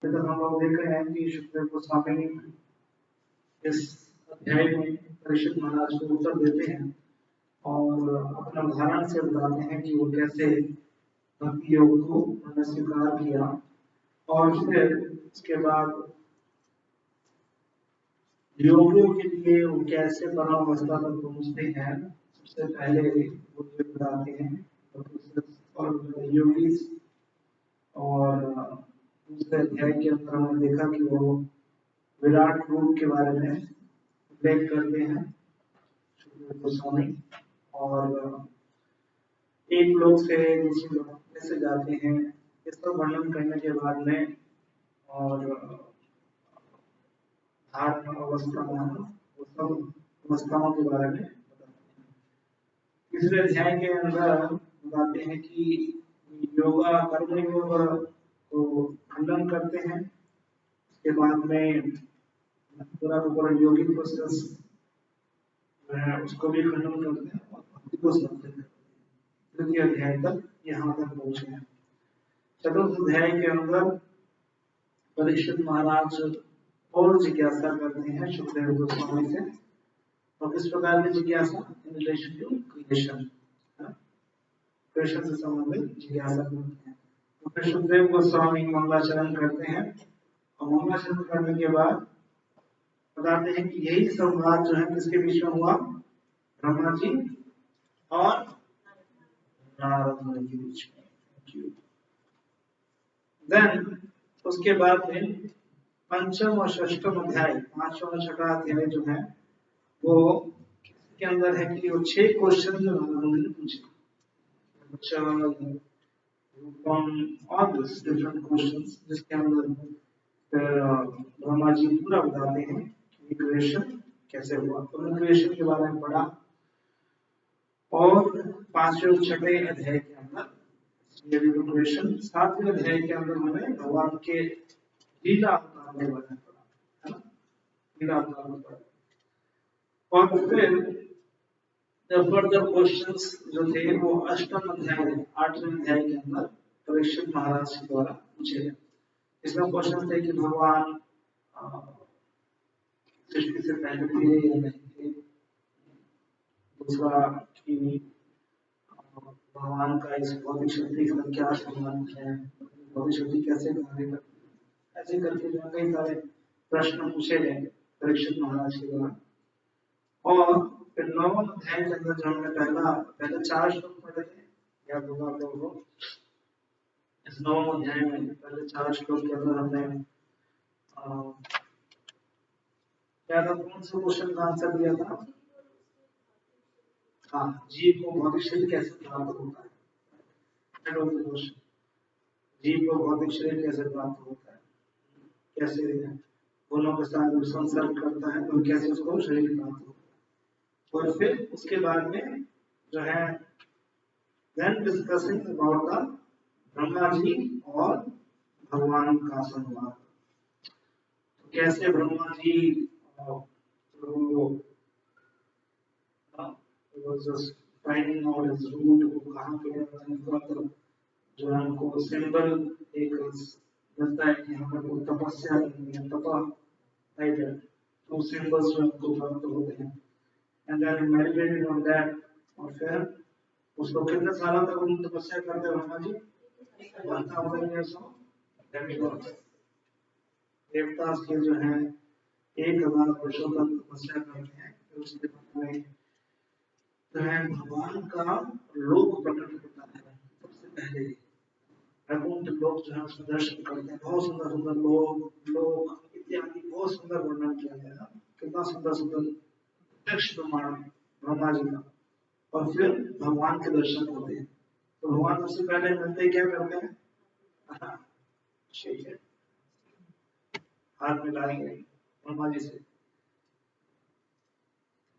अभी तक हम लोग देख रहे हैं कि शुक्देव गोस्वामी इस अध्याय में परीक्षित महाराज को उत्तर देते हैं और अपना उदाहरण से बताते हैं कि वो कैसे भक्ति योग को उन्होंने स्वीकार किया और फिर उसके बाद योगियों के लिए वो कैसे परम अवस्था तक पहुंचते हैं। सबसे पहले वो ये बताते हैं और योगी और दूसरे अध्याय के अंदर हमने देखा कि वो विराट रूप के बारे में उल्लेख करते हैं शुक्देव गोस्वामी और एक लोग से दूसरे लोग कैसे जाते हैं इसका वर्णन करने के बाद में और धारण अवस्था वो सब अवस्थाओं के बारे में बताते हैं। तीसरे अध्याय के अंदर बताते हैं कि योगा कर्म योग को खंडन करते हैं। उसके बाद में पूरा योगी प्रोसेस उसको भी खंडन करते हैं और भक्ति को समझते हैं। तृतीय अध्याय तक यहाँ तक पहुंचे हैं। चतुर्थ अध्याय के अंदर परीक्षित महाराज और जिज्ञासा करते हैं शुक्देव गोस्वामी से और किस प्रकार की जिज्ञासा in relation to creation, creation से संबंधित जिज्ञासा करते हैं। तो फिर शुक्देव गोस्वामी मंगलाचरण करते हैं और मंगलाचरण करने के बाद बताते हैं कि यही संवाद जो है किसके बीच में हुआ, ब्रह्मा जी और नारद मुनि के बीच में। देन उसके बाद में पंचम और षष्ठम अध्याय, पांचवा और छठा अध्याय जो है वो के अंदर है कि वो 6 क्वेश्चन जो उन्होंने पूछे, ऑल दिस डिफरेंट क्वेश्चंस, जिसके अंदर फिर ब्रह्मा जी पूरा बताते हैं कि क्रिएशन कैसे हुआ। तो क्रिएशन के बारे में पढ़ा और पांचवें और छठे अध्याय के अंदर क्रिएशन, सातवें अध्याय के अंदर हमें भगवान के लीला अवतार के बारे में पढ़ा, है ना, लीला अवतार। और फिर फर्दर क्वेश्चंस जो थे वो अष्टम अध्याय, आठवें अध्याय के अंदर परीक्षित महाराज के द्वारा पूछे गए। इसमें क्वेश्चन थे कि भगवान सृष्टि से पहले थे या नहीं थे, दूसरा कि भगवान का इस भौतिक शक्ति का क्या संबंध है, भौतिक शक्ति कैसे कार्य करती है, ऐसे करके जो कई सारे प्रश्न पूछे गए परीक्षित महाराज के द्वारा। और फिर नौवां अध्याय के अंदर जो हमने पहले 4 श्लोक पढ़े थे, याद होगा आप लोगों को। इस नौवां अध्याय में पहले 4 श्लोक के अंदर हमने क्या था, कौन सा क्वेश्चन का आंसर दिया था? हाँ, जीव को भौतिक शरीर कैसे प्राप्त होता है, जीव को भौतिक शरीर कैसे प्राप्त होता है, कैसे गुणों के साथ संसर्ग करता है तो कैसे उसको शरीर प्राप्त होता है। और फिर उसके बाद में जो है then discussing about the Brahma ji और भगवान का संवाद, कैसे Brahma ji finding out his root, वो कहाँ पे जो हमको सिंबल एक मिलता है कि हमें को तपस्या करनी है, राइट है, तो सिंबल्स जो हमको प्राप्त होते हैं and then meditated on that। और फिर उसको कितने सालों तक हम तपस्या करते हैं Brahma ji? 1000 years of demigods, देवता के जो है 1000 वर्षों तक तपस्या करते हैं। फिर उसके बाद में जो है भगवान का लोक प्रकट होता है। सबसे पहले वैकुंठ लोक जो है उसका दर्शन करते हैं, बहुत सुंदर सुंदर लोक इत्यादि बहुत सुंदर वर्णन किया गया है, कितना सुंदर सुंदर प्रत्यक्ष प्रमाण ब्रह्मा जी का। और फिर भगवान के दर्शन होते हैं। तो भगवान सबसे पहले मिलते क्या करते हैं? ठीक है, हाथ मिलाएंगे ब्रह्मा जी से,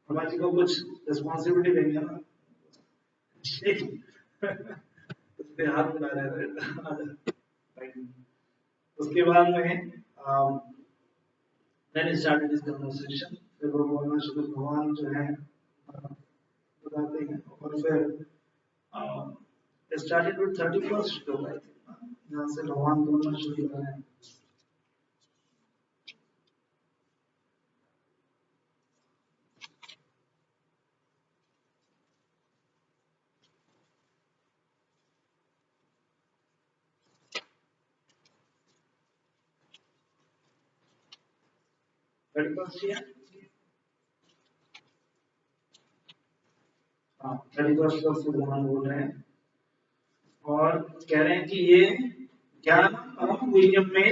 ब्रह्मा जी को कुछ रिस्पॉन्सिबिलिटी देंगे ना, उसके हाथ मिला रहे हैं। उसके बाद में then started this conversation। फिर भगवान शुक्र भगवान जो है बताते हैं और फिर started with 31st श्लोक, जहाँ से भगवान बोलना शुरू कर रहे हैं। 31st, हाँ 31st भगवान बोल रहे हैं और कह रहे हैं कि ये ज्ञान गुह्यम में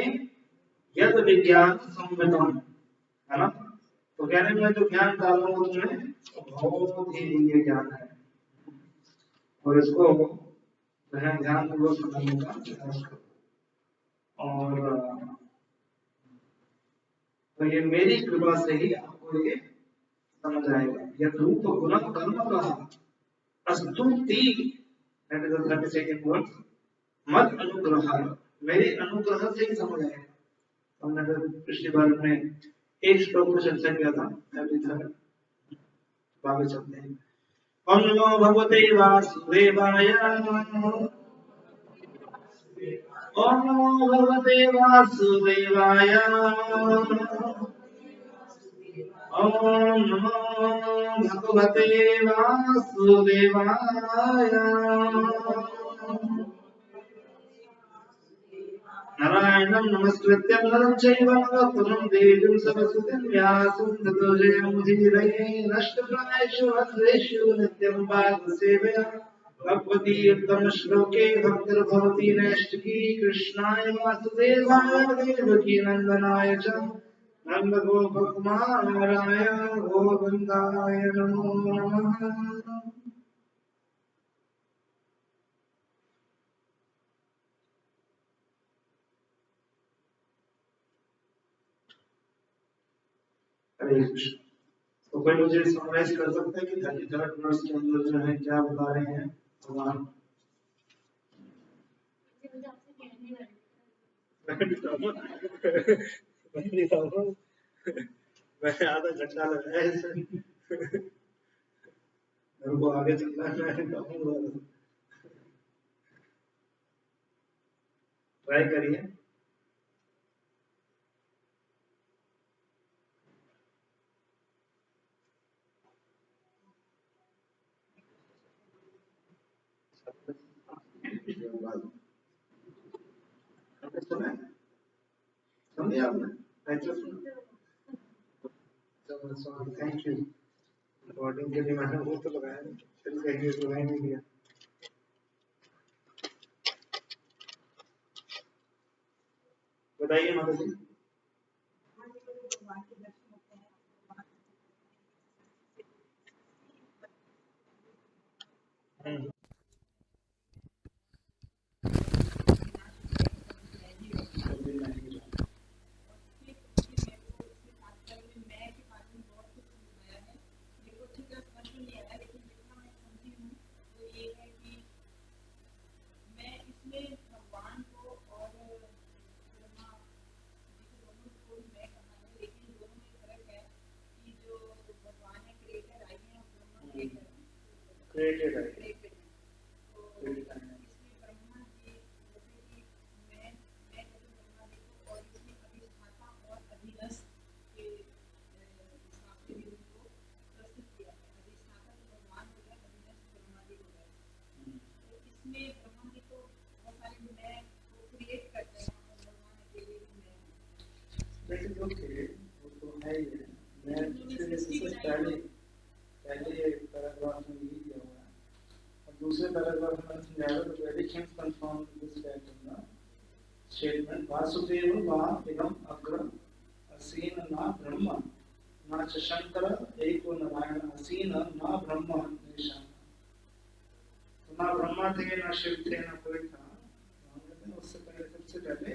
यद विज्ञान संवितम, है ना। तो कह रहे हैं मैं जो ज्ञान डाल रहा हूँ उसमें बहुत ही दिव्य ज्ञान है और इसको ध्यान पूर्वक समझने का प्रयास करो और तो ये मेरी कृपा से ही आपको ये समझ आएगा। यह रूप गुण कर्म का अस्तुति, that is the 32nd word, मत अनुग्रह, मेरे अनुग्रह से ही समझ आएगा। हमने तो पिछली बार में एक श्लोक को चर्चा किया था, अभी तक आगे चलते हैं। ओम नमो भगवते वासुदेवाय, ओम नमो भगवते वासुदेवाय, ओम नमो भगवते वासुदेवाय। नारायणं नमस्कृत्य नरं चैव नरोत्तमं देवीं सरस्वतीं व्यासं ततो जयमुदीरये। नष्टप्रायेषु भद्रेषु नित्यं पादसेवया भगवती उत्तमश्लोके भक्तिर्भवति नैष्टिकी। कृष्णाय वासुदेवाय देवकी नन्दनाय च नन्दगोपकुमाराय गोविन्दाय नमो नमः। हरे कृष्ण। तो कोई मुझे समराइज कर सकता है कि 33rd वर्ष के अंदर जो है क्या बता रहे हैं भगवान? मैं आधा घंटा लगाया इसमें, मेरे को आगे चलना है, मैं ट्राई करिए। सुना समझे आपने? Thank you. रिकॉर्डिंग के लिए मैंने वो तो लगाया नहीं, फिर कहीं तो लगाई नहीं दिया। बताइए माता जी। created right? That is okay, वो तो है ही है। मैं पहले पैराग्राफ में यही दिया हुआ है और दूसरे पैराग्राफ में समझाया तो predictions confirm this fact in the statement Vasudev वा इदम अग्र असीन ना ब्रह्म ना च शंकर एको नारायण असीन ना ब्रह्म निशान। तो ना ब्रह्मा थे ना शिव थे ना कोई था, उससे पहले सबसे पहले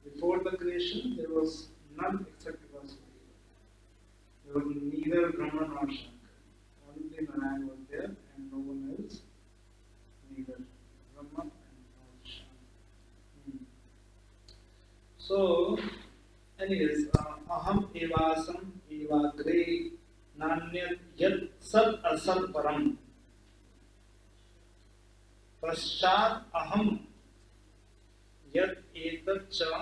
before the creation there was none except Vasudeva. There was neither Brahma nor Shankar. Only Narayan was there and no one else, neither Brahma nor Shankar. So, anyways, aham evasam evagre nanyat yat sat asat param paschat aham yat etat cha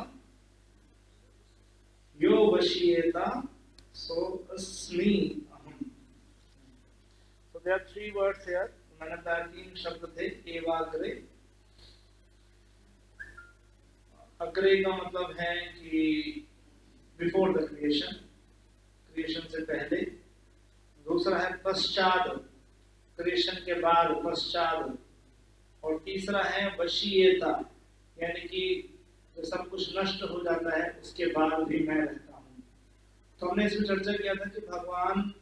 यो वशीयता सो अस्मि अहम। So there are three words here. मैंने बताया तीन शब्द थे, एवाग्रे अग्रे का मतलब है कि बिफोर द क्रिएशन, क्रिएशन से पहले। दूसरा है पश्चात, क्रिएशन के बाद, पश्चात। और तीसरा है वशीयता, यानी कि जब सब कुछ नष्ट हो जाता है उसके बाद भी मैं रहता हूँ। तो हमने इसमें चर्चा किया था कि भगवान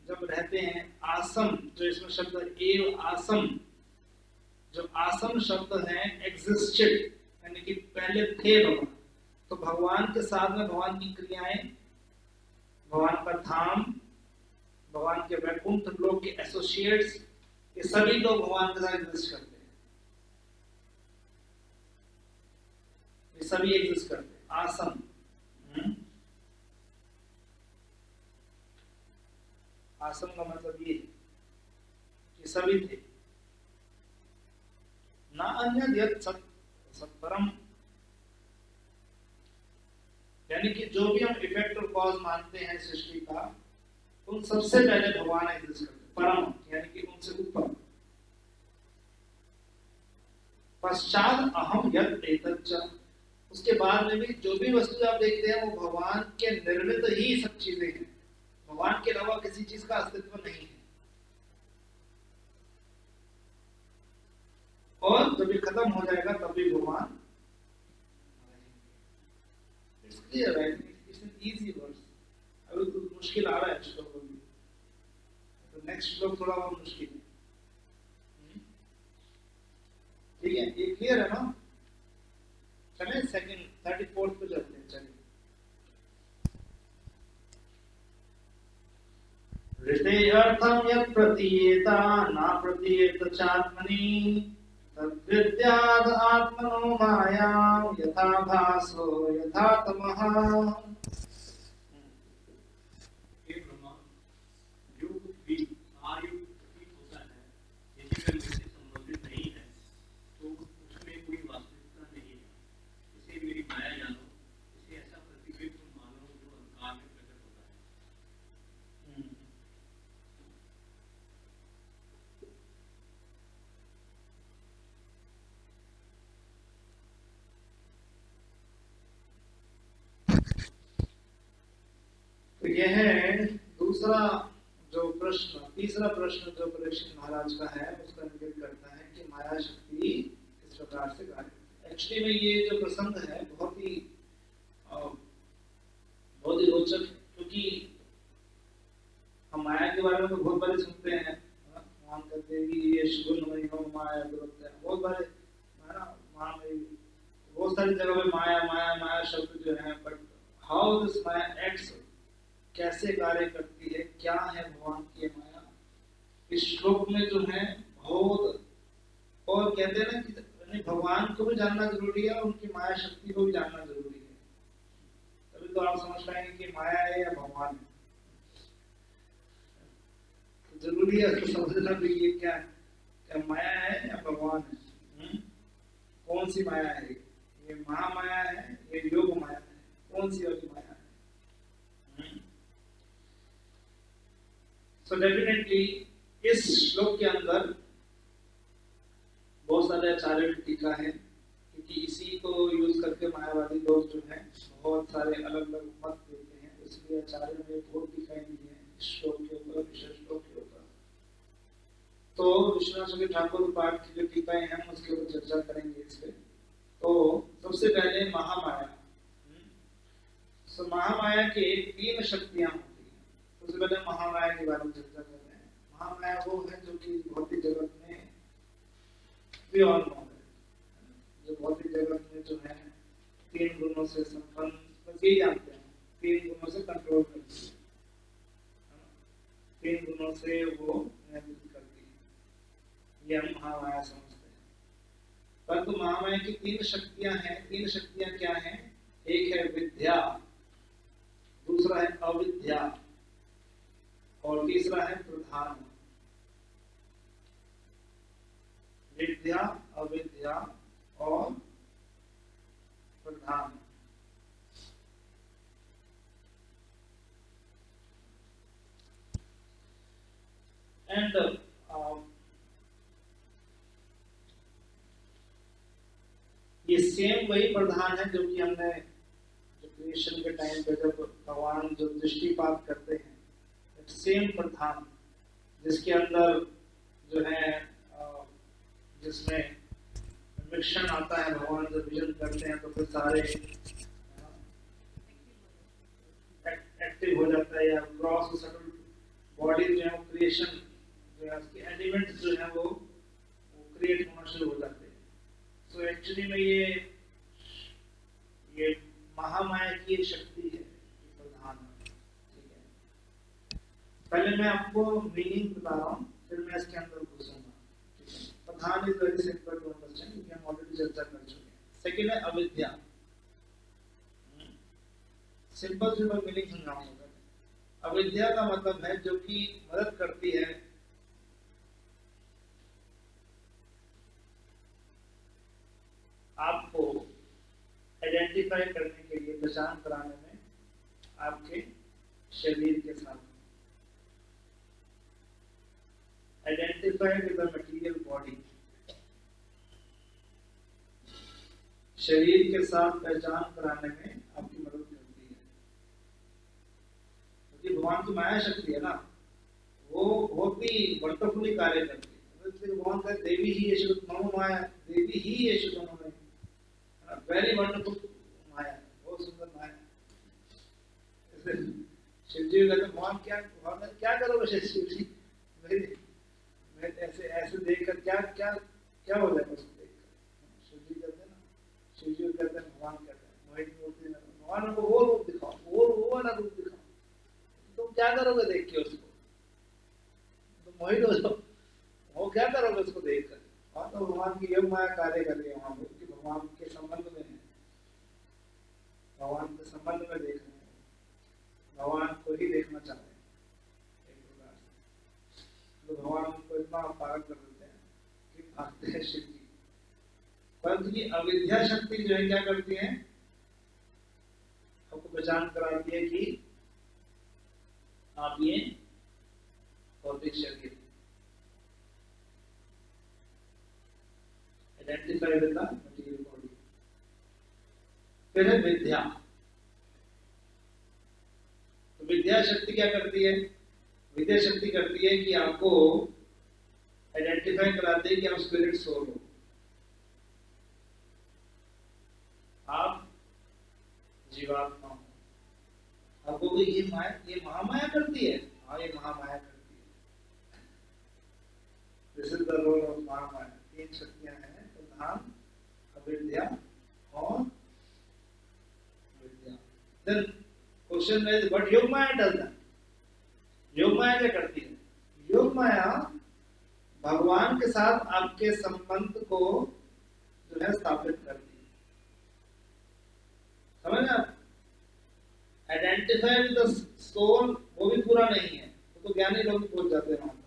जब रहते हैं, आसम, जो इसमें शब्द एव आसम, जो आसम शब्द है एग्जिस्टेड, यानी कि पहले थे भगवान। तो भगवान के साथ में भगवान की क्रियाएं, भगवान का धाम, भगवान के वैकुंठ लोक के एसोसिएट्स, ये सभी लोग भगवान के साथ एग्जिस्ट करते हैं, ये सभी एग्जिस्ट करते हैं। आसम, आसम का मतलब ये कि सभी थे। ना अन्य यत् सत्परम, यानी कि जो भी हम इफेक्ट और कॉज मानते हैं सृष्टि का, उन सबसे पहले भगवान एग्जिस्ट करते, परम, यानी कि उनसे ऊपर। पश्चात अहम यत् एतच्च, उसके बाद में भी जो भी वस्तु आप देखते हैं वो भगवान के निर्मित ही सब चीजें हैं, भगवान के अलावा किसी चीज का अस्तित्व नहीं है। और जब ये खत्म हो जाएगा तब भी भगवान, it's clear, right? It's an easy words. अभी तो मुश्किल आ रहा है श्लोक में, तो नेक्स्ट श्लोक थोड़ा और मुश्किल है। ठीक है, ये क्लियर है ना? चलें सेकंड 34 पे चलते हैं। चलिए, ऋतेयर्थम यत् प्रतीयेता न प्रतीयेत चात्मनि, तद्विद्याद् आत्मनो मायां यथा भासो यथा तमः। हे ब्रह्मा, जो कुछ भी आयुक्त प्रतीत होता है, यदि वह मुझसे संबंधित नहीं है तो उसमें कोई वास्तविकता नहीं है। इसे मेरी माया जानो, इसे ऐसा प्रतिबिंब मानो जो अंधकार में प्रकट होता है। तो यह है दूसरा जो प्रश्न, तीसरा प्रश्न जो परीक्षित महाराज का है, उसका इंगित करता है कि माया शक्ति किस प्रकार से कार्य करती है। एक्चुअली में ये जो प्रसंग है बहुत ही रोचक, क्योंकि हम माया के बारे में तो बहुत बार सुनते हैं, मान करते हैं कि ये शुगुन महिमा माया दुरत्व है, बहुत बार है ना, बहुत सारी जगह पे माया माया माया शब्द जो है। But how this Maya acts, कैसे कार्य करती है, क्या है भगवान की माया, इस श्लोक में जो है बहुत। और कहते हैं ना कि भगवान को भी जानना जरूरी है और उनकी माया शक्ति को भी जानना जरूरी है, तभी तो आप समझ पाएंगे कि माया है या भगवान है। तो जरूरी है तो समझना भी ये क्या है, क्या माया है या भगवान है। कौन सी माया है, ये महामाया है, ये योग माया है, कौन सी वाली माया है। So definitely इस श्लोक के अंदर बहुत सारे आचार्य की टीका है, क्योंकि इसी को यूज करके मायावादी लोग जो है बहुत सारे अलग अलग मत देते हैं, इसलिए आचार्य ने बहुत टीकाएं दी है इस श्लोक के ऊपर, विशेष श्लोक के ऊपर। तो विश्वनाथ ठाकुर पाठ की जो टीकाएं हैं उसके ऊपर चर्चा करेंगे इस पे। तो सबसे पहले महामाया। तो महामाया के 3 शक्तियां होती हैं। सबसे पहले महामाया के बारे में चर्चा कर रहे हैं। महामाया वो है जो कि भौतिक जगत में भी और है, जो भौतिक जगत में जो है 3 गुणों से संपन्न, बस यही जानते हैं, 3 गुणों से कंट्रोल करती है, 3 गुणों से वो नियंत्रित करती है, ये हम महामाया समझते हैं। परंतु महामाया की 3 शक्तियां हैं। 3 शक्तियां क्या हैं? एक है विद्या, दूसरा है अविद्या, और तीसरा है प्रधान। विद्या, अविद्या और प्रधान। एंड ये सेम वही प्रधान है जो कि हमने जो क्रिएशन के टाइम पे जब भगवान जो दृष्टिपात करते हैं, सेम प्रधान जिसके अंदर जो है जिसमें मिक्शन आता है, भगवान जब विजन करते हैं तो फिर सारे एक्टिव हो जाता है, या क्रॉस सटल बॉडी जो है वो क्रिएशन जो है उसके एलिमेंट्स जो है वो क्रिएट होना शुरू हो जाते हैं। तो एक्चुअली में ये महामाया की एक शक्ति है, प्रधान है। ठीक है, पहले मैं आपको मीनिंग बता रहा हूँ, फिर मैं इसके अंदर घुसूंगा। प्रधान is very simple to understand, क्योंकि हम ऑलरेडी चर्चा कर चुके हैं। सेकंड है अविद्या। सिंपल सिंपल मीनिंग समझाऊंगा। अविद्या का मतलब है जो कि मदद करती है आपको आइडेंटिफाई करने के लिए, पहचान कराने में आपके शरीर के साथ। Identify with the material body, शरीर के साथ पहचान कराने में आपकी मदद करती है। क्योंकि भगवान की माया शक्ति है ना, वो बहुत ही वंडरफुली कार्य करती है। भगवान का देवी ही यशु मनो माया, देवी ही यशु मनो में, वेरी वंडरफुल माया, बहुत सुंदर माया। शिव जी कहते भगवान क्या करोगे शिव जी, मैं ऐसे देखकर क्या हो जाएगा उसको देखकर। शिव जी कहते हैं ना, शिव जी कहते हैं, भगवान कहते हैं मोहिनी मूर्ति में, भगवान को वो रूप दिखाओ, वो वाला रूप दिखाओ, तुम क्या करोगे देख के उसको, तुम मोहित हो जाओ, वो क्या करोगे उसको देखकर। और तो भगवान की योग माया कार्य कर रही है वहां पर, भगवान के संबंध में है, भगवान के संबंध में देख रहे हैं, भगवान को ही देखना चाहते हैं एक प्रकार से। तो भगवान को इतना पार कर देते हैं कि भागते हैं शिव जी। परंतु ये अविद्या शक्ति जो है क्या करती है, आपको पहचान कराती है कि आप ये भौतिक शरीर, identify with the material body. फिर है विद्या। तो विद्या शक्ति क्या करती है, विद्या शक्ति करती है कि आपको आइडेंटिफाई कराती है कि आप स्पिरिट सोल हो, आप जीवात्मा हो। आपको ये महामाया करती है, हाँ ये महामाया करती है। This is the role of Mahamaya. तीन शक्तियां हैं, प्रधान, अविद्या और विद्या। Then question is what Yogamaya does that. योग माया क्या करती है, योग माया भगवान के साथ आपके संबंध को जो है स्थापित करती है। समझ आप, आइडेंटिफाई विद द सोल वो भी पूरा नहीं है, वो तो ज्ञानी लोग पहुंच जाते हैं वहां पर।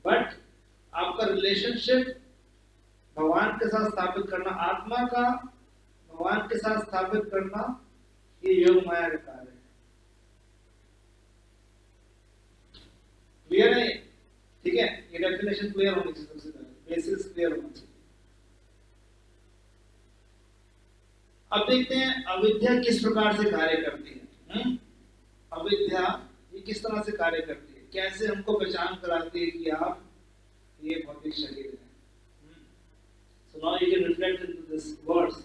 बट आपका रिलेशनशिप भगवान के साथ स्थापित करना, आत्मा का भगवान के साथ स्थापित करना, ये योग माया का कार्य है। क्लियर है? ठीक है, ये डेफिनेशन क्लियर होनी चाहिए, सबसे पहले बेसिस क्लियर होना चाहिए। अब देखते हैं अविद्या किस प्रकार से कार्य करती है। अविद्या ये किस तरह से कार्य करती है, कैसे हमको पहचान कराती है कि आप ये भौतिक शरीर है। So now you can reflect into this words.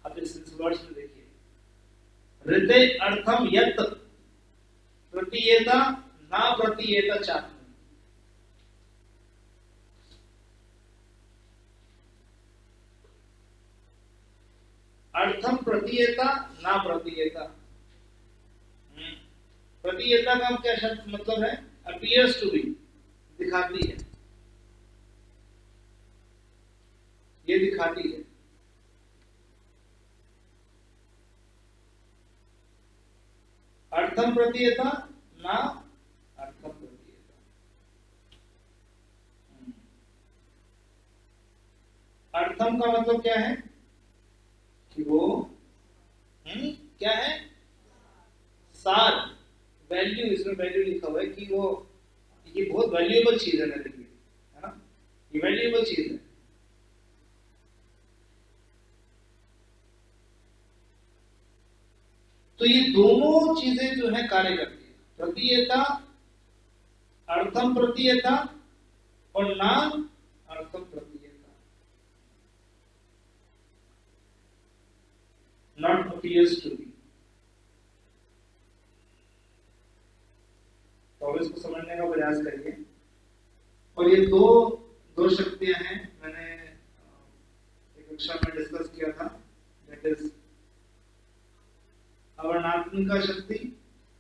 अब इस वर्ड्स में देखिए, हृदय अर्थम यत् प्रतीयेता ना प्रतीयेता चात्म। अर्थम प्रतीयेता ना प्रतीयेता। प्रतीयेता का क्या शब्द मतलब है, अपीयर्स टू बी, दिखाती है, ये दिखाती है। अर्थम प्रतीयेता ना अर्थम प्रतीयेता। अर्थम का मतलब क्या है कि वो क्या है, सार, वैल्यू, इसमें वैल्यू लिखा हुआ है कि वो ये बहुत वैल्यूएबल चीज है मेरे लिए, है ना, ये वैल्यूएबल चीज है। तो ये दोनों चीजें जो है कार्य करती है, प्रतीयता, अर्थम प्रतीयता और नाम अर्थम प्रतीयता, नॉट अपीयर्स टू बी। तो अब इसको समझने का प्रयास करिए। और ये दो शक्तियां हैं, मैंने एक कक्षा में डिस्कस किया था, दैट इज अवर्णात्मिका शक्ति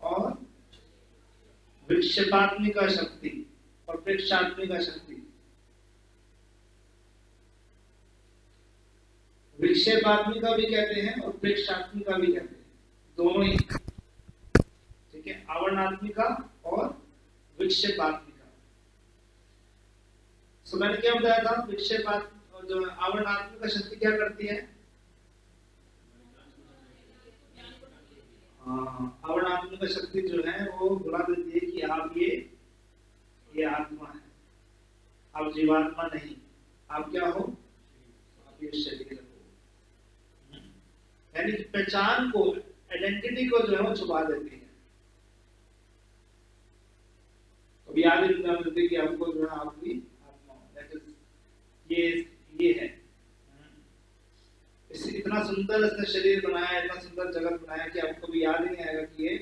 और विक्षेपात्मिका शक्ति और प्रेक्षात्मिका शक्ति। विक्षेपात्मिका भी कहते हैं और प्रेक्षात्मिका भी कहते हैं, दोनों ही, ठीक है, अवर्णात्मिका और विक्षेपात्मिका। सो मैंने क्या बताया था, विक्षेपात और जो अवर्णात्मिका शक्ति क्या करती है, अवर्णात्मिका शक्ति जो है वो बुला देती है कि आप ये आत्मा है, आप जीवात्मा नहीं, आप क्या हो, आप ये शरीर हो। यानी कि पहचान को, आइडेंटिटी को जो है वो छुपा देती है। अभी याद देती कि आपको जो है आपकी आत्मा, दैट इज ये है। इतना सुंदर इसने शरीर बनाया, इतना सुंदर जगत बनाया कि आपको भी याद ही नहीं आएगा कि ये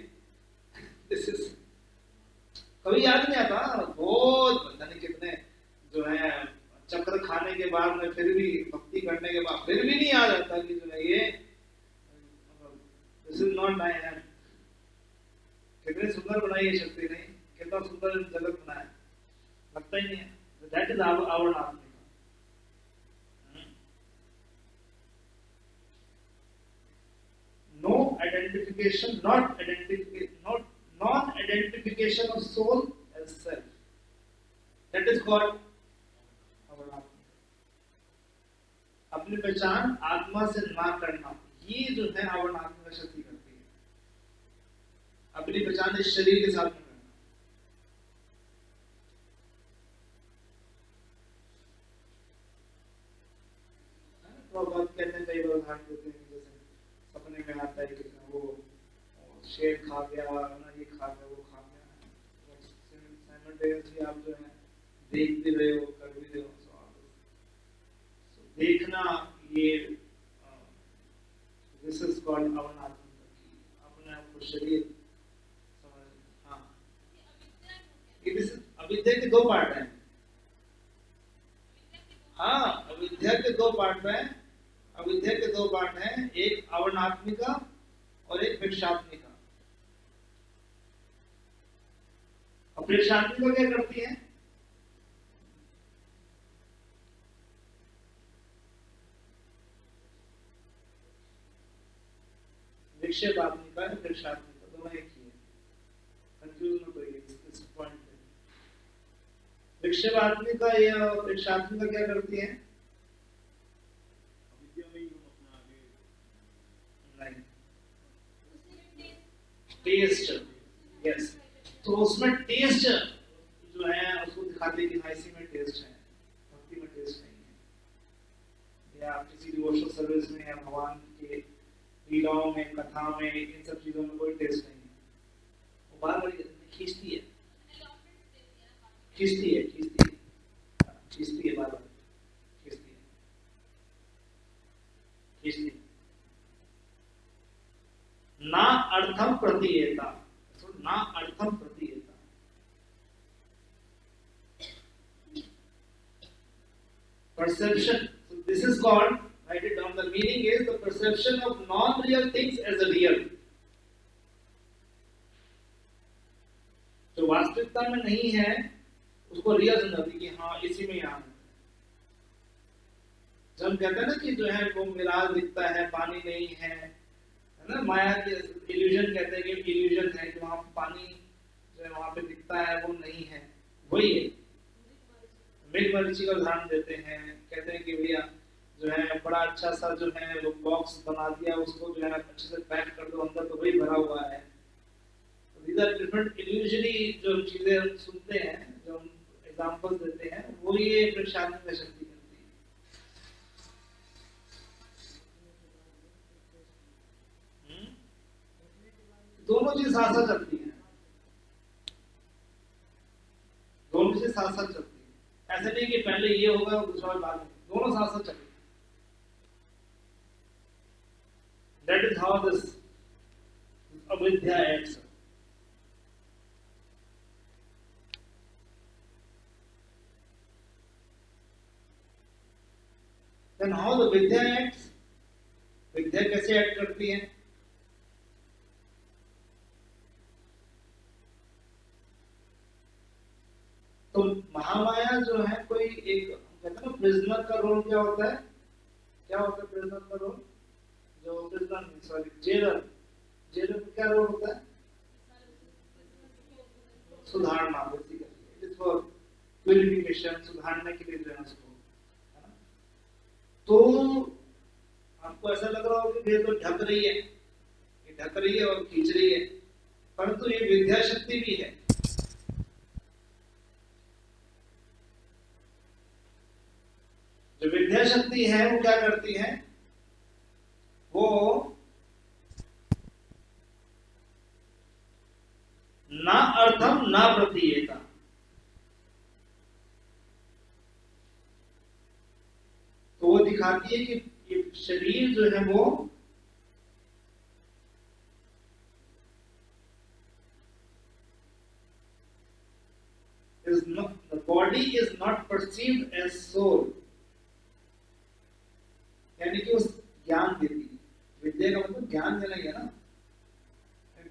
दिस इज, कभी याद नहीं आता। बहुत पता नहीं कितने जो है चक्र खाने के बाद में, फिर भी भक्ति करने के बाद फिर भी नहीं याद आता कि जो है ये this is not my hand. कितनी सुंदर बनाई ये शक्ति, नहीं कितना सुंदर जगत बनाया, लगता ही नहीं है। दैट इज आवर आत्मा। Non-identification of soul as self. That is called अवनात्मिका। अपनी पहचान आत्मा से ना करना, ये जो है अवनात्मिका शक्ति करती है। अपनी पहचान इस शरीर के साथ में करना। तो बात कहते हैं, कई बार उदाहरण देते हैं, सपने में आता है कि वो शेर खा गया ना, ये खा गया, वो खा गया। साइमल्टेनियसली आप जो है देख भी रहे हो, कर भी रहे हो। देखना, ये दिस इज कॉल्ड अवनात्मिका। अपने आप को शरीर समझ। हाँ, ये अविद्या के दो पार्ट हैं। हाँ, अविद्या के दो पार्ट हैं। अविद्या के दो पार्ट हैं, एक अवर्णात्मिका और एक प्रेक्षात्मिका। और प्रेक्षात्मिका क्या करती है, विक्षेपात्मिका और प्रेक्षात्मिका दोनों एक ही है, कंफ्यूज मत होइए इस पॉइंट पे। विक्षेपात्मिका या प्रेक्षात्मिका क्या करती है, टेस्ट, यस। तो उसमें टेस्ट जो है उसको दिखाते हैं कि हाँ इसी में टेस्ट है, भक्ति में टेस्ट नहीं है। या किसी डिवोशनल सर्विस में या भगवान के लीलाओं में, कथा में, इन सब चीजों में कोई टेस्ट नहीं है। वो बार बार खींचती है, खींचती है, खींचती है, खींचती है, बार बार खींचती है, खींचती है। ना अर्थम प्रतीयता, ना अर्थम प्रतीयता। Perception. So this is called, write it down. The meaning is the perception of non-real things as a real. जो वास्तविकता में नहीं है उसको रियल समझती कि हाँ इसी में यहाँ है। जब हम कहते हैं ना कि जो है वो मिराज दिखता है, पानी नहीं है ना, माया के इल्यूजन कहते हैं कि इल्यूजन है कि वहां पानी जो है वहां पे दिखता है वो नहीं है, वही है। मृगमरीचि का उदाहरण देते हैं, कहते हैं कि भैया जो है बड़ा अच्छा सा जो है वो बॉक्स बना दिया, उसको जो है अच्छे से पैक कर दो, अंदर तो वही भरा हुआ है। these are different illusory जो चीजें हम सुनते हैं, जो हम एग्जांपल देते हैं, वो ये प्रशांत शक्ति करती है। चीज साथ साथ चलती है, दोनों चीज साथ साथ चलती है। ऐसे नहीं कि पहले ये होगा और दूसरा बाद में, दोनों साथ साथ चलते। That is how this avidya acts. Then how the vidya acts? विद्या कैसे एक्ट करती है? तो महामाया जो है कोई एक, कहते हैं ना प्रिजनर का रोल क्या होता है? क्या होता है प्रिजनर का रोल? जो प्रिजनर, सॉरी, जेलर, जेलर का क्या रोल होता है? सुधारना, basically it is for purification, सुधारने के लिए जो है उसको, है ना? तो आपको ऐसा लग रहा होगा कि ये तो ढक रही है, ये ढक रही है और खींच रही है, परंतु ये विद्या शक्ति भी है। जो विद्या शक्ति है वो क्या करती है? वो ना अर्थम ना प्रतीयेता, तो वो दिखाती है कि ये शरीर जो है वो is not, the body is not perceived as soul, यानी कि उस ज्ञान देती है। विद्या का मतलब ज्ञान देना ही है ना,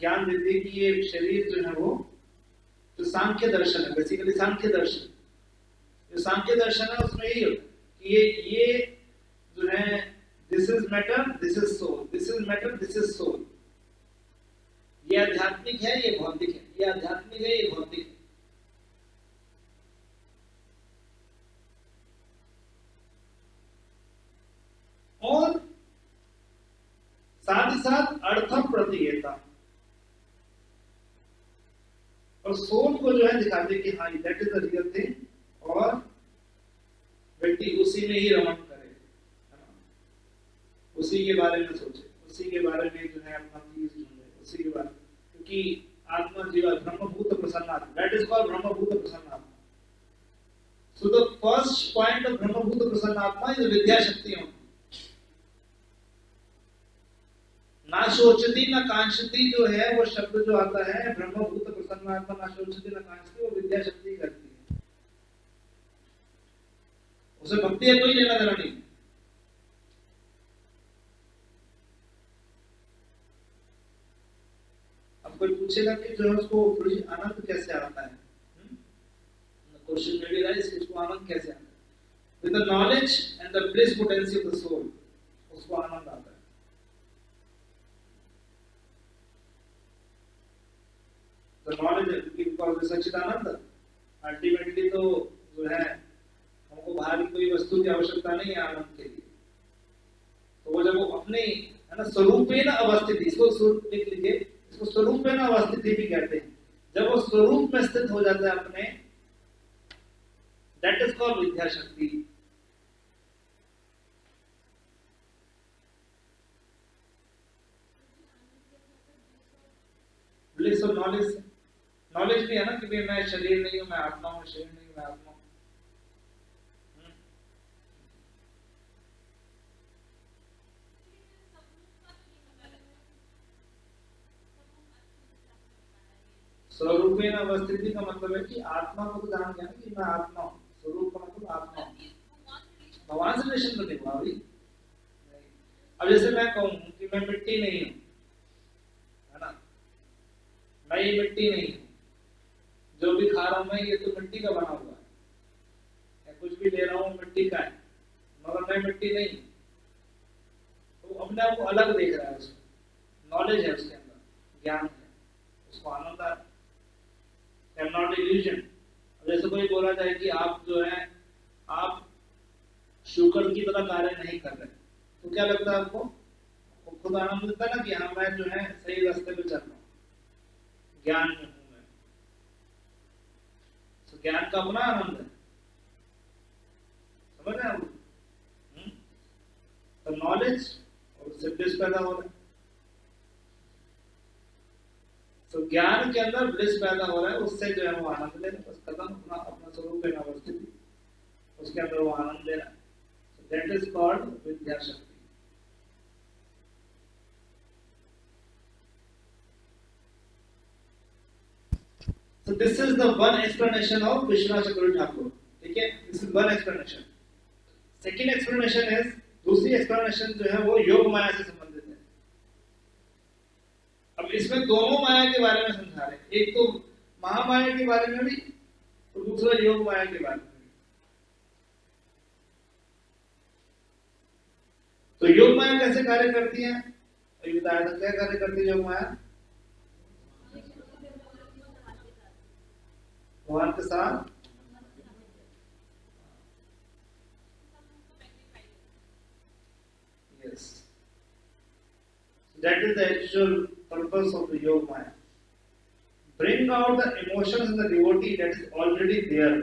ज्ञान देती है कि ये शरीर जो है वो, जो सांख्य दर्शन है, बेसिकली सांख्य दर्शन, जो सांख्य दर्शन है उसमें यही होता है कि ये जो है this is matter, this is soul, this is matter, this is soul, ये आध्यात्मिक है, ये भौतिक है, ये आध्यात्मिक है, ये भौतिक है। और साथ ही साथ अर्थम प्रतीयता, और सोल को जो है दिखाते कि हाँ that is the real thing, और व्यक्ति उसी में ही रमण करे, है ना? उसी के बारे में सोचे, उसी के बारे में जो है अपना चीज ढूंढे, उसी के बारे में, क्योंकि आत्मा जीवा ब्रह्मभूत प्रसन्नात्मा, दैट इज कॉल्ड ब्रह्मभूत प्रसन्नात्मा। So the first point of ब्रह्मभूत प्रसन्नात्मा इज विद्या शक्ति। ना शोचती ना कांक्षती जो है वो शब्द जो आता है ब्रह्मभूत प्रसन्नात्मा, ना शोचती ना कांक्षती, वो विद्या शक्ति करती है, उसे भक्ति है कोई लेना देना नहीं। अब कोई पूछेगा कि जो है उसको थोड़ी आनंद कैसे आता है, क्वेश्चन में भी राइज, इसको आनंद कैसे आता है? With the knowledge and the bliss potency of the soul, उसको आनंद आता है। नॉलेज बिकॉज़ सच्चिदानंद, अल्टीमेटली तो जो है हमको बाहर की कोई वस्तु की आवश्यकता नहीं है आनंद के लिए। तो वो जब वो अपने, है ना, स्वरूपेण अवस्थित, इसको लिख लीजिए, इसको स्वरूपेण अवस्थिति भी कहते हैं। जब वो स्वरूप में स्थित हो जाता है अपने, दैट इज कॉल्ड विद्या शक्ति। ब्लिस और नॉलेज, नॉलेज भी है ना कि मैं शरीर नहीं हूं, मैं आत्मा हूं, शरीर नहीं हूं, मैं आत्मा हूं। स्वरूपेण अवस्थिति का मतलब है कि आत्मा को तो जान गया ना कि मैं आत्मा हूं, स्वरूप का मतलब आत्मा हूं। भगवान से रिलेशन तो नहीं हुआ अभी। अब जैसे मैं कहूं कि मैं मिट्टी नहीं हूं, है ना, मैं ये मिट्टी नहीं हूं, जो भी खा रहा हूं मैं ये तो मिट्टी का बना हुआ है, या कुछ भी ले रहा हूं मिट्टी का है, मगर मैं मिट्टी नहीं। तो अपने आप को अलग देख रहा है, उसको नॉलेज है, उसके अंदर ज्ञान है, उसको आनंद आ रहा है। Not illusion. जैसे कोई बोला जाए कि आप जो है आप शुक्र की तरह कार्य नहीं कर रहे, तो क्या लगता है आपको? खुद आनंद मिलता है ना कि हाँ मैं जो है सही रास्ते पे चल रहा हूँ, ज्ञान में हूं मैं। तो ज्ञान का अपना आनंद है, समझ रहे हैं आप? तो नॉलेज और उससे ब्लिस पैदा हो रहा है। तो ज्ञान के अंदर ब्लिस पैदा हो रहा है, उससे जो है वो आनंद ले रहा है, बस खत्म, अपना अपना स्वरूप है अवस्थिति, उसके अंदर वो आनंद ले रहा है। दैट इज कॉल्ड विद्या शक्ति। So this is the one explanation of Vishwanath Chakravarti Thakur. ठीक है, this is one explanation. Second explanation is, दूसरी explanation जो है वो योग माया से संबंधित है। अब इसमें दोनों माया के बारे में समझा रहे हैं, एक तो महामाया के बारे में भी और दूसरा योग माया के बारे में भी। तो योग माया कैसे कार्य करती है, ये बताया था, क्या कार्य करती है योग माया? भगवान के साथ yes, that is the actual purpose of the yoga maya, bring out the emotions in the devotee that is already there.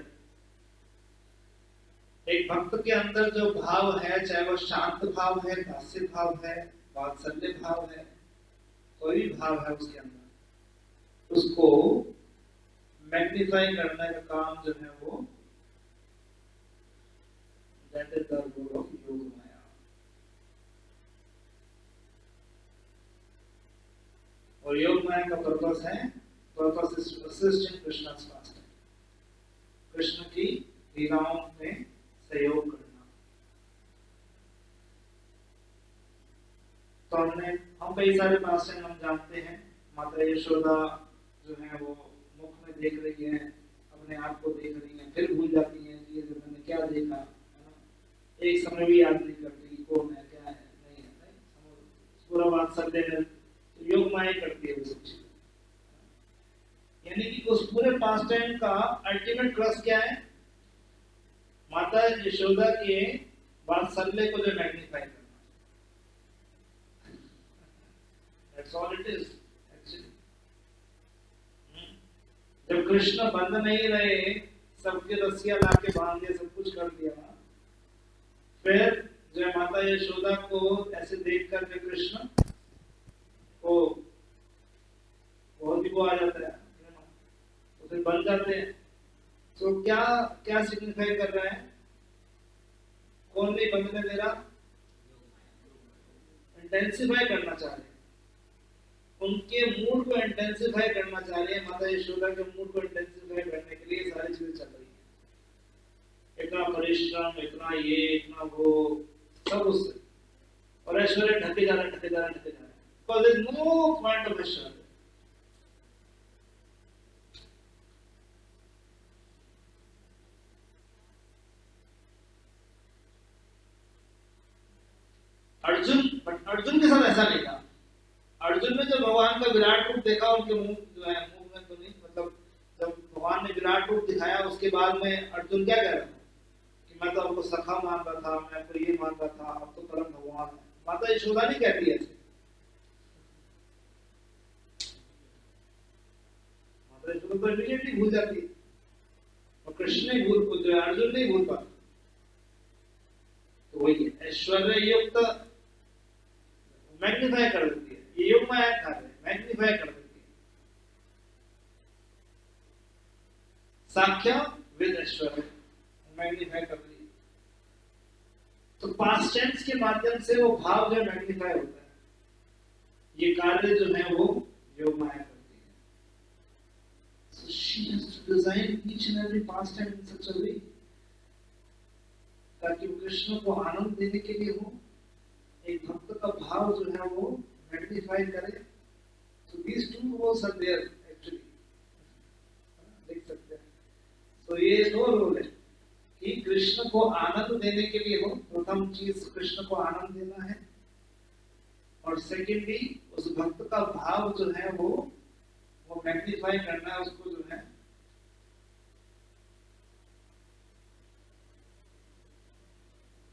एक भक्त के अंदर जो भाव है, चाहे वो शांत भाव है, दास्य भाव है, वात्सल्य भाव है, कोई भी भाव है उसके अंदर, उसको मैग्नीफाई करने का काम जो है वो that is the role of Yoga Maya. और योग माया का पर्पस है, purpose is assist in Krishna's pastime, Krishna की लीलाओं में सहयोग करना। तो हम कई सारे पास्टाइम हम जानते हैं, माता यशोदा जो है वो मुख में देख रही है, अपने आप को देख रही है, फिर भूल जाती है कि ये जो मैंने क्या देखा, है ना, एक समय भी याद नहीं करती कौन है क्या है, नहीं है, नहीं पूरा बात सब देने, तो योग माया करती है वो सब चीजें। यानी कि उस पूरे पास टाइम का अल्टीमेट क्रस क्या है, माता यशोदा के वात्सल्य को जो मैग्नीफाई करना, दैट्स ऑल इट इज। जब कृष्ण बंद नहीं रहे, सबके रस्सियां लाके बांध दिया, सब कुछ कर दिया, फिर जो माता यशोदा को ऐसे देख कर के कृष्ण को बहुत ही वो आ जाता है, तो फिर बन जाते हैं। तो क्या क्या सिग्निफाई कर रहा है, कौन नहीं बनने दे रहा, इंटेंसिफाई करना चाह रहे हैं, उनके मूड को इंटेंसिफाई करना चाह रहे हैं, माता यशोदा के मूड को इंटेंसिफाई करने के लिए सारी चीजें चल रही है, इतना परिश्रम, इतना ये, इतना वो, सब उससे, और ऐश्वर्य ढके जा रहा है, ढके जा रहा है, ढके जा रहा है, because there is no point of ऐश्वर्य। अर्जुन के साथ ऐसा नहीं था। अर्जुन ने जब भगवान का विराट रूप देखा, उनके मुंह जो है, मुंह में तो नहीं, मतलब जब भगवान ने विराट रूप दिखाया, उसके बाद में अर्जुन क्या कह रहा था कि मैं तो आपको सखा मान रहा था, मैं आपको ये मान रहा था, अब तो परम भगवान है। माता यशोदा नहीं कहती ऐसे, माता यशोदा तो इमीडिएटली भूल जाती है, और कृष्ण नहीं भूल, जो अर्जुन नहीं भूल पाता। तो वही ऐश्वर्य युक्त मैग्नीफाई कर देती है, ये योग माया कार्य मैग्नीफाई कर देती है, साख्य विद ऐश्वर्य मैग्नीफाई कर दी। तो पास्ट टेंस के माध्यम से वो भाव जो मैग्नीफाई होता है, ये कार्य जो है वो योग माया करती है। So she has to design each and every pastime in such a way ताकि वो कृष्ण को आनंद देने के लिए हो, एक भक्त का भाव जो है वो मैग्नीफाई करे। So these two roles are there actually, देख सकते हैं। तो ये दो रोल है कि कृष्ण को आनंद देने के लिए हो, प्रथम चीज कृष्ण को आनंद देना है, और सेकेंडली उस भक्त का भाव जो है वो मैग्नीफाई करना है, उसको जो है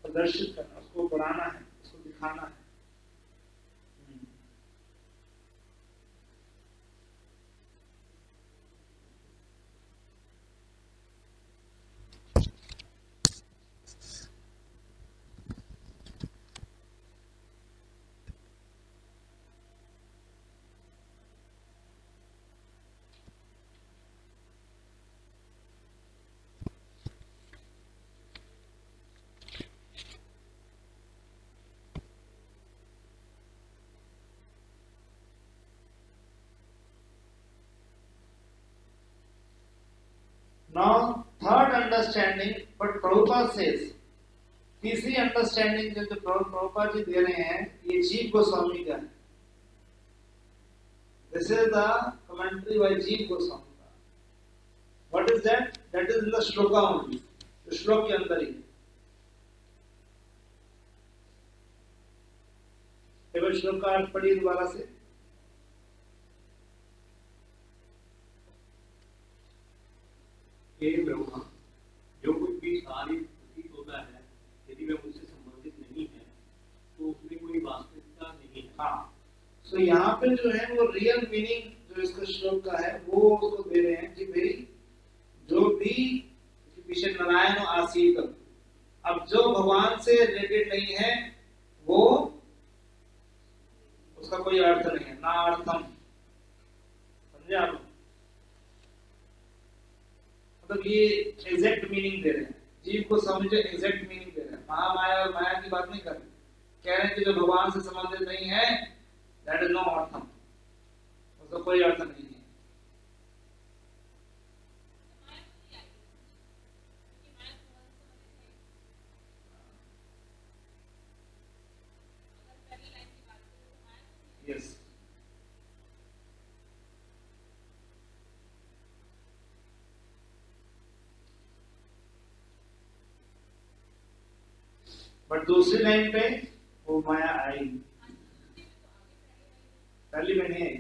प्रदर्शित करना, उसको बढ़ाना है, उसको दिखाना है। Now third understanding, but Prabhupada says, तीसरी अंडरस्टैंडिंग जो प्रभुपाद जी दे रहे हैं, ये जीव गोस्वामी का है। This is the commentary by Jiva Goswami. What is that? That is in the shloka only, तो श्लोक के अंदर ही केवल श्लोक का अर्थ पढ़िए दोबारा से। हे ब्रह्मा, जो कुछ भी सारी प्रतीत होता है, यदि वह मुझसे संबंधित नहीं है तो उसमें कोई वास्तविकता नहीं है। हाँ, तो यहाँ पे जो है वो रियल मीनिंग जो इसका श्लोक का है वो उसको दे रहे हैं कि भाई जो भी पीछे नारायण आसीत, अब जो भगवान से रिलेटेड नहीं है वो उसका कोई अर्थ नहीं है, ना अर्थम। समझे आप? मतलब ये एग्जैक्ट मीनिंग दे रहे हैं, जीव को समझे एग्जैक्ट मीनिंग दे रहे हैं। महामाया और माया की बात नहीं कर रहे, कह रहे हैं कि जो भगवान से संबंधित नहीं है दैट इज नो अर्थम, उसका कोई अर्थ नहीं है। Yes. बट दूसरी लाइन पे वो माया आई, पहली में नहीं आई।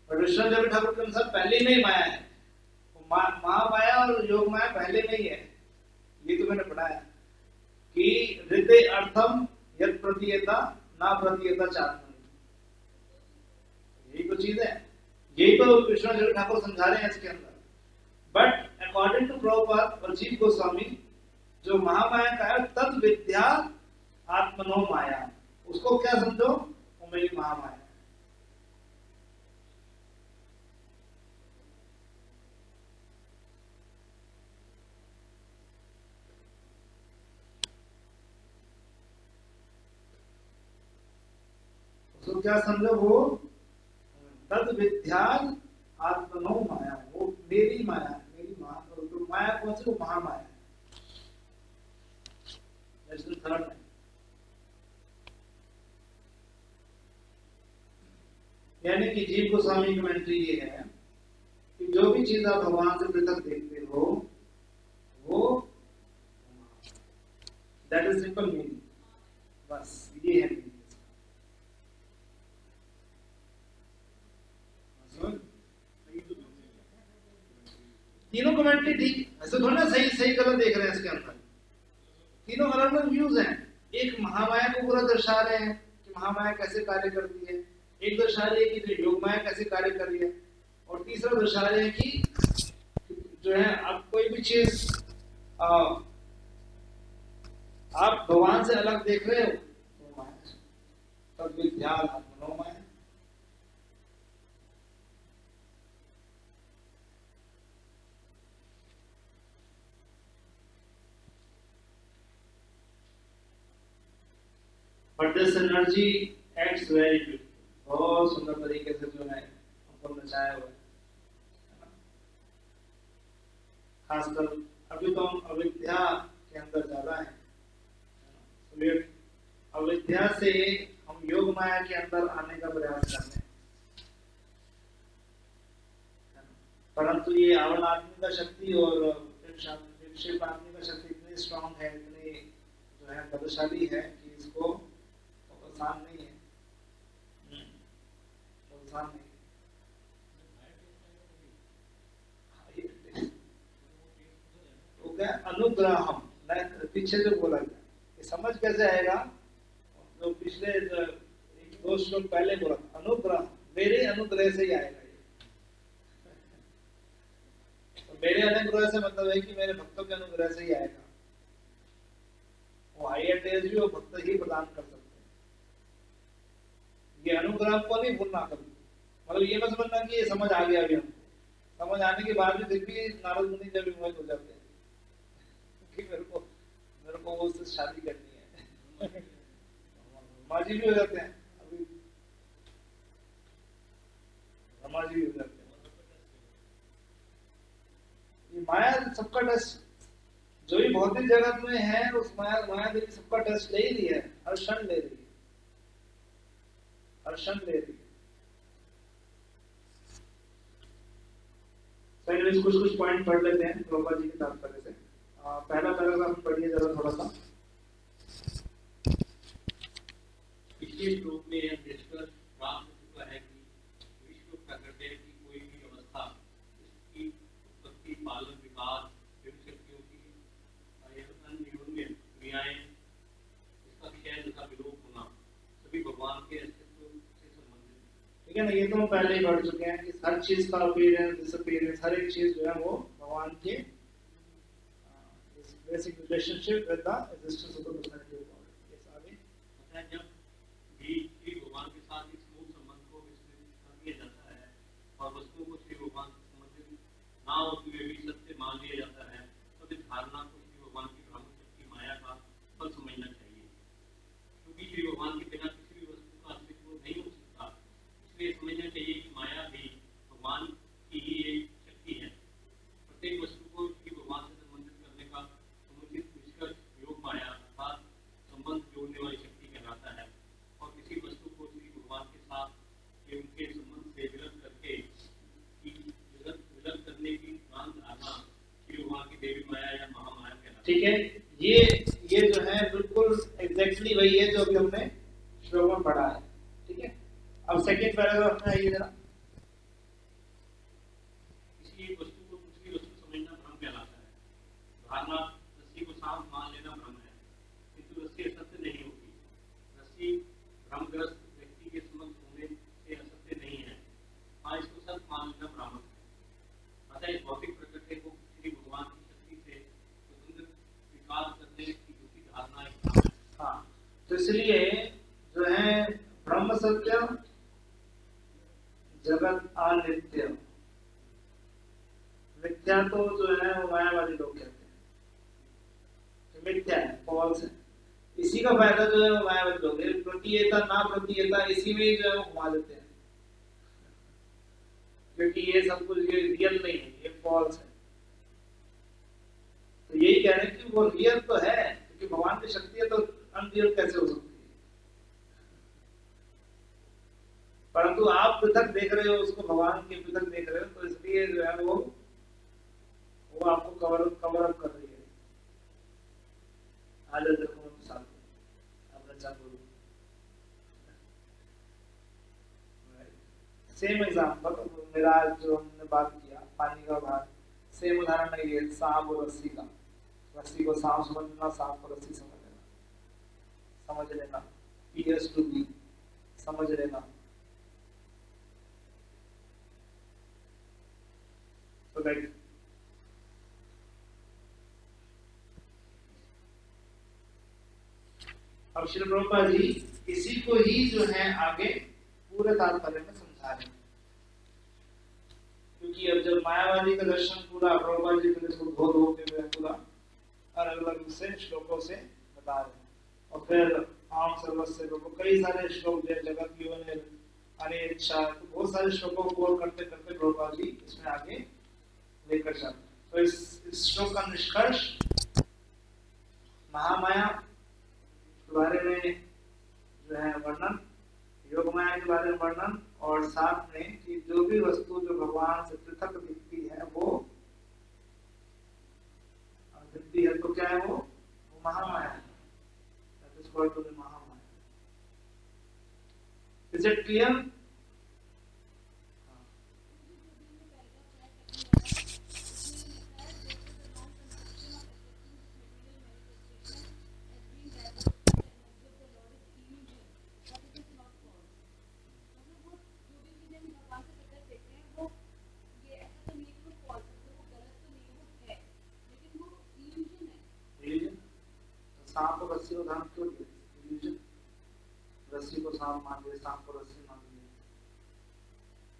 बट विश्वनाथ ठाकुर के अनुसार पहले में ही माया है, महामाया और योग माया पहले में ही है। ये तो मैंने पढ़ा है कि हृदय अर्थम यद प्रतीयता ना प्रतीयता चात्म, यही तो चीज है, यही तो विश्वनाथ ठाकुर समझा रहे हैं इसके अंदर। बट अकॉर्डिंग टू प्रभुपाद और जीव गोस्वामी, जो महामाया का है तद विद्या आत्मनो माया, उसको क्या समझो? वो मेरी महामाया। उसको क्या समझो? वो तद विद्या आत्मनो माया, वो मेरी माया, मेरी तो माया कौन सी? वो महामाया। थर्ड है, यानी कि जीव गोस्वामी की कमेंट्री ये है कि जो भी चीज आप भगवान से पृथक देखते हो वो दैट इज सिंपल मीनिंग, बस ये है मीनिंग। तीनों कमेंट्री ठीक, ऐसे थोड़ा ना सही सही गलत देख रहे हैं इसके अंदर, तीनों अलग अलग व्यूज हैं। एक महामाया को पूरा दर्शा रहे हैं कि महामाया कैसे कार्य करती है, एक दर्शा रही है कि जो योग माया कैसे कार्य कर रही है, और तीसरा दर्शा रहे हैं कि जो है आप कोई भी चीज आप भगवान से अलग देख रहे हो तो माया, तब विद्या आत्मनो माया। But this energy acts very beautiful, बहुत सुंदर तरीके से जो है हमको नचाया हुआ है। खासकर अभी तो हम अविद्या के अंदर ज्यादा है, अविद्या से हम योग माया के अंदर आने का प्रयास कर रहे हैं, परंतु ये आवरण आदमी का शक्ति और विक्षेप आदमी का शक्ति इतनी स्ट्रांग है, इतनी जो है बलशाली है कि इसको आसान नहीं है, आसान नहीं। तो क्या अनुग्रहम, पीछे जो बोला गया, ये समझ कैसे आएगा? जो पिछले एक दो श्लोक पहले बोला था, अनुग्रह, मेरे अनुग्रह से ही आएगा ये। तो मेरे अनुग्रह से मतलब है कि मेरे भक्तों के अनुग्रह से ही आएगा। वो हायर टेज भी वो भक्त ही प्रदान कर सकते हैं। ये अनुग्रह को नहीं भूलना कभी, मतलब ये मत समझना कि ये समझ आ गया अभी हमको, समझ आने के बाद भी फिर भी नारद मुनि जब विमोहित हो जाते हैं कि मेरे को उससे शादी करनी है। माजी भी हो जाते हैं, अभी समाजी भी हो जाते हैं। ये माया सबका टेस्ट, जो भी भौतिक जगत में है उस माया देवी सबका टेस्ट ले ही रही है, हर क्षण ले रही है, हर क्षण ले रही है। कुछ पॉइंट पढ़ लेते हैं प्रभुपाद जी के तात्पर्य से। पहला पैराग्राफ पढ़िए जरा थोड़ा सा। पिछले श्लोक में यह निष्कर्ष प्राप्त हो चुका है कि विश्व प्रकृति की कोई भी अवस्था, इसकी उत्पत्ति, पालन, विकास, विभिन्न शक्तियों की अन्योन्य क्रियाएं, इसका क्षय तथा विलोप होना, सभी भगवान के अस्तित्व से संबंधित है। ठीक है ना, ये तो हम पहले ही पढ़ चुके हैं कि हर चीज का अपीयरेंस, डिसअपीयरेंस, हर एक चीज जो है वो भगवान के basic relationship with the existence of the personality of God. ये सारे पता है, जब भी श्री भगवान के साथ इस मूल संबंध को विस्तृत कर दिया जाता है और वस्तुओं को श्री भगवान से संबंधित ना होते हुए भी सत्य मान लिया जाता है, तब इस धारणा को श्री भगवान की भ्रामक शक्ति माया का फल समझना चाहिए। क्योंकि श्री भगवान के बिना किसी भी वस्तु का अस्तित्व नहीं हो सकता, इसलिए समझना चाहिए कि माया भी भगवान की ही एक शक्ति है। प्रत्येक वस्तु को श्री भगवान से संबंधित करने का समुचित निष्कर्ष योग माया अर्थात संबंध जोड़ने वाली शक्ति कहलाता है। और किसी वस्तु को श्री भगवान के साथ के उनके संबंध से विलग करके विलग करने की भ्रांत धारणा श्री भगवान की देवी माया या महामाया कहलाता है। ठीक है, ये जो है बिल्कुल एग्जैक्टली वही है जो अभी हमने श्लोक में पढ़ा है। ठीक है, अब सेकंड पैराग्राफ में आइए जरा। किसी एक वस्तु को दूसरी वस्तु समझना भ्रम कहलाता है। धारणा रस्सी को सांप मान लेना भ्रम है, किंतु रस्सी असत्य नहीं होती। रस्सी भ्रमग्रस्त व्यक्ति के समक्ष होने से असत्य नहीं है, हाँ इसको सत्य मान लेना भ्रामक है। अतः इस भौतिक प्रकृति को श्री भगवान की शक्ति से स्वतंत्र विकास करने की दूसरी धारणा है। हाँ, तो इसलिए जो है ब्रह्म सत्य, जगत अनित्य, मिथ्या तो जो है वो मायावादी लोग कहते हैं कि मिथ्या है, फॉल्स है। इसी का फायदा जो है वो मायावादी लोग, प्रतीयता ना प्रतीयता इसी में ही जो है वो घुमा देते हैं, क्योंकि ये सब कुछ ये रियल नहीं है, ये फॉल्स है। तो यही कह रहे हैं कि वो रियल तो है, क्योंकि भगवान की शक्ति है, तो अनरियल कैसे हो सकती है। परंतु आप पृथक देख रहे हो उसको, भगवान के पृथक देख रहे हो, तो इसलिए जो है वो आपको कवर अप कर रही है। आज देखो साथ अपना चाकू सेम एग्जांपल मेरा जो हमने बात किया पानी का भार, सेम उदाहरण है ये सांप और रस्सी का। रस्सी को सांप समझना, सांप को रस्सी समझ लेना, PS to B समझ लेना। So like अब श्री प्रभुपाद जी इसी को ही जो है आगे पूरे तात्पर्य में समझा रहे हैं, क्योंकि अब जब मायावादी का दर्शन पूरा प्रभुपाद जी ने इसको धो के पूरा अलग अलग से श्लोकों से बता रहे हैं। और फिर आम सर्वस्व लोगों कई सारे श्लोक दिए, जगत योनि अनिच्छा, बहुत सारे श्लोकों को करते करते प्रभुपाद जी इसमें आगे लेकर जाते हैं। तो इस श्लोक का निष्कर्ष महामाया के बारे में जो है वर्णन, योग माया के बारे में वर्णन, और साथ में कि जो भी वस्तु जो भगवान से पृथक दिखती है वो दिखती है, तो क्या है वो महामाया है। That is called to be Mahamaya. Is it clear? सांप को रस्सी उदाहरण क्यों दिया? रस्सी को सांप मान लिया, सांप को रस्सी मान लिया,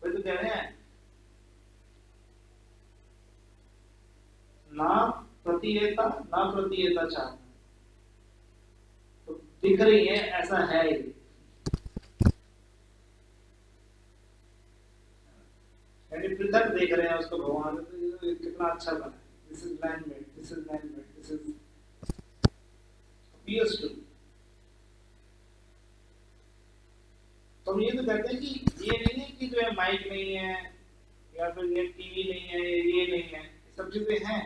वही तो कह रहे हैं ना प्रतीयता चाहना, तो दिख रही है ऐसा है ही। यानी पृथक देख रहे हैं उसको भगवान, तो कितना अच्छा बना है, this is man-made, this is man-made, this is appears to be. तो हम ये तो कहते हैं कि ये नहीं है कि जो है माइक नहीं है या फिर ये टीवी नहीं है, ये नहीं है, सब चीजें हैं,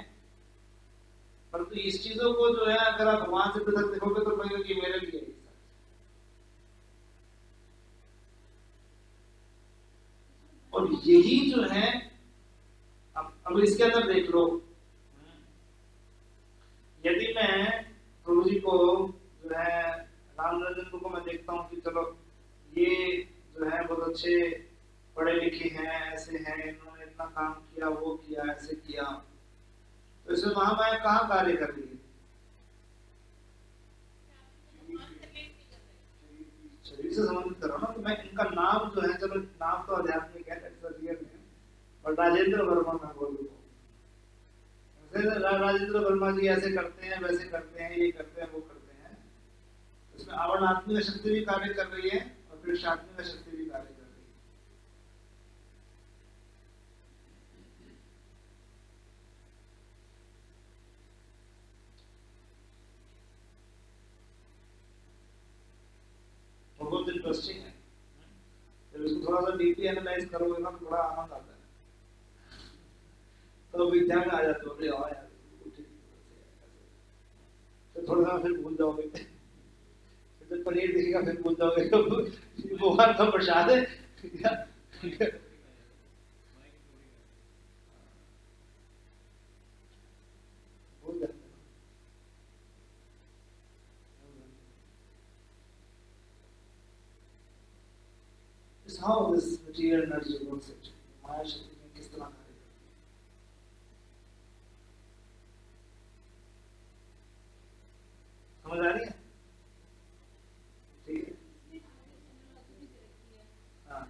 परंतु इस चीजों को जो है अगर आप भगवान से पृथक देखोगे तो कहेंगे कि मेरे लिए है। और यही जो है अब इसके अंदर देख लो, यदि मैं प्रभु जी को जो है रामचंद्र को मैं देखता हूँ कि चलो ये जो है बहुत अच्छे पढ़े लिखे हैं, ऐसे हैं, इन्होंने इतना काम किया, वो किया, ऐसे किया, तो इसमें महामाया कहाँ कार्य कर रही है? शरीर से संबंधित करो ना। तो मैं इनका नाम जो है, चलो नाम तो आध्यात्मिक है, रियल है, और राजेंद्र वर्मा मैं बोलूँ राजेंद्र वर्मा जी ऐसे करते हैं, वैसे करते हैं, ये करते हैं, वो करते हैं, इसमें आवरणात्मिक शक्ति भी कार्य कर रही है और फिर शात्मिक शक्ति भी कार्य कर रही है। बहुत इंटरेस्टिंग है, जब इसको थोड़ा सा डीपली एनालाइज करोगे ना तो बड़ा आनंद आता है, तो विद्या में आ जाते हो, यार तो थोड़ा सा फिर भूल जाओगे, फिर पनीर दिखेगा फिर भूल जाओगे, तो भगवान का प्रसाद है। भूल जाते हैं। It's how this material energy works actually. माया शक्ति में किस तरह कार्य करती है। समझ आ रही है? ठीक है। हाँ।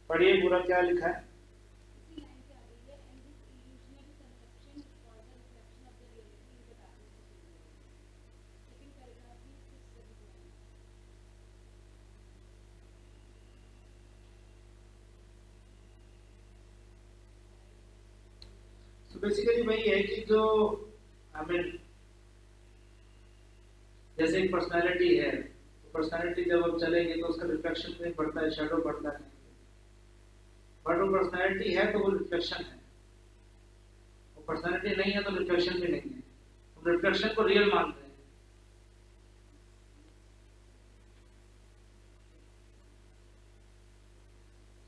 पढ़िए पूरा क्या लिखा है। तो बेसिकली वही है कि जो जैसे एक पर्सनालिटी है, तो पर्सनालिटी जब हम चलेंगे तो उसका रिफ्लेक्शन में पड़ता है, शैडो पड़ता है, बट वो पर्सनालिटी है तो वो रिफ्लेक्शन है, वो पर्सनालिटी नहीं है तो रिफ्लेक्शन भी नहीं है, हम रिफ्लेक्शन को रियल मानते हैं।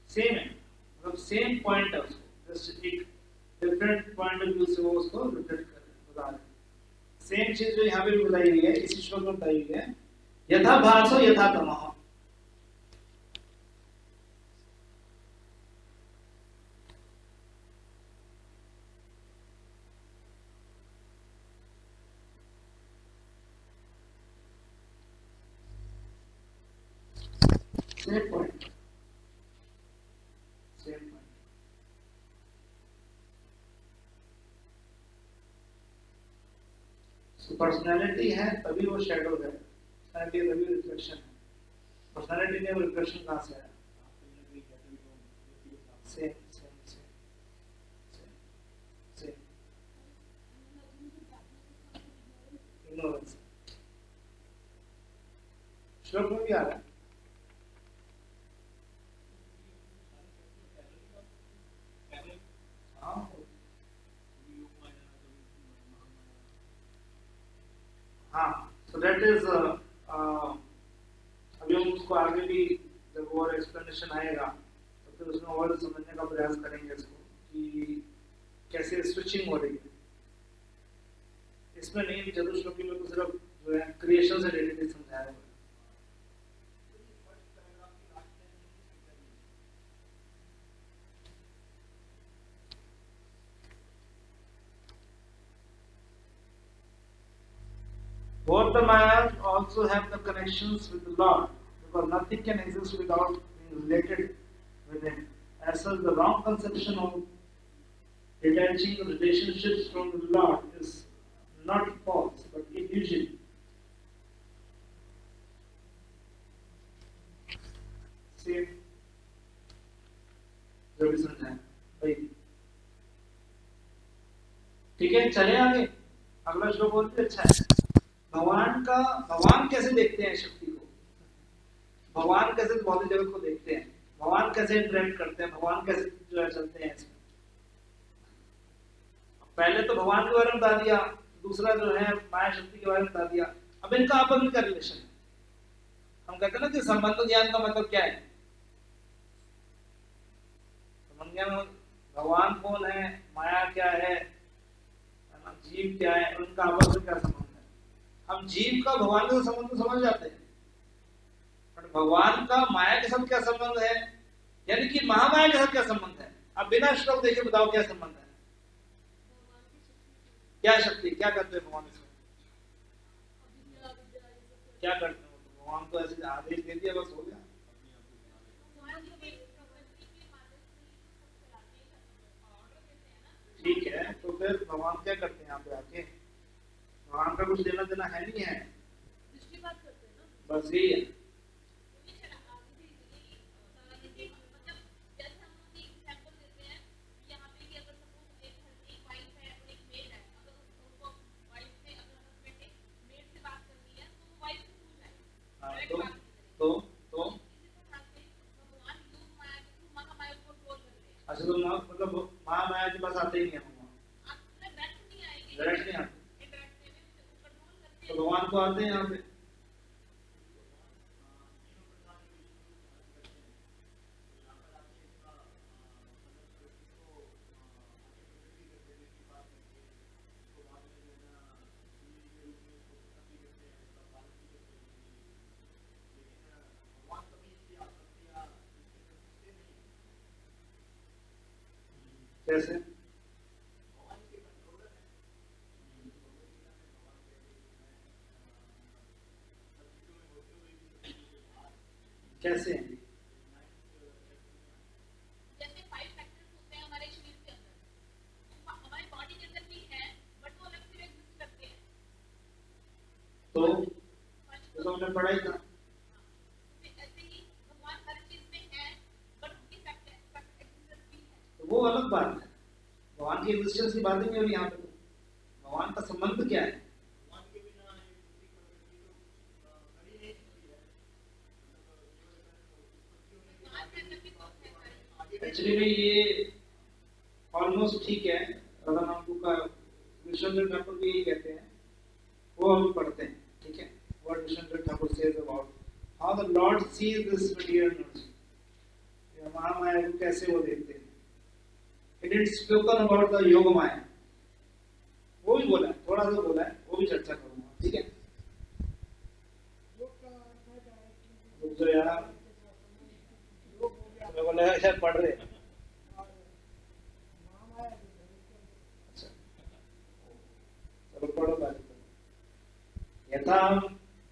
सेम है, मतलब सेम पॉइंट है, उसको जस्ट एक डिफरेंट पॉइंट ऑफ व्यू से वो उसको रिफ्लेक्ट कर बता रहे हैं। सेम चीज जो यहाँ पे भी बताई हुई है, इसी श्लोक में बताई हुई है, यथा भासो यथा तमः। Same point, same point. Personality है तभी वो शैडो है, पर्सनालिटी तभी रिफ्लेक्शन है, पर्सनालिटी ने वो रिफ्लेक्शन कहाँ से आया? Same same same same same ignorance. श्लोक में भी आ रहा है। हाँ, so that is अभी हम उसको आगे भी जब और एक्सप्लेनेशन आएगा तो फिर उसमें और समझने का प्रयास करेंगे इसको कि कैसे स्विचिंग हो रही है। इसमें नहीं, चतुश्लोकी में तो सिर्फ जो है क्रिएशन से रिलेटेड समझाया हुआ है। Both the Mayas also have the connections with the Lord, because nothing can exist without being related with Him. As such, the wrong conception of detaching relationships from the Lord is not false, but illusion. जो भी समझाए भाई। ठीक है, चले आगे। अगला श्लोक और भी अच्छा है। भगवान कैसे देखते हैं शक्ति को, भगवान कैसे भौतिक जगत को देखते हैं, भगवान कैसे इंटरेक्ट करते हैं, भगवान कैसे जो है चलते हैं इसमें। पहले तो भगवान के बारे में बता दिया, दूसरा जो है माया शक्ति के बारे में बता दिया। अब इनका आपस में क्या रिलेशन है? हम कहते हैं ना कि संबंध ज्ञान का मतलब क्या है। संबंध ज्ञान भगवान कौन है, माया क्या है, जीव क्या है, उनका आपस में क्या संबंध है। हम जीव का भगवान के साथ संबंध समझ जाते हैं, पर भगवान का माया के साथ क्या संबंध है, यानी कि महामाया के साथ क्या संबंध है। अब बिना श्लोक देखे बताओ क्या संबंध है, क्या शक्ति, क्या करते हैं भगवान इसमें, क्या करते हैं। भगवान तो ऐसे आदेश दे दिया बस हो गया। ठीक है, तो फिर भगवान क्या करते हैं यहाँ पे आके, भगवान का कुछ लेना देना है नहीं है, बस यही है। अच्छा तो मतलब महामाया के पास आते ही नहीं है भगवान, डायरेक्ट नहीं आते, तो भगवान को आते हैं यहाँ पे। कैसे? कैसे? जैसे 5 फैक्टर्स होते हैं हमारे शरीर के अंदर, हमारी बॉडी के अंदर भी है, बट वो अलग से एग्जिस्ट करते हैं। तो हमने पढ़ा ही था। ऐसे ही भगवान हर चीज में है, बट उनकी एग्जिस्टेंस भी है। तो वो अलग बात है, भगवान की एग्जिस्टेंस की बात ही नहीं हो रही यहाँ पे। भगवान का संबंध क्या है? एक्चुअली में ये ऑलमोस्ट ठीक है, राधा नामकू का विश्वनाथ ठाकुर भी यही कहते हैं, वो हम पढ़ते हैं। ठीक है, what Vishwanath Thakur says about how the Lord sees this material energy, Mahamaya को कैसे वो देखते हैं। It is spoken about the Yogamaya, वो भी बोला है, थोड़ा सा बोला है, वो भी चर्चा करूंगा। ठीक है, तो यार बोले ऐसा पढ़ रहे। अच्छा चलो पढ़ो बात। यथा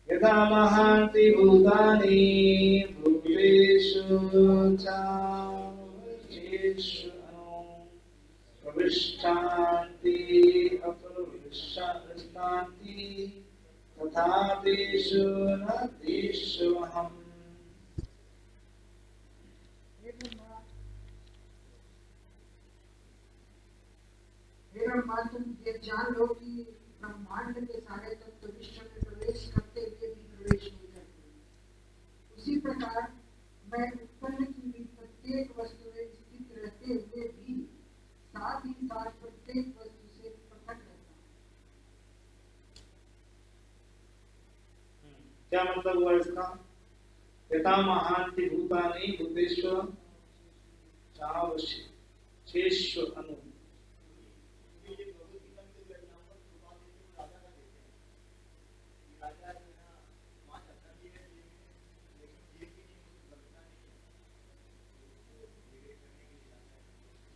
यथा महान्ति भूतानि भूतेषु चाष्टेषु प्रविष्टान्ति अपविष्टान्ति तथा तेषु न तेषु अहम्। ये जान लो कि ब्रह्मांड के सारे तत्व विश्व में प्रवेश करते हुए भी प्रवेश नहीं करते। उसी प्रकार मैं उत्पन्न की हुई प्रत्येक वस्तु में स्थित रहते हुए भी साथ ही साथ प्रत्येक वस्तु से पृथक रहता हूँ। क्या मतलब हुआ इसका? यथा महान्ति भूतानि भूतेषु चावशेषु अनु।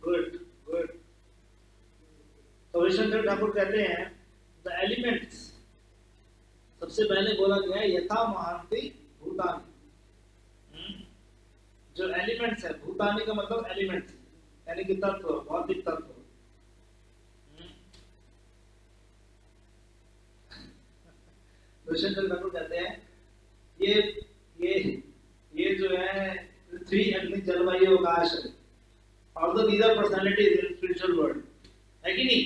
Good good. तो विश्वनाथ ठाकुर कहते हैं द एलिमेंट्स, सबसे पहले बोला गया है यथा महान्ति भूतानि। जो एलिमेंट्स है, भूतानि का मतलब एलिमेंट्स यानी कि तत्व, भौतिक तत्व। विश्वनाथ ठाकुर कहते हैं ये जो है पृथ्वी अग्नि जलवायु आकाश है, although these are personalities in spiritual world, है कि नहीं?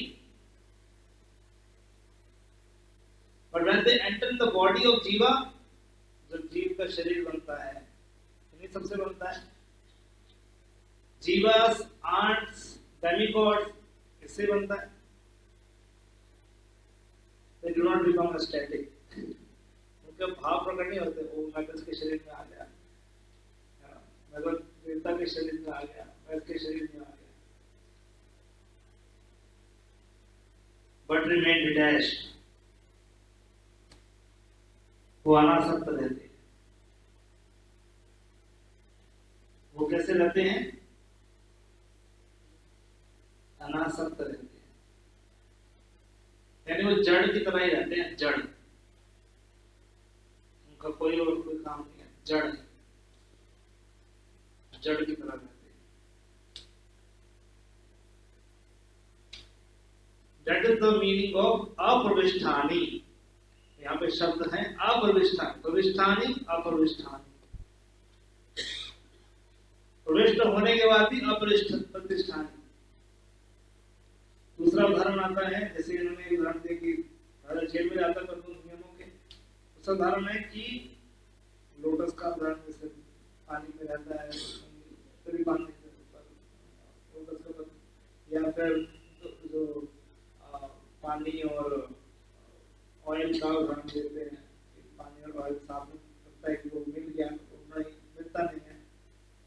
But when they enter the body of जीवा, जब जीव का शरीर बनता है, इन्हीं सबसे बनता है, जीवास, आंट्स, डेमिगॉड्स, इससे बनता है. They do not become static. उनके भाव प्रकट नहीं होते. वो मैगस के शरीर में आ गया, मैगस देवता के शरीर में आ गया, मैगस के शरीर में आ गया. But remain detached. वो अनासक्त रहते हैं. वो कैसे रहते हैं? अनासक्त रहते हैं. यानी वो जड़ की तरह ही रहते हैं. जड़, उनका कोई और कोई काम नहीं है. जड़, जड़ की तरह रहते हैं. That is the meaning of अप्रविष्ठानि. यहाँ पे शब्द है अप्रविष्ठानि. प्रविष्ठानि, अप्रविष्ठानि. प्रविष्ट होने के बाद भी अप्रतिष्ठानि. दूसरा उदाहरण आता है, जैसे इन्होंने एक उदाहरण दिया कि राजा जेल में जाता पर नियमों के. दूसरा उदाहरण है कि लोटस का उदाहरण, जैसे पानी में रहता है तभी पानी लोटस का पत्ता, या फिर जो पानी और ऑयल का उदाहरण देते हैं. पानी और ऑयल साफ लगता है कि वो मिल गया, उतना ही मिलता नहीं है.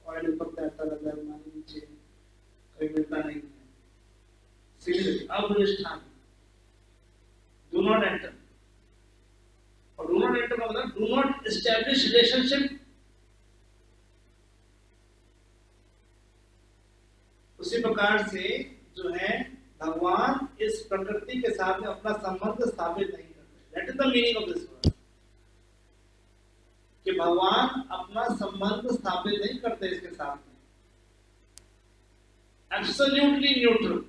ऑयल ऊपर तैरता रहता है, पानी नीचे, कहीं मिलता नहीं है. Similarly, अप्रविष्ठानि, do not enter. और do not enter का मतलब do not establish relationship. उसी प्रकार से जो है भगवान इस प्रकृति के साथ में अपना संबंध स्थापित नहीं करते. That is the meaning of this word. कि भगवान अपना संबंध स्थापित नहीं करते इसके साथ में. Absolutely neutral.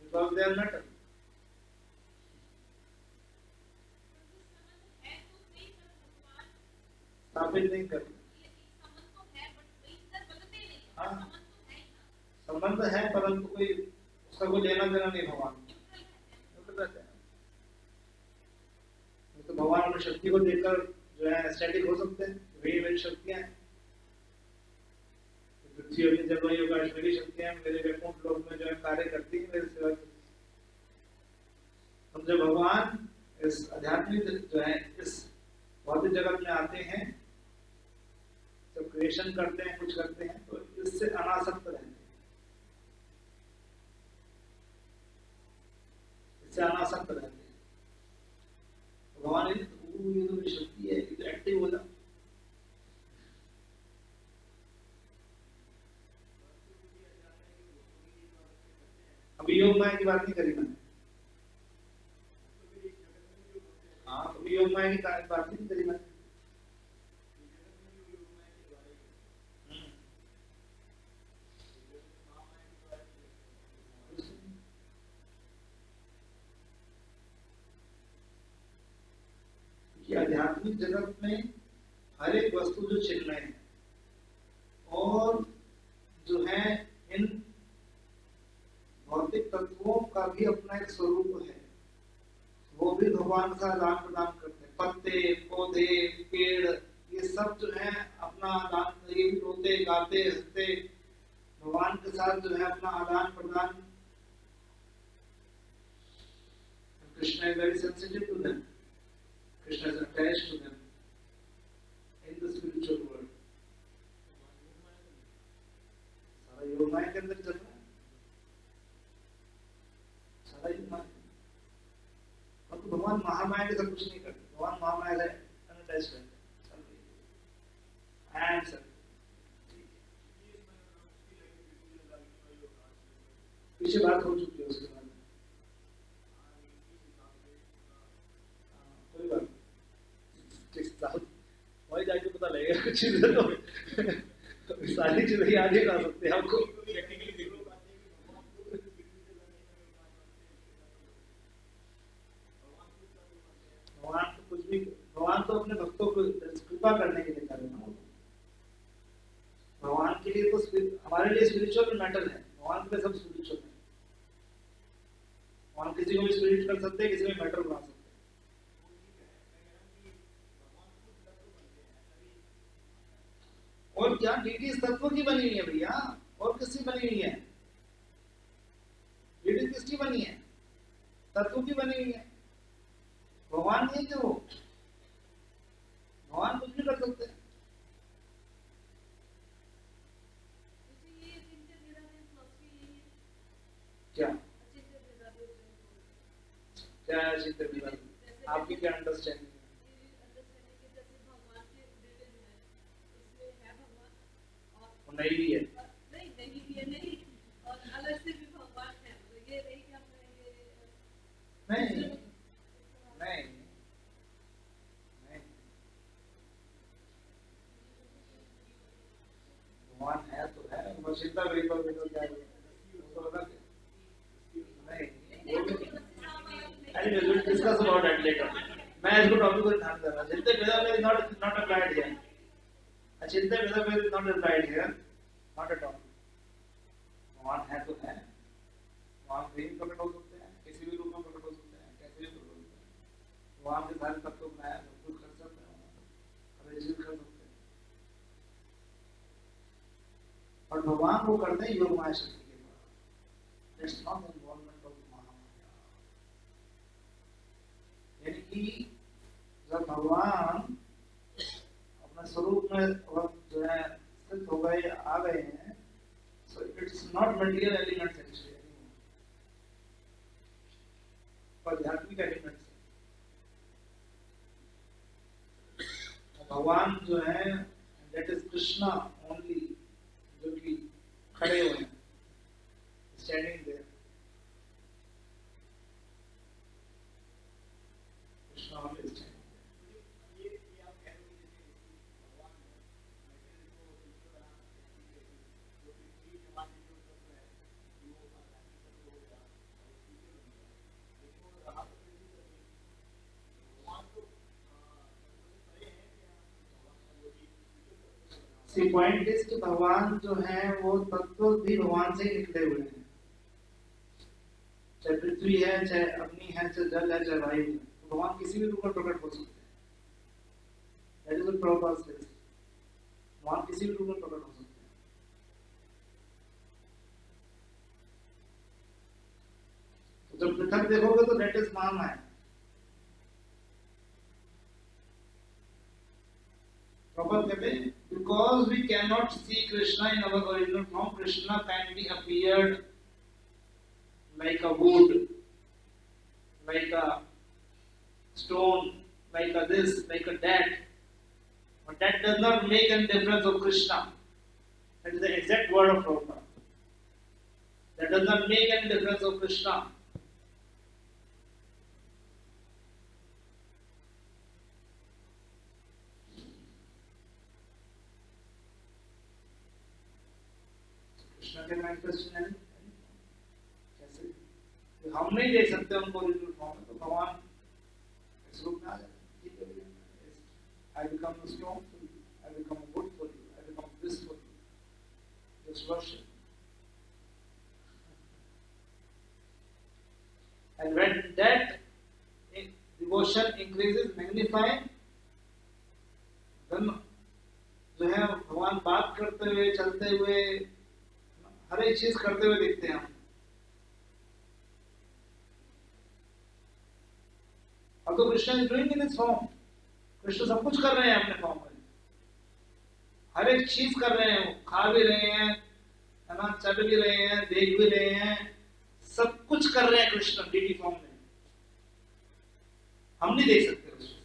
Because they are metal. स्थापित नहीं करते. हाँ, संबंध है परंतु कोई उसका कोई लेना देना नहीं. भगवान तो भगवान अपनी शक्ति को देखकर जो है स्टैटिक हो सकते हैं. वही मेरी शक्तियां हैं. पृथ्वी अपनी जलवायु का मेरी शक्तियां मेरे वैकुंठ लोक में जो है कार्य करती है, मेरे सेवा करती है. हम जब भगवान इस आध्यात्मिक जो है इस भौतिक जगत में आते हैं, जब क्रिएशन करते हैं, कुछ करते हैं, तो इससे अनासक्त रहते हैं. इससे अनासक्त रहते हैं. भगवान ये तो मेरी शक्ति है, ये तो एक्टिव हो जाए. अभी योग माया की बात नहीं करी मैंने. हाँ, अभी योग माया की बात नहीं करी मैंने. आध्यात्मिक जगत में हर एक वस्तु जो चिन्मय है और जो है इन भौतिक तत्वों का भी अपना एक स्वरूप है. वो भी भगवान का आदान प्रदान करते हैं. पत्ते, पौधे, पेड़, ये सब जो है अपना आदान, ये भी रोते, गाते, हंसते भगवान के साथ जो है अपना आदान प्रदान. Krishna is very sensitive to them. Krishna is attached to them in the spiritual world. सारा योग माया के अंदर चल रहा है. सारा योग माया. अब तो भगवान महामाया के साथ कुछ नहीं करते. भगवान महामाया से अनअटैच रहते हैं. एंड सर पीछे बात हो चुकी है उसके बाद. कोई बात वही जाके पता लगेगा कुछ चीजें. तो सारी चीजें याद ही कर सकते हैं आपको. भगवान तो कुछ भी, भगवान तो अपने भक्तों को कृपा करने के लिए कर रहे हैं. भगवान के लिए तो किसी को भी स्पिरिट कर सकते हैं, किसी को मैटर बना सकते हैं। और क्या डीटी तत्व की बनी हुई है भैया, और किसकी बनी हुई है? डीटी किसकी बनी है? तत्व की बनी हुई है। भगवान नहीं है क्या वो? भगवान कुछ भी कर सकते हैं। क्या क्या है चित्त विभाग? आपकी क्या अंडरस्टैंडिंग है? नहीं भी है, नहीं नहीं नहीं, भगवान है तो है, चिंता विभाग में तो क्या है, वो तो अलग है। नहीं, we'll discuss about that later. मैं इसको टॉपिक को ध्यान दे रहा हूँ। चिंता विभाग में not applied here. चिंता विभाग में not applied here, not at all. भगवान है तो है, भगवान कहीं प्रकट हो सकते हैं, किसी भी रूप में प्रकट हो सकते हैं, कैसे भी प्रकट हो सकते हैं। भगवान के सारे तत्व बनाया, सब कुछ कर सकते हैं, हर चीज कर सकते हैं। और भगवान वो करते हैं योग माया शक्ति के द्वारा। It's not the involvement of Mahamaya. यानी कि जब भगवान अपने स्वरूप में जो है स्थित हो गए, आ गए हैं, so it's not material elements actually anymore, पर आध्यात्मिक एलिमेंट्स। भगवान जो है that is Krishna only, जो कि खड़े हुए हैं, standing there. Krishna only is standing there. See, point is कि भगवान जो है वो तत्व भी भगवान से ही निकले हुए हैं। चाहे पृथ्वी है, चाहे अग्नि है, चाहे जल है, चाहे वायु है, तो भगवान किसी भी रूप में प्रकट हो सकते हैं। That is what Prabhupada says. भगवान किसी भी रूप में प्रकट हो सकते हैं। तो जब पृथक देखोगे तो that is महामाया। Prabhupada कहते हैं because we cannot see Krishna in our original form, Krishna kindly appeared like a wood, like a stone, like a this, like a that. But that does not make any difference of Krishna. That is the exact word of Prabhupada. That does not make any difference of Krishna. Krishna के manifestation है कैसे? हम नहीं देख सकते उनको original form में, तो भगवान इस रूप में आ जाते हैं। I become a stone for you, I become a wood for you, I become this for you. Just worship. And when that devotion increases, magnifies, then जो है भगवान बात करते हुए, चलते हुए, हर एक चीज करते हुए दिखते हैं हम। अब तो Krishna is doing in his form, Krishna सब कुछ कर रहे हैं अपने फॉर्म में, हर एक चीज कर रहे हैं, खा भी रहे हैं, है ना, चल भी रहे हैं, देख भी रहे हैं, सब कुछ कर रहे हैं कृष्ण डीटी फॉर्म में। हम नहीं देख सकते कृष्ण,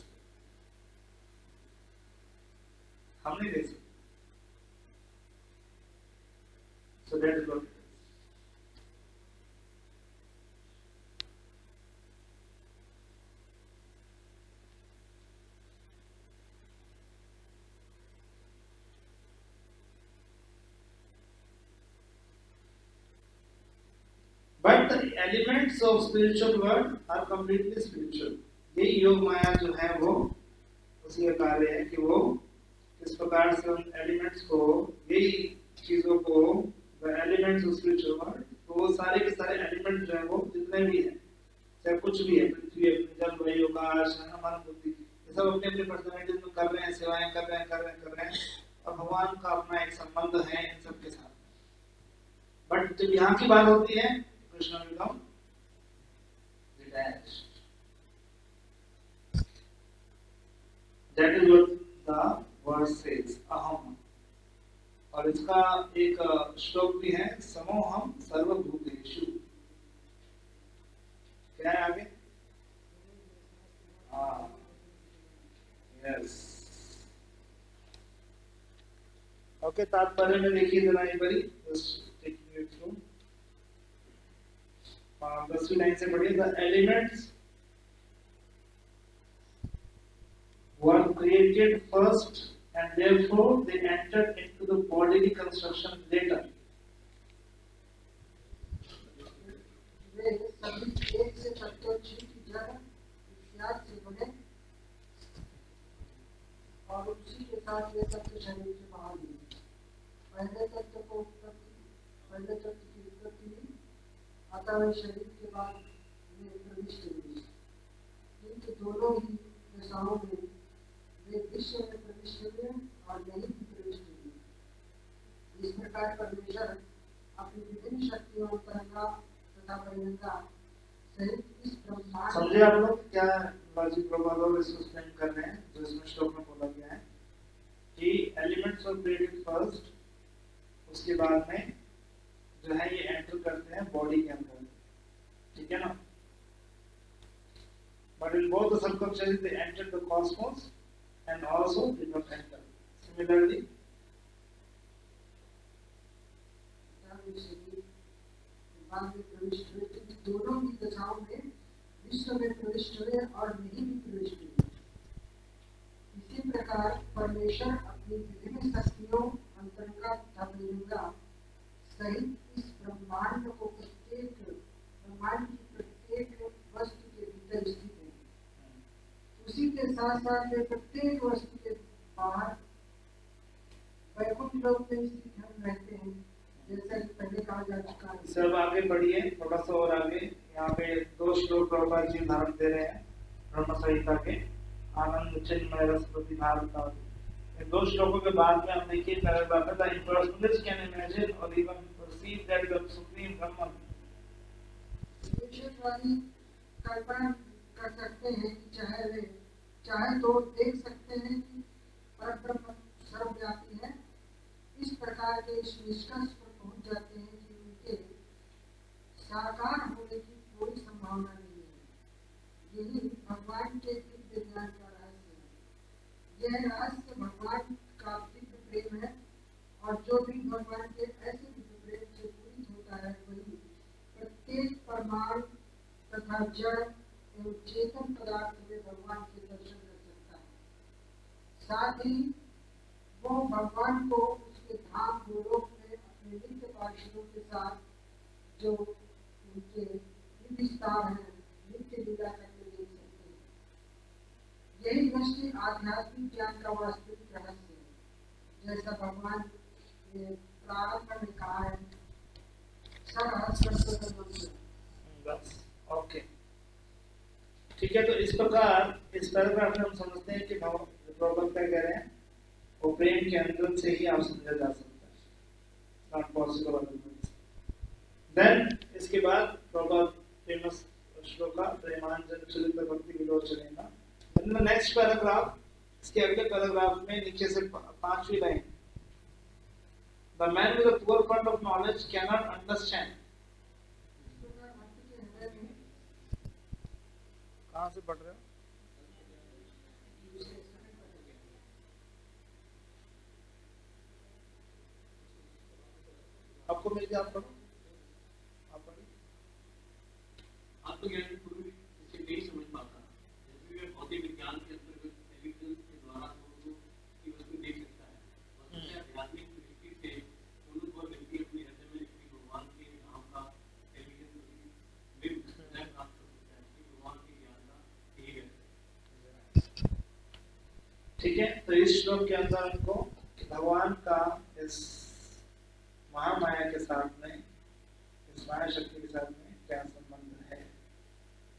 हम नहीं देख सकते। So that is what it is. But the elements of spiritual world are completely spiritual. ये योग माया जो है वो उसी का कार्य है कि वो किस प्रकार से उन एलिमेंट्स को, यही चीजों को, the elements of spiritual world, तो वो सारे के सारे एलिमेंट जो है वो जितने भी हैं चाहे कुछ भी है, पृथ्वी, जल, वायु, आकाश, मन, बुद्धि, ये सब अपने अपने पर्सनालिटीज में कर रहे हैं, सेवाएं कर रहे हैं और भगवान का अपना एक संबंध है इन सब के साथ। बट जब यहाँ की बात होती है Krishna become detached. That is what the verse says, अहम। और इसका एक श्लोक भी है, समोहम सर्वभूतेषु। क्या है आगे? Yes, okay. तात्पर्य में देखिए जरा एक बारी, जस्ट टेकिंग यू थ्रू 10वीं लाइन से पढ़िए। The elements were created first and therefore they entered into the bodily construction later. वे सभी एक से तत्व की जड़ इत्यादि से बने और उसी के साथ ये तत्व शरीर से बाहर निकले। पहले तत्व की उत्पत्ति हुई, अतः वे शरीर के बाद वे प्रविष्ट हुए। किंतु दोनों ही दशाओं में वे विश्व में प्रविष्ट हुए और नहीं भी प्रविष्ट हुए। इस प्रकार परमेश्वर अपनी विभिन्न शक्तियों तरंगा तथा परिणता सहित इस ब्रह्मांड। समझे आप लोग क्या लॉजिक प्रॉब्लम इसको एक्सप्लेन कर रहे हैं? जो इसमें श्लोक में बोला गया है कि एलिमेंट्स वर क्रिएटेड फर्स्ट, उसके बाद में जो है ये एंटर करते हैं बॉडी के अंदर, ठीक है ना? But in both the circumstances they enter the Cosmos and also did not enter. Similarly, दोनों की दशाओं में विश्व में प्रविष्ट हुए और नहीं भी प्रविष्ट हुए। इसी प्रकार परमेश्वर अपनी विभिन्न शक्तियों अंतरंगा तथा बहिरंगा सहित इस ब्रह्मांड को ब्रह्मांड की प्रत्येक वस्तु के भीतर स्थित है। उसी के साथ साथ वे प्रत्येक वस्तु के बाहर वैकुंठ लोक में स्थित हम रहते हैं, जैसा कि पहले कहा जा चुका है। सब आगे बढ़िए थोड़ा सा और आगे। यहाँ पे 2 श्लोक प्रभुपाद जी उदाहरण दे रहे हैं ब्रह्म संहिता के, आनंद चिन्मय रस प्रतिभार का। इन 2 श्लोकों के बाद में हम देखिए पैराग्राफ है, the impersonalist can imagine or even perceive that the supreme Brahman। वाली कल्पना कर सकते हैं कि चाहे तो देख सकते हैं कि परब्रह्म सर्वव्यापी है। इस प्रकार के इस निष्कर्ष पर पहुंच जाते हैं कि उनके साकार होने की कोई संभावना नहीं है। यही भगवान के दिव्य ज्ञान का रहस्य है। यह रहस्य भगवान का दिव्य प्रेम है और जो भी भगवान के ऐसे दिव्य प्रेम से पूरित होता है वही प्रत्येक परमाणु तथा जड़ एवं चेतन पदार्थ में भगवान के दर्शन कर सकता है। साथ ही वो भगवान को उसके धाम गोलोक में अपने नित्य पार्षदों के साथ जो उनके विस्तार है नित्य लीला करके देख सकते हैं। यही दृष्टि आध्यात्मिक ज्ञान का वास्तविक रहस्य है। जैसा भगवान ने प्रारंभ में कहा है, ओके, ठीक है। तो इस प्रकार इस पैराग्राफ में हम समझते हैं कि प्रभुपाद क्या कह रहे हैं, वो प्रेम के अंदर से ही आप समझा जा सकता है, नॉट पॉसिबल अदरवाइज। देन इसके बाद प्रभुपाद फेमस श्लोक का प्रेमांजन चलित भक्ति विलोचनेन। इन द नेक्स्ट पैराग्राफ, इसके अगले पैराग्राफ में नीचे से 5वीं line, the man with the poor fund of knowledge can not understand. कहाँ से पढ़ रहे हो? आपको मिल गया, आप पढ़ो, आप पढ़िए। आत्मज्ञान की पूर्व इसे नहीं समझ पाता, जैसे वे भौतिक विज्ञान के अंतर्गत एविडेंस के द्वारा दोनों की वस्तु देख सकता है। वस्तु आध्यात्मिक दृष्टि से दोनों को व्यक्ति अपने हृदय में श्री भगवान के नाम का एविडेंस प्राप्त कर सकता है कि भगवान के ज्ञान का यही है। ठीक है, तो इस श्लोक के अंदर हमको भगवान का इस महामाया के साथ में, इस माया शक्ति के साथ में क्या संबंध है,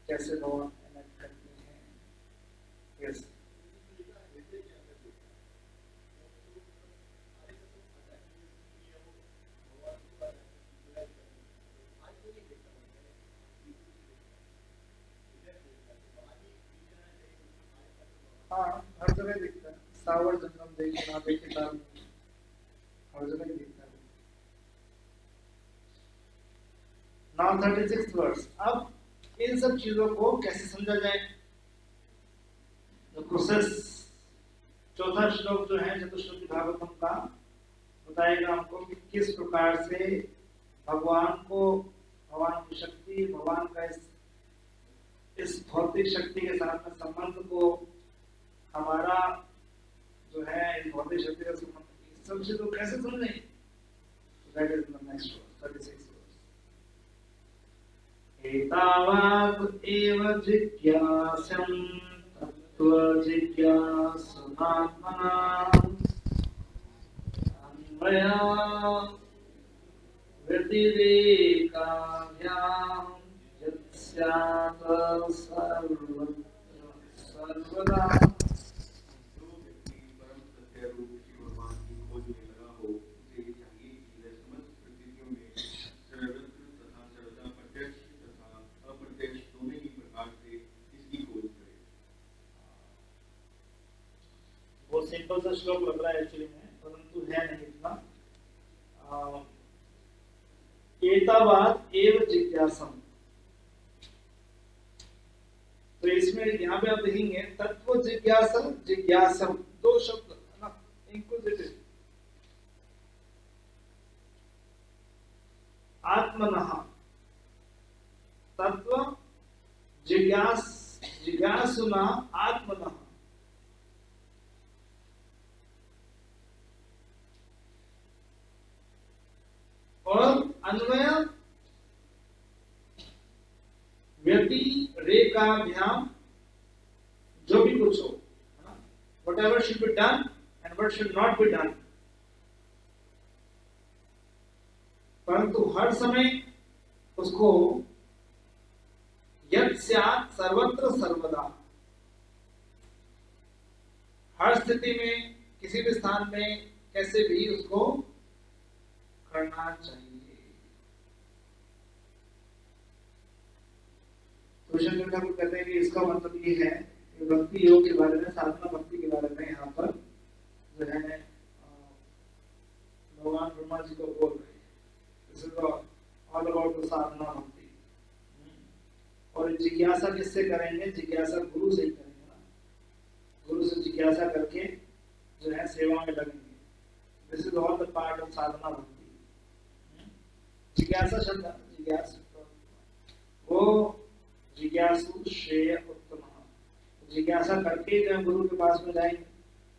कैसे भगवान एनेक्ट करते हैं। यस हाँ, हर जगह दिखता है। सावर जंगम देखे ना देखे तार हर जगह ही दिखता है। Now 36 verse. अब इन सब चीजों को कैसे समझा जाए? प्रोसेस। चौथा श्लोक जो है चतुश्लोकी भागवतम का बताएगा हमको कि किस प्रकार से भगवान की शक्ति, भगवान का इस भौतिक शक्ति के साथ में संबंध को, हमारा जो है इस भौतिक शक्ति का संबंध, इस सब चीजों को कैसे समझें? That is the next verse, 36 verse. एतावत् एव जिज्ञासं तत्त्व जिज्ञासुनात्मना अन्वया व्यतिरेकाभ्यां यत्स्यात् सर्वदा। जो व्यक्ति परम सत्य रूप श्री भगवान की खोज में लगा हो, उसे ये चाहिए कि वह समस्त परिस्थितियों में सर्वत्र तथा सर्वदा प्रत्यक्ष तथा अप्रत्यक्ष दोनों ही प्रकार से इसकी खोज करे। बहुत सिंपल सा श्लोक लग रहा है एक्चुअली में, परंतु है नहीं इतना। एतावत् एव जिज्ञासम, तो इसमें यहाँ पे आप देखेंगे तत्व जिज्ञासम, जिज्ञासम दो शब्द है ना, इंक्विजिटिव। आत्मनः तत्व जिज्ञासुना आत्मनः। और अन्वय व्यतिरेकाभ्याम, जो भी कुछ हो, whatever should be done and what should not be done, परंतु हर समय उसको यत् स्यात् सर्वत्र सर्वदा, हर स्थिति में किसी भी स्थान में कैसे भी उसको करना चाहिए। कृष्ण ठाकुर कहते हैं कि इसका मतलब ये है कि भक्ति योग के बारे में, साधना भक्ति के बारे में यहाँ पर जो है भगवान ब्रह्मा जी को बोल रहे हैं। This is all about the sadhana bhakti. और जिज्ञासा किससे करेंगे? जिज्ञासा गुरु से ही करेंगे ना। गुरु से जिज्ञासा करके जो है सेवा में लगेंगे। This is all the part of sadhana bhakti. जिज्ञासा शब्द, जिज्ञासा वो जिज्ञासु श्रेय उत्तम, जिज्ञासा करके जब गुरु के पास में जाएंगे,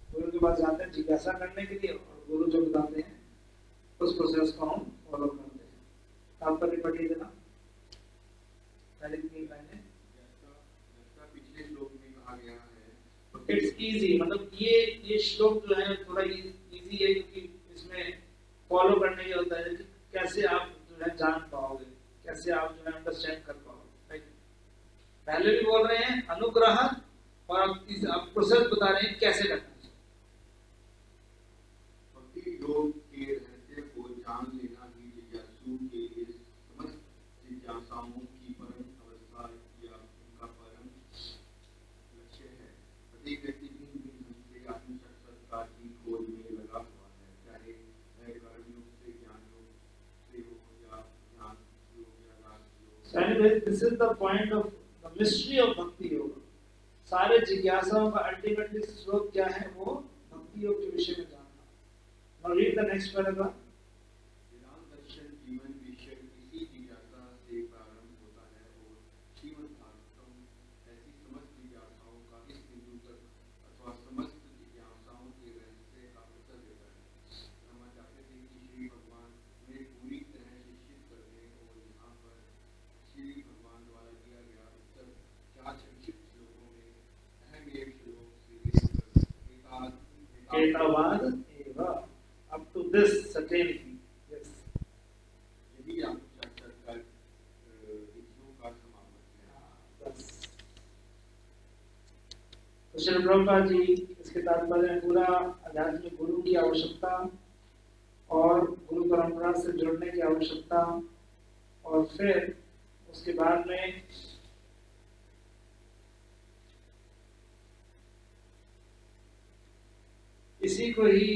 गुरु के पास जाते हैं जिज्ञासा करने के लिए, और गुरु जो बताते हैं उस प्रोसेस को हम फॉलो करते हैं। तात्पर्य पढ़िए जरा, पहले 3 लाइनें। जैसा पिछले श्लोक में कहा गया है, इट्स इजी, मतलब ये श्लोक जो है थोड़ा इजी है, क्योंकि इसमें फॉलो करने के होता है कि कैसे आप जो है जान पाओगे, कैसे आप जो है अंडरस्टैंड कर पाओगे। पहले भी बोल रहे हैं अनुग्रह, और अब प्रोसेस बता रहे हैं कैसे करना है। भक्ति योग के रहस्य को जान लेना ही जिज्ञासु के लिए समस्त जिज्ञासाओं की परम अवस्था या उनका परम लक्ष्य है। प्रत्येक व्यक्ति भिन्न भिन्न ढंग से आत्मसाक्षात्कार की खोज में लगा हुआ है, चाहे वह कर्म योग से, ज्ञान योग से हो, या ध्यान योग या राग योग। So anyway, this is the point of the mystery of भक्ति योग। सारे जिज्ञासाओं का अल्टीमेटली स्रोत क्या है? वो भक्ति योग के विषय में जानना। Now read the next paragraph. वेदांत दर्शन जीवन विषय इसी जिज्ञासा से प्रारंभ होता है, और श्रीमद् भागवतम ऐसी समस्त जिज्ञासाओं का इस बिंदु तक अथवा समस्त जिज्ञासाओं के रहस्य का उत्तर देता है। हम चाहते थे कि श्री भगवान उन्हें पूरी तरह शिक्षित कर दें, और यहाँ पर श्री भगवान द्वारा दिया गया उत्तर 4 संक्षिप्त श्लोकों में अहम एक श्लोक से एतावाद एव, up to this certainty. Yes. यही आत्मसाक्षात्कार विधियों का समापन है। बस श्री प्रभुपाद जी इसके तात्पर्य में पूरा आध्यात्मिक गुरु की आवश्यकता और गुरु परंपरा से जुड़ने की आवश्यकता, और फिर उसके बाद में इसी को ही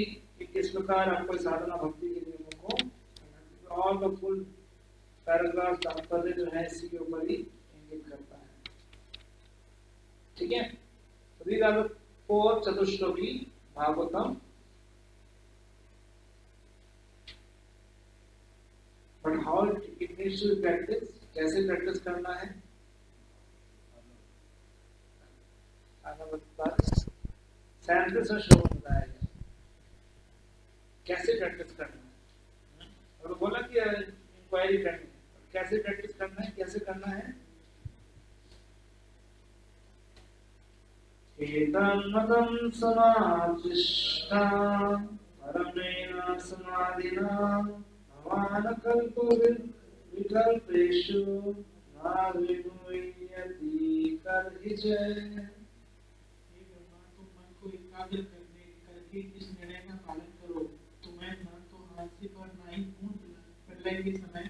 किस प्रकार आपको साधना भक्ति के नियमों को और द फुल पैराग्राफ तात्पर्य जो है इसी के ऊपर ही इंगित करता है। ठीक है, तो these are the 4 Chatushloki Bhagavatam. But how it needs to practice, कैसे प्रैक्टिस करना है? 37 में श्लोक बताया गया कैसे प्रैक्टिस करना है। और बोला कि इंक्वायरी करनी है, कैसे प्रैक्टिस करना है, कैसे करना है? एतन्मतं समाधिष्ठा परमेण समाधिना भवान् कल्पो विकल्पेषु न विमुह्यति कर्हिजय। हे ब्रह्मा, तुम मन को एकाग्र करके इस निर्णय का पालन करो, तुम्हें न तो आलसी और न ही पूर्ण प्रलय के समय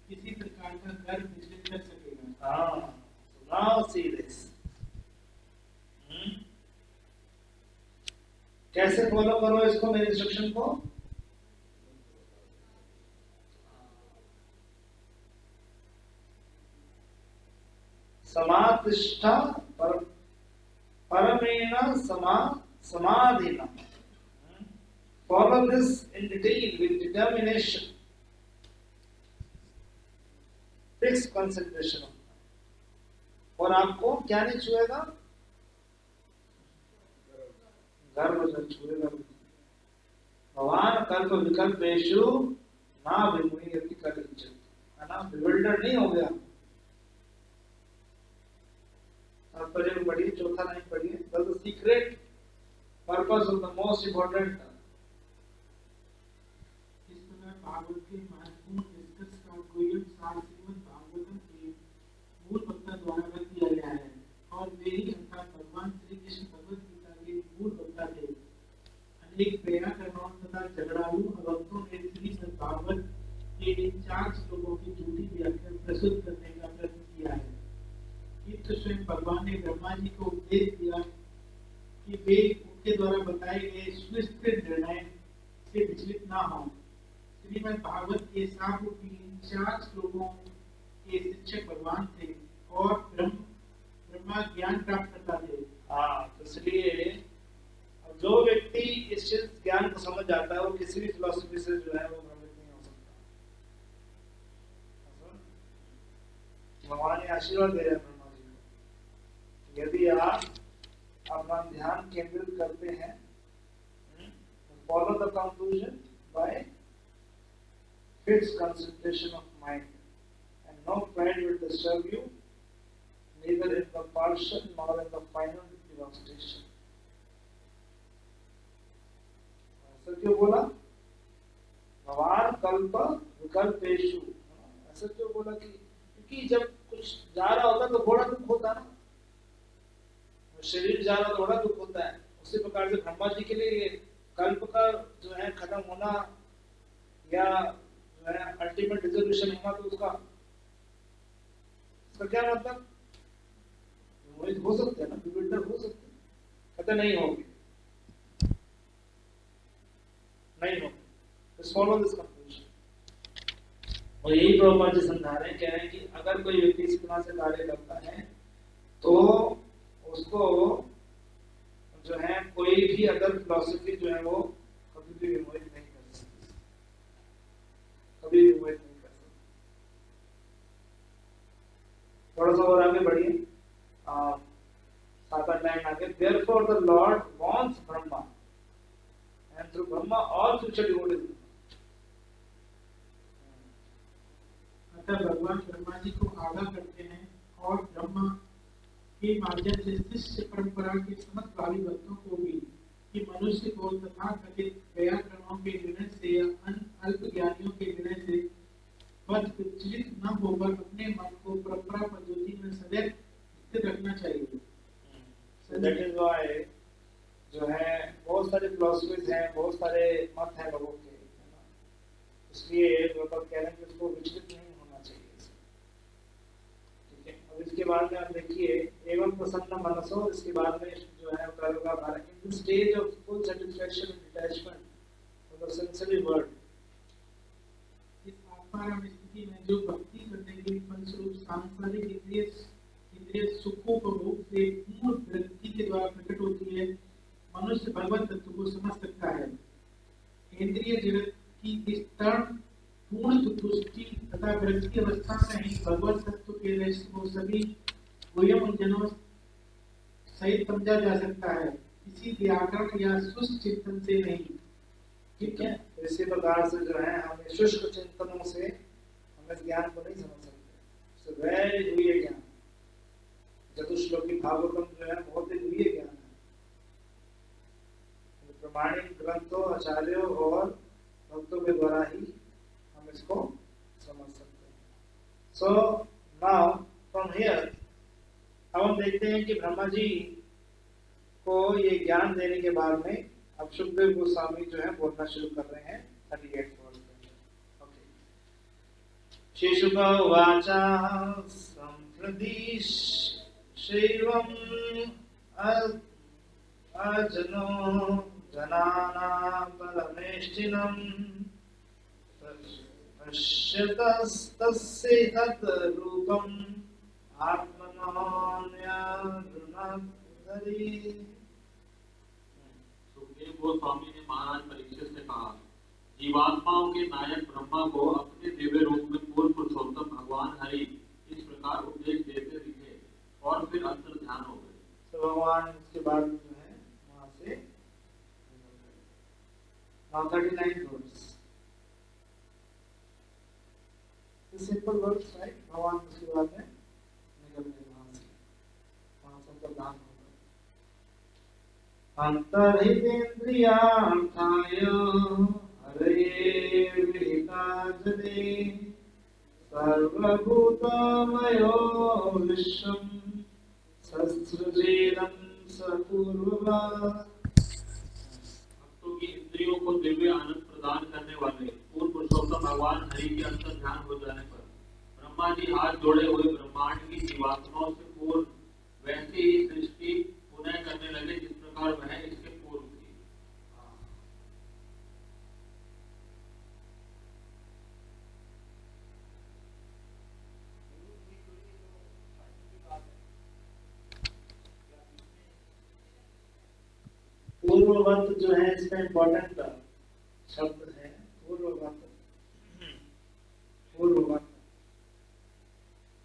किसी प्रकार का गर्व विचलित कर सकेगा। हाँ, so now see this. कैसे फॉलो करो इसको, मेरे इंस्ट्रक्शन को? समाधिष्ठा परमेण समाधिना। Follow this in detail with determination. Fixed concentration. और आपको क्या नहीं छुएगा? गर्व नहीं छुएगा। भगवान कल्प विकल्पेषु ना विमुह्यति कर्हिजय, है ना? बिल्डर नहीं हो गया। तात्पर्य पढ़िए, चौथा लाइन पढ़िए। The secret purpose of the most important. इस प्रकार भागवत के महत्वपूर्ण निष्कर्ष का कोयम सार श्रीमद् भागवतम के मूल वक्ता द्वारा व्यक्त किया गया है, और वे ही अर्थात भगवान श्री कृष्ण भगवद गीता के मूल वक्ता थे। अनेक व्याकरणों तथा झगड़ालू भक्तों ने श्रीमद् भागवत के इन 4 श्लोकों की झूठी व्याख्या प्रस्तुत करने का प्रयत्न किया है। ये तो स्वयं भगवान ने ब्रह्मा जी को उपदेश दिया कि वे उनके द्वारा बताए गए सुस्थिर निर्णय से विचलित ना हो। श्रीमद् भागवत के साथ 4 श्लोकों के शिक्षक भगवान थे और ब्रह्मा ज्ञान प्राप्त करता थे। हाँ, तो इसलिए जो व्यक्ति इस ज्ञान को समझ जाता है वो किसी भी फिलॉसफी से जो है वो भ्रमित नहीं हो सकता। भगवान ने आशीर्वाद दे रहे हैं ब्रह्मा जी को, यदि आप अपना ध्यान केंद्रित करते हैं, follow the conclusion by fixed concentration of mind, and no pride will disturb you, neither in the partial nor in the final devastation. ऐसा क्यों बोला? भगवान कल्प विकल्पेषु, ऐसा क्यों बोला? क्योंकि जब कुछ जा रहा होता तो बड़ा दुख होता ना, शरीर जा रहा तो बड़ा दुख होता है। उसी प्रकार से ब्रह्मा जी के लिए कल्प का जो है खत्म होना या जो है अल्टीमेट रिजोल्यूशन होना, तो उसका क्या मतलब? हो सकते हैं ना, बिल्डर हो सकते हैं, कहते नहीं होगी, नहीं होगी। Just follow this conclusion. और यही प्रभुपाद जी समझा रहे हैं, कह रहे हैं कि अगर कोई व्यक्ति इस तरह से कार्य करता है तो उसको जो है कोई भी अदर फिलॉसफी जो है वो कभी भी विमोहित नहीं कर सकती, कभी विमोहित नहीं कर सकती। थोड़ा सा और आगे बढ़िए, 7-8 लाइन आगे। Therefore the Lord wants Brahma, and through Brahma all future devotees. अतः भगवान ब्रह्मा जी को आगाह करते हैं और ब्रह्मा के माध्यम से शिष्य परंपरा के समस्त भावी भक्तों को भी कि मनुष्य को तथा कथित व्याकरणों के निर्णय से या अल्प ज्ञानियों के निर्णय से पद विचलित न होकर अपने मन को परंपरा पद्धति में सदैव स्थिर रखना चाहिए। दैट इज व्हाई जो है बहुत सारे फिलोसफीज हैं, बहुत सारे मत हैं लोगों के, है ना। इसलिए बाबा कह रहे हैं कि उसको विचलित नहीं होना चाहिए इससे। ठीक है, अब इसके बाद में आप देखिए एवं प्रसन्न मनसो, इसके बाद में जो है उत्तर होगा Bharat in the stage of full satisfaction and detachment from the sensory world. इस आत्माराम स्थिति में जो भक्ति करने के फलस्वरूप सांसारिक इंद्रिय सुखोपभोग से पूर्ण वृत्ति के द्वारा प्रकट होती है, मनुष्य भगवत तत्व को समझ सकता है। इंद्रिय जगत की इस तर्ण पूर्ण तुष्टि तथा वृत्ति अवस्था में ही भगवत तत्व के रहस्य को सभी गुह्यम जनों सहित समझा जा सकता है, किसी व्याकरण या शुष्क चिंतन से नहीं। ठीक है, इसी प्रकार से जो है हम शुष्क चिंतनों से हम इस ज्ञान को नहीं समझ सकते। वेरी गुह्य ज्ञान, चतुश्लोकी भागवतम जो है बहुत ही गुह्य ज्ञान है, प्रमाणिक ग्रंथों, आचार्यों और भक्तों के द्वारा ही हम इसको समझ सकते हैं। सो नाउ फ्रॉम हियर अब हम देखते हैं कि ब्रह्मा जी को ये ज्ञान देने के बाद में अब सुखदेव गोस्वामी जो है बोलना शुरू कर रहे हैं 38 वर्ष में। ओके, श्री शुक उवाच संप्रदिश शैवम अजनो जनानां परमेष्ठिनं पश्यतस्तस्य तद्रूपम् आत्मनोऽन्यदृणधरी। सुखदेव गोस्वामी ने महाराज परीक्षित से कहा, जीवात्माओं के नायक ब्रह्मा को अपने दिव्य रूप में पूर्ण पुरुषोत्तम भगवान हरि इस प्रकार उपदेश देते दिखे और फिर अंतर ध्यान हो गए। तो भगवान इसके बाद जो है वहां से 39 वर्ड्स, सिंपल वर्ड्स, राइट। भगवान उसके बाद में निकल गए वहां से अंतर ध्यान हो गए। अंतर्हितेन्द्रियार्थाय हरये विहिताजने सर्वभूतमयो विश्वं ससृजेदं सपूर्ववत्। भक्तों की इंद्रियों को दिव्य आनंद प्रदान करने वाले पूर्ण पुरुषोत्तम भगवान हरि के अंतर ध्यान हो जाने पर ब्रह्मा जी हाथ जोड़े हुए ब्रह्मांड की जीवात्माओं से पूर्ण वैसे ही सृष्टि पुनः करने लगे जिस प्रकार वह इसके पूर्व थी। पूर्ववत जो है इसका इम्पोर्टेंट शब्द है पूर्ववत। पूर्ववत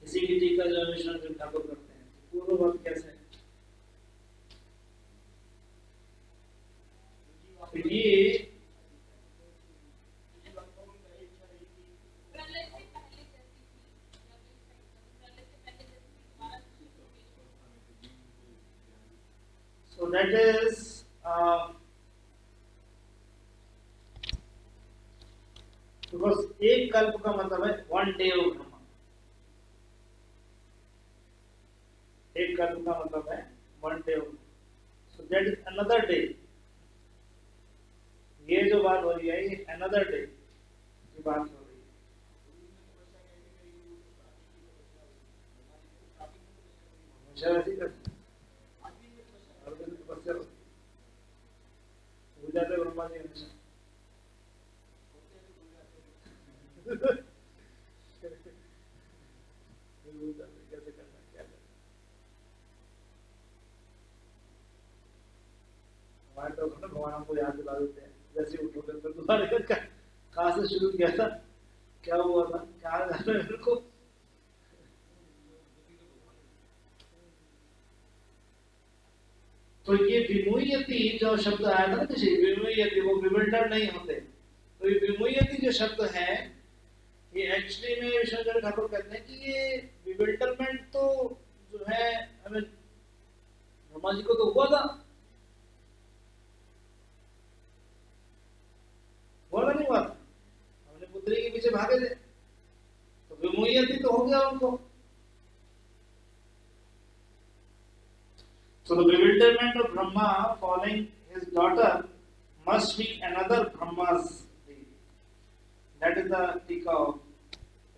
इसी की टीका जो मिश्रण जो ठाकुर करते हैं, पूर्ववत कैसे? ये so that is because एक कल्प का मतलब है वन डे ऑफ ब्रह्मा। एक कल्प का मतलब है one day of, so that is another day. ये जो बात हो रही है ये अनदर डे की बात हो रही है। हमेशा ऐसी करते भूल जाते ब्रह्मा जी हमेशा। कैसे करना क्या करना, हमारे तो भगवान हमको याद दिला देते हैं जैसे उठोगे तो तुम्हारे कहाँ से शुरू किया था, क्या हुआ था, क्या जाना है मेरे को। तो ये विमुह्यति जो शब्द आया था ना, विमुह्यति, वो विबिल्डर नहीं होते। तो ये विमुह्यति जो शब्द है ये एक्चुअली में विश्वनाथ ठाकुर कहते हैं कि ये विबिल्डरमेंट तो जो है हमें ब्रह्मा जी को तो हुआ था, हुआ नहीं हुआ था, हमने पुत्री के पीछे भागे थे तो विमुह्यति तो हो गया उनको। So the bewilderment of Brahma following his daughter must be another Brahma's deed. That is the टीका of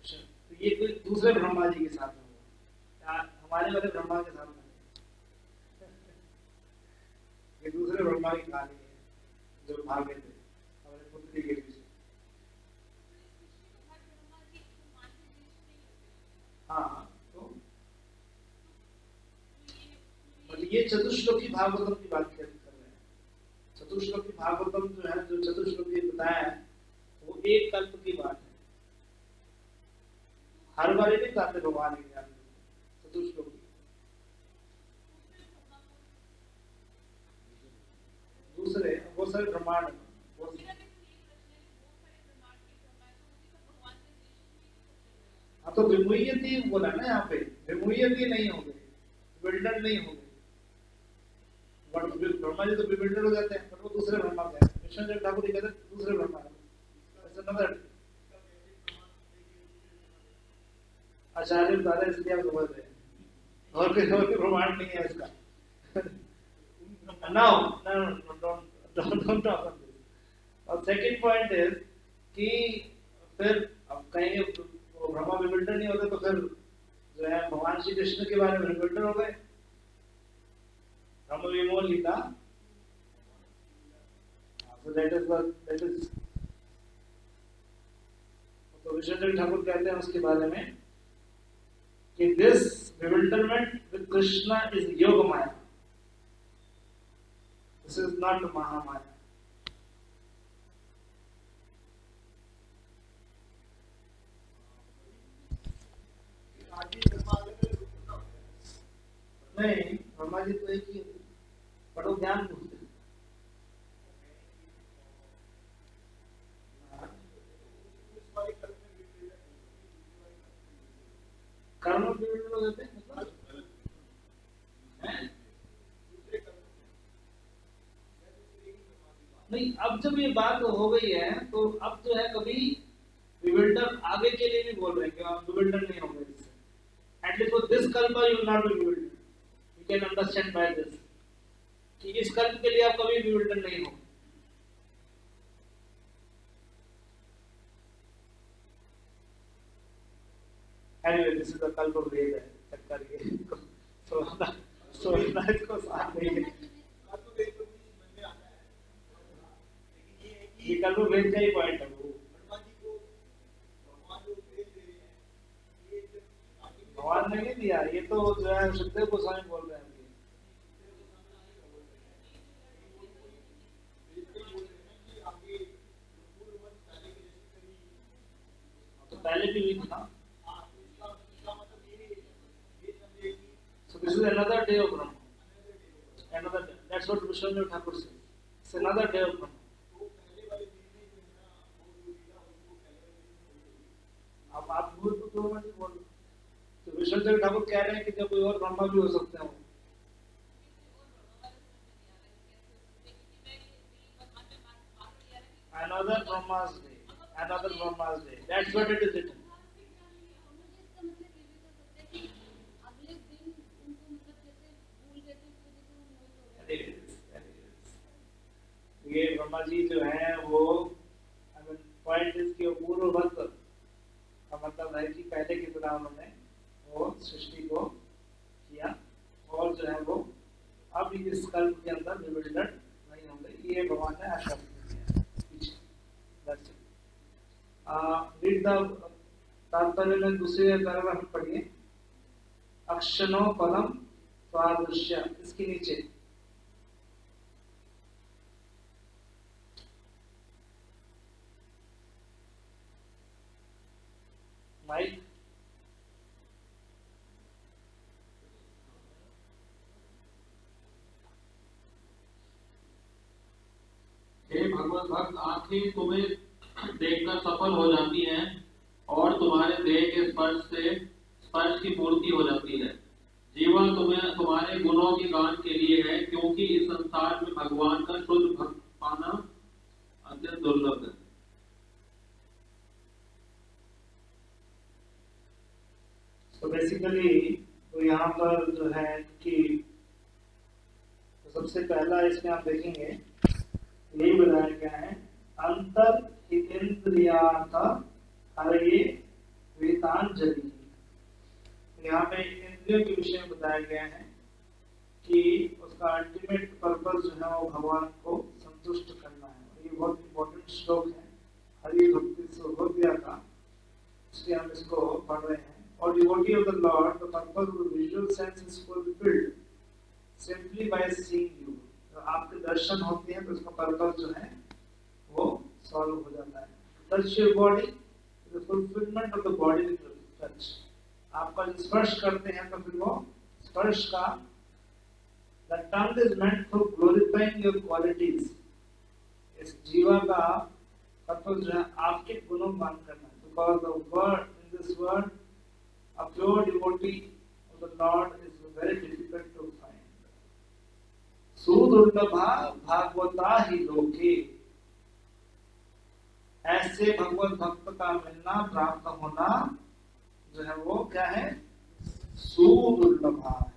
तो ये कोई दूसरे ब्रह्मा जी के साथ में हुआ, हमारे वाले ब्रह्मा के साथ में ये दूसरे ब्रह्मा की कहानी है जो भागे थे हमारे पुत्री के पीछे। हाँ तो ये चतुश्लोकी भागवतम की बात कर रहे हैं। चतुश्लोकी भागवतम जो है, जो चतुश्लोकी बताया है, वो एक कल्प की बात है। हर बार नहीं बताते भगवान के ज्ञान चतुश्लोकी। दूसरे वो सारे ब्रह्मांड हाँ तो विमुह्यति बोला ना यहाँ पे, विमुह्यति नहीं होंगे, बिल्डर नहीं होंगे। ब्रह्मा जी तो बिल्डर हो जाते हैं, पर वो दूसरे ब्रह्मा के हैं। विष्णु ठाकुर जी कहते हैं दूसरे ब्रह्मा है। आचार्य बता इसलिए आप समझ रहे हैं, और कोई ब्रह्मांड नहीं है इसका। Now, don't talk on this. और second point is कि फिर अब कहेंगे वो ब्रह्मा विबिल्डर नहीं होते तो फिर जो है भगवान श्री कृष्ण के बारे में विबिल्डर हो गए। ब्रह्म विमोल लीला, so that is तो विष्णु ठाकुर कहते हैं उसके बारे में कि this bewilderment with Krishna is yoga maya. This is not Mahamaya. नहीं, ब्रह्मा जी तो एक ही बड़ो ज्ञान पूछते हैं। कर्म विविध हो जाते हैं नहीं। अब जब ये बात हो गई है तो अब जो है कभी विविल्डर आगे के लिए नहीं बोल रहे कि आप विविल्डर नहीं होंगे इससे। At least for this kalpa you will not be bewildered, you can understand by this कि इस कल्प के लिए आप कभी विविल्डर नहीं होंगे। Anyway, this is the कल्प वेद है, चक्कर ये so इसको साथ नहीं है। ये कल्प वेद का ही पॉइंट है वो। भगवान ने नहीं दिया, ये तो जो है सुखदेव गोस्वामी बोल रहे हैं। तो पहले भी हुई थी ना। So this is another day of Brahma. Another day. That's what Vishnu Thakur says. It's another day of Brahma. अब आप भूल तो क्यों मत बोल। तो विष्णु ठाकुर कह रहे हैं कि जब कोई और ब्रह्मा भी हो सकते हैं। Another Brahma's day. Another Brahma's day. That's what it is written. ये ब्रह्मा जी जो हैं वो पॉइंट इसके पूर्व भक्त का मतलब है कि पहले की तरह उन्होंने वो सृष्टि को किया और जो है वो अब इस कल्प के अंदर विविल्डर नहीं होंगे, ये भगवान ने आश्वासन दिया पीछे। रीड द तात्पर्य में दूसरे पैराग्राफ पढ़िए। अक्षनो फलम स्वादृश्य, इसके नीचे माइक। हे भगवत भक्त, आंखें तुम्हें देखकर सफल हो जाती हैं और तुम्हारे देह के स्पर्श की पूर्ति हो जाती है। जीवन तुम्हारे गुणों के गान के लिए है, क्योंकि इस संसार में भगवान का शुद्ध भक्त पाना अत्यंत दुर्लभ है। तो बेसिकली तो यहाँ पर जो है कि सबसे पहला इसमें आप देखेंगे यही बताया गया है, अंतर हितेन्द्रियार्थ हरये वेदांजलि। यहाँ पे इंद्रियों के विषय में बताया गया है कि उसका अल्टीमेट पर्पस जो है वो भगवान को संतुष्ट करना है। ये बहुत इंपॉर्टेंट श्लोक है हरि भक्ति सौभाग्य का, इसलिए हम इसको पढ़ रहे हैं। और devotee of the Lord, the purpose of the visual sense is fulfilled simply by seeing you. आपके दर्शन होते हैं तो उसका पर्पस जो है वो सॉल्व हो जाता है। Touch your body, the fulfilment of the body with touch. आपका जो स्पर्श करते हैं तो फिर वो स्पर्श का the tongue is meant for glorifying your qualities। इस जीवा का पर्पस जो है आपके गुणों का मान करना है। Because the word in this word, a pure devotee of the Lord is very difficult to find। सुदुर्लभा Bhagavata ही लोके, ऐसे भगवत भक्त का मिलना प्राप्त होना जो है वो क्या है, सुदुर्लभा है।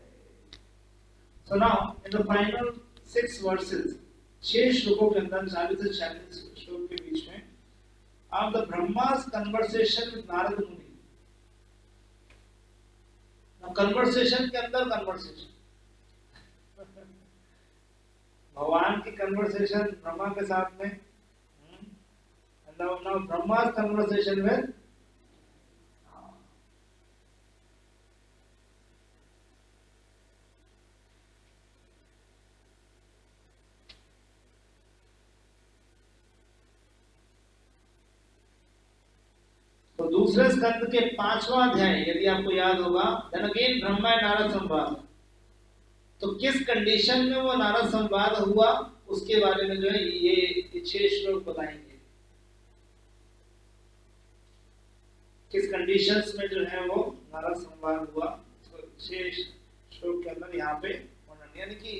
So now in the final 6 verses, 6 श्लोकों के अंदर 40 से 46 श्लोक के बीच में आप the Brahma's conversation with Narad मुनि। Now conversation के अंदर conversation, भगवान की conversation ब्रह्मा के साथ में, and now Brahma's conversation with तो दूसरे स्कंद के 5वां अध्याय यदि आपको याद होगा, then again Brahma and Narada संवाद। तो किस कंडीशन में वो नारद संवाद हुआ उसके बारे में जो है ये 6 श्लोक बताएंगे। किस कंडीशंस में जो है वो नारद संवाद हुआ, तो 6 श्लोक के अंदर यहाँ पे वर्णन, यानी कि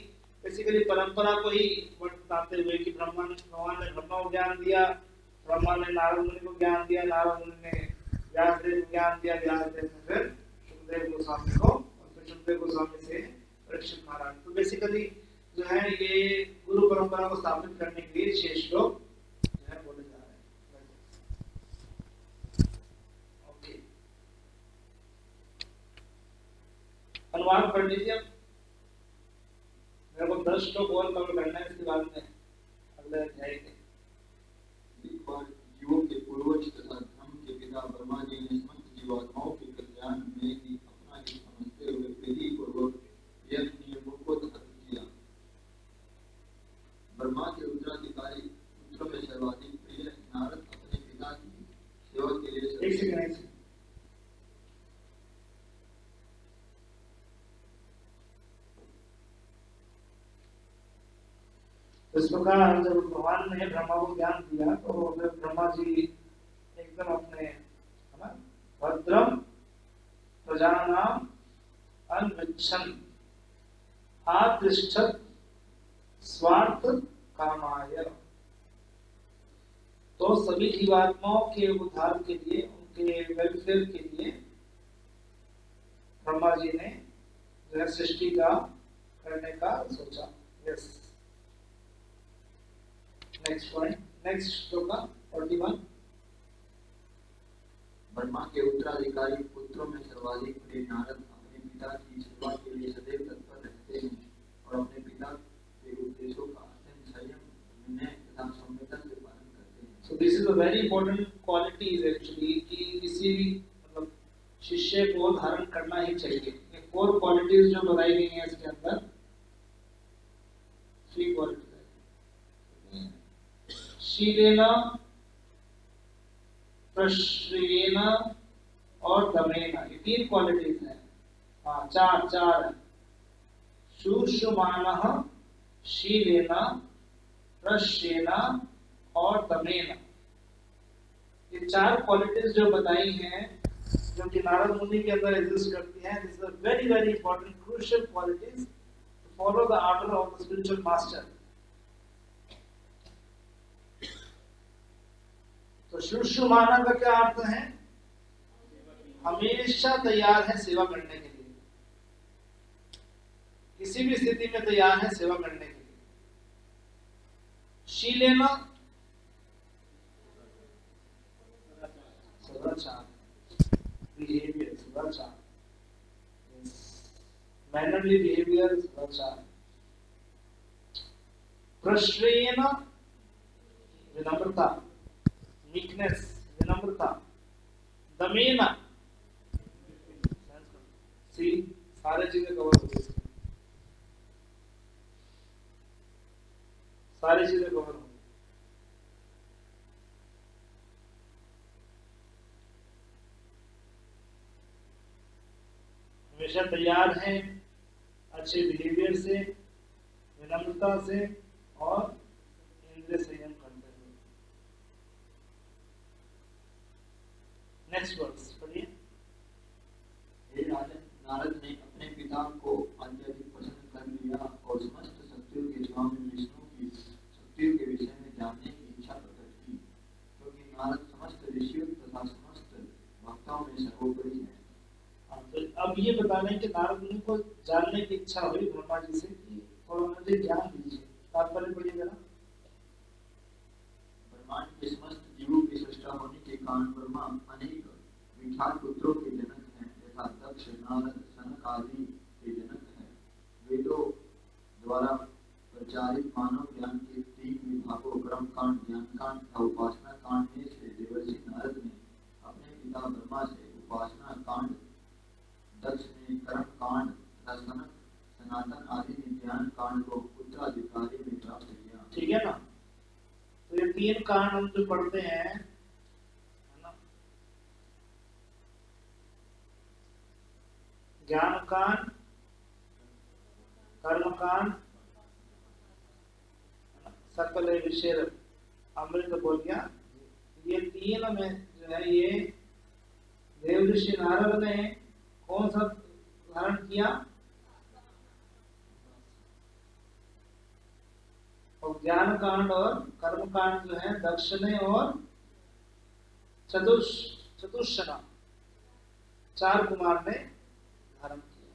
बेसिकली परंपरा को ही बताते हुए कि भगवान ने ब्रह्मा को ज्ञान दिया, ब्रह्मा ने नारद मुनि को ज्ञान दिया, नारद मुनि ने व्यासदेव को ज्ञान दिया, व्यासदेव ने फिर सुखदेव गोस्वामी को, और फिर सुखदेव गोस्वामी से परीक्षित महाराज। तो बेसिकली जो है ये गुरु परंपरा को स्थापित करने के लिए 6 श्लोक जो है बोले जा रहे हैं। ओके, अनुवाद पढ़ लीजिए। अब मेरे को 10 श्लोक और कवर करना है, इसके बाद में अगले अध्याय के। एक बार जीवों के पूर्वज तथा धर्म के पिता ब्रह्मा जी ने समस्त जीवात्माओं के कल्याण में ही अपना ही समझते हुए विधि पूर्वक यह नियमों को धारण किया। ब्रह्मा के उत्तराधिकारी पुत्रों में सर्वाधिक प्रिय नारद अपने पिता की सेवा के लिए इस प्रकार जब भगवान ने ब्रह्मा को ज्ञान दिया तो ब्रह्मा जी एकदम अपने है ना भद्रम प्रजानाम अन्विच्छन् आतिष्ठत् स्वार्थ कामाय। तो सभी जीवात्माओं के उद्धार के लिए, उनके वेलफेयर के लिए ब्रह्मा जी ने जो है सृष्टि का करने का सोचा। यस, नेक्स्ट पॉइंट, नेक्स्ट श्लोक 41। ब्रह्मा के उत्तराधिकारी पुत्रों में सर्वाधिक प्रिय नारद अपने पिता की सेवा के लिए सदैव तत्पर रहते हैं और अपने पिता के उपदेशों का अत्यंत संयम, विनय तथा संवेदन से पालन करते हैं। So this is a very important quality is actually कि किसी भी मतलब शिष्य को धारण करना ही चाहिए। ये 4 क्वालिटीज जो बताई गई हैं इसके अंदर, 3 क्वालिटीज है। शीलेन, प्रश्रयेन और दमेन, ये 3 क्वालिटीज हैं। हाँ, 4 है। शुश्रुमानः, शीलेन, प्रश्रयेन और दमेन, ये 4 क्वालिटीज जो बताई हैं जो कि नारद मुनि के अंदर एग्जिस्ट करती हैं। This is a very very important crucial qualities to follow the order of the spiritual master. तो शुश्रुमाना का क्या अर्थ है? हमेशा तैयार है सेवा करने के लिए। किसी भी स्थिति में तैयार है सेवा करने के लिए। शीलेन सदाचार, बिहेवियर सदाचार, मैनरली बिहेवियर सदाचार। प्रश्रयेन विनम्रता, मीकनेस विनम्रता। दमेन सी सारे चीजें कवर हो गई, सारी चीजें कवर हो गई। हमेशा तैयार हैं अच्छे बिहेवियर से, विनम्रता से और इंद्रिय संयम करते हुए। नेक्स्ट वर्स पढ़िए। हे राजन, नारद ने अपने पिता को अत्यधिक पसंद कर लिया और समस्त शक्तियों के स्वामी विष्णु की शक्तियों के विषय में जानने की इच्छा प्रकट की, क्योंकि नारद समस्त ऋषियों तथा समस्त भक्तों में सर्वोपरि है। तो अब ये बताने कि नारद मुनि को जानने की इच्छा हुई ब्रह्मा जी से कि थोड़ा मुझे ज्ञान दीजिए। तात्पर्य पढ़िए जरा। ब्रह्मांड के समस्त जीवों की सृष्टा होने के कारण ब्रह्मा अनेक विख्यात पुत्रों के जनक हैं, यथा दक्ष, नारद, सनक आदि के जनक हैं। वेदों द्वारा प्रचारित मानव ज्ञान के 3 विभागों कर्म कांड, ज्ञान कांड तथा उपासना कांड में से देवर्षि नारद ने अपने पिता ब्रह्मा से उपासना कांड, दक्ष ने कर्म कांड तथा सनक सनातन आदि ने ज्ञान कांड को उत्तराधिकारी में प्राप्त किया। ठीक है ना। तो ये 3 कांड हम जो पढ़ते हैं, है ना, ज्ञान कांड, कर्म कांड, सकल विषय अमृत बोल गया। ये 3 में जो है ये देव ऋषि नारद ने कौन सा धारण किया? और ज्ञान कांड और कर्म कांड जो है दक्ष ने और चतुष्षना 4 कुमार ने धारण किया।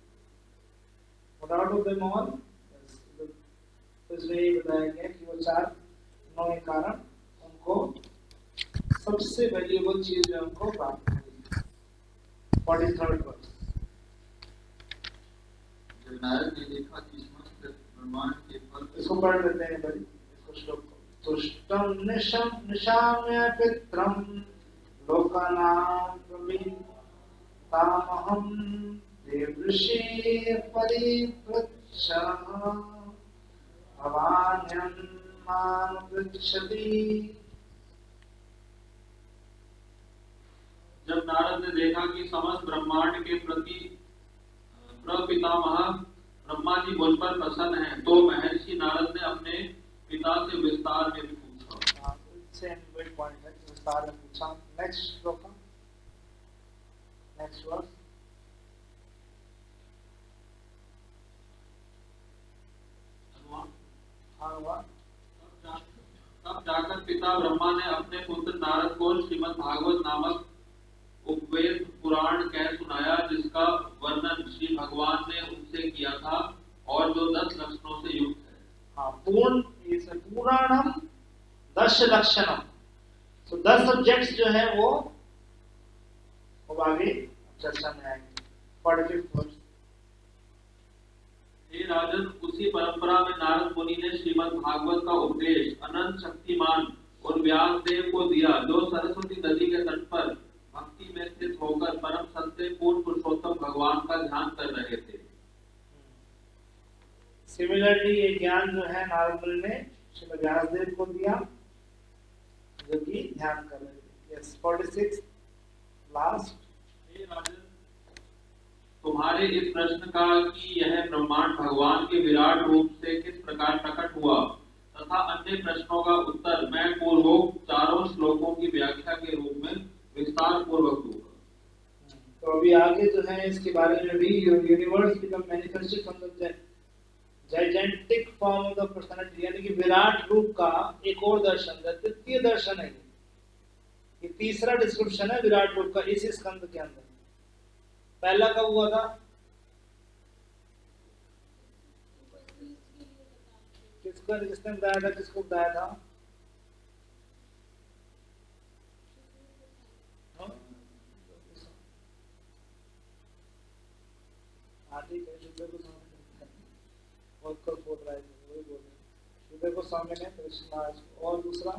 तो इसमें ये बताया गया कि वो 4 के कारण उनको सबसे वैल्यूएबल चीज जो उनको प्राप्त हुई। 43rd वर्ष। जब नारद ने देखा कि समस्त ब्रह्मांड के फल, इसको पढ़ लेते हैं बड़ी, इसको श्लोक को। तुष्टम निशाम्य पित्रम लोकानां प्रवीतामहं देवऋषि परिपृच्छः भवान्यं मां पृच्छति। जब नारद ने देखा कि समस्त ब्रह्मांड के प्रति प्रपितामह ब्रह्मा जी मुझ पर प्रसन्न हैं, तो महर्षि नारद ने अपने पिता से विस्तार में पूछा। सेम वेट पॉइंट है, विस्तार में पूछा। नेक्स्ट श्लोक, नेक्स्ट वर्स। तब जाकर पिता ब्रह्मा ने अपने पुत्र नारद को श्रीमद् भागवत नामक उपवेद पुराण कह सुनाया, जिसका वर्णन श्री भगवान ने उनसे किया था और जो 10 लक्षणों से युक्त है। हाँ, पूर्ण पुराणम 10 लक्षणम। तो 10 सब्जेक्ट्स जो है वो आगे चर्चा में आएंगे। 45th वर्ष। हे राजन, उसी परंपरा में नारद मुनि ने श्रीमद् भागवत का उपदेश अनंत शक्तिमान और व्यास देव को दिया, जो सरस्वती नदी के तट पर भक्ति में स्थित होकर परम सत्य पूर्ण पुरुषोत्तम भगवान का ध्यान कर रहे थे। सिमिलरली ये ज्ञान जो है नारद मुनि ने श्री व्यासदेव को दिया, जो कि ध्यान कर रहे थे। Yes, 46 last. हे राजन, तुम्हारे इस प्रश्न का कि यह ब्रह्मांड भगवान के विराट रूप से किस प्रकार प्रकट हुआ तथा अन्य प्रश्नों का उत्तर मैं पूर्वोक्त 4 श्लोकों की व्याख्या के रूप में विस्तार पूर्वक दूंगा। तो अभी आगे जो है इसके बारे में भी universe become manifested from the gigantic form of the personality, यानी कि विराट रूप का एक और दर्शन, तृतीय दर्शन है ये 3रा डिस्क्रिप्शन है विराट रूप का इस स्कंद के अंदर। पहला कब हुआ था? किसने बताया था, किसको बताया था? आदि के शुद्ध गोस्वामी और को बोल रहा है, वही बोल रहे शुद्ध गोस्वामी ने कृष्ण महाराज को। और दूसरा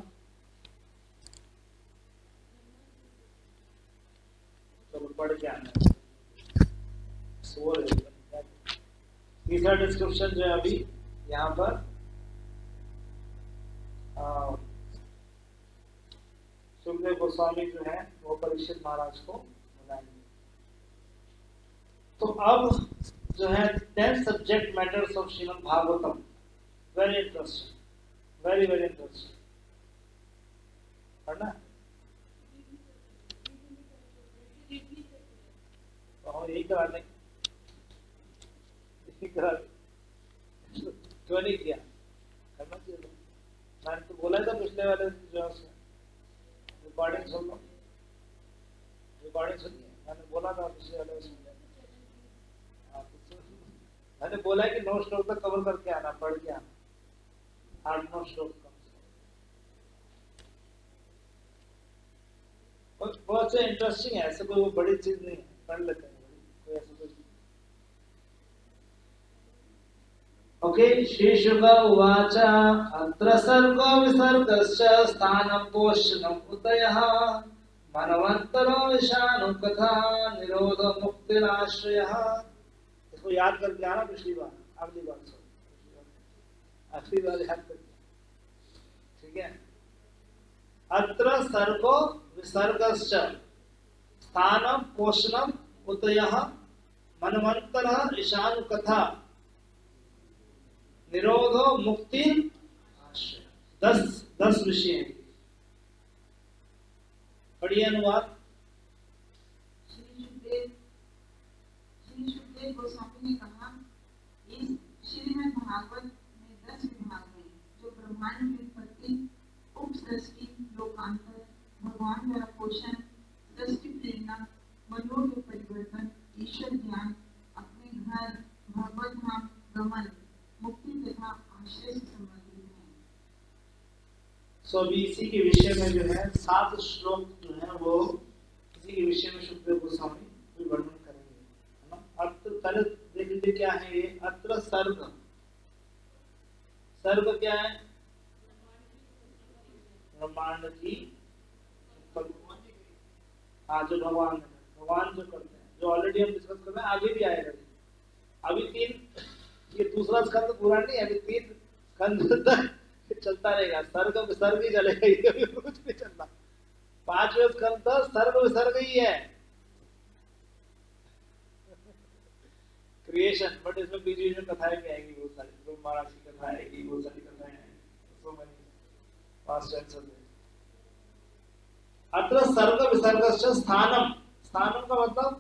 चलो पढ़ के आना। तीसरा डिस्क्रिप्शन जो है अभी यहाँ पर सुखदेव गोस्वामी जो है वो परीक्षित महाराज को बताएंगे। तो अब जो है 10 subject matters of Shrimad Bhagavatam, very interesting, very very interesting, पढ़ना तो हम यही करा देंगे, क्यों नहीं किया, करना चाहिए। मैंने तो बोला था पिछले वाले जो है उसमें रिकॉर्डिंग सुन लो, रिकॉर्डिंग सुनिए, मैंने बोला था पिछले वाले उसमें, मैंने बोला कि 9 श्लोक तक कवर करके आना, पढ़ के आना, 8-9 श्लोक कम से बहुत से इंटरेस्टिंग है, ऐसे कोई बड़ी चीज नहीं है, पढ़ लेते हैं कोई ऐसा कोई। ओके, श्री शुक उवाच अत्र सर्गो विसर्गश्च स्थानं पोषणं उदयः मनवन्तरो विषाणु कथा निरोध मुक्तिराश्रयः। इसको याद करके आना पिछली बार, अगली बार याद करके, ठीक है। अत्र सर्गो विसर्गश्च स्थानं पोषणं उदयः मनवन्तरः ईशानु कथा निरोधो मुक्ति आश्रय। 10 विषय हैं। पढ़िए अनुवाद। श्री सुखदेव गोस्वामी ने कहा, इस श्रीमद् भागवत में 10 विभाग हैं जो ब्रह्मांड की उत्पत्ति, उपसृष्टि, लोकांतर, भगवान द्वारा पोषण, सृष्टि प्रेरणा, मनों के परिवर्तन, ईश्वर ज्ञान, अपने घर, भगवत धाम गमन, मुक्ति तथा आश्रय से संबंधित है। अभी इसी के विषय में जो है 7 श्लोक जो है वो इसी के विषय में सुखदेव गोस्वामी भी वर्णन करेंगे, है ना। अत्र पहले देख लीजिए क्या है ये, अत्र सर्ग, सर्ग क्या है? ब्रह्मांड की, हाँ जो भगवान जो करते हैं, जो ऑलरेडी हम डिस्कस कर रहे हैं, आगे भी आएगा। अभी 3, ये दूसरा स्कंद पूरा नहीं है, अभी 3 स्कंद तक चलता रहेगा, सर्ग विसर्ग ही चलेगा, ये अभी कुछ नहीं चलना। 5वें स्कंद तक सर्ग विसर्ग ही है, क्रिएशन, बट इसमें बीच बीच में कथाएं भी आएंगी, बहुत सारी ध्रुव महाराज की कथा आएगी, बहुत सारी कथाएं आएंगी। पास्ट टेंस में अत्र सर्ग विसर्गश्च स्थानम, स्थानम का मतलब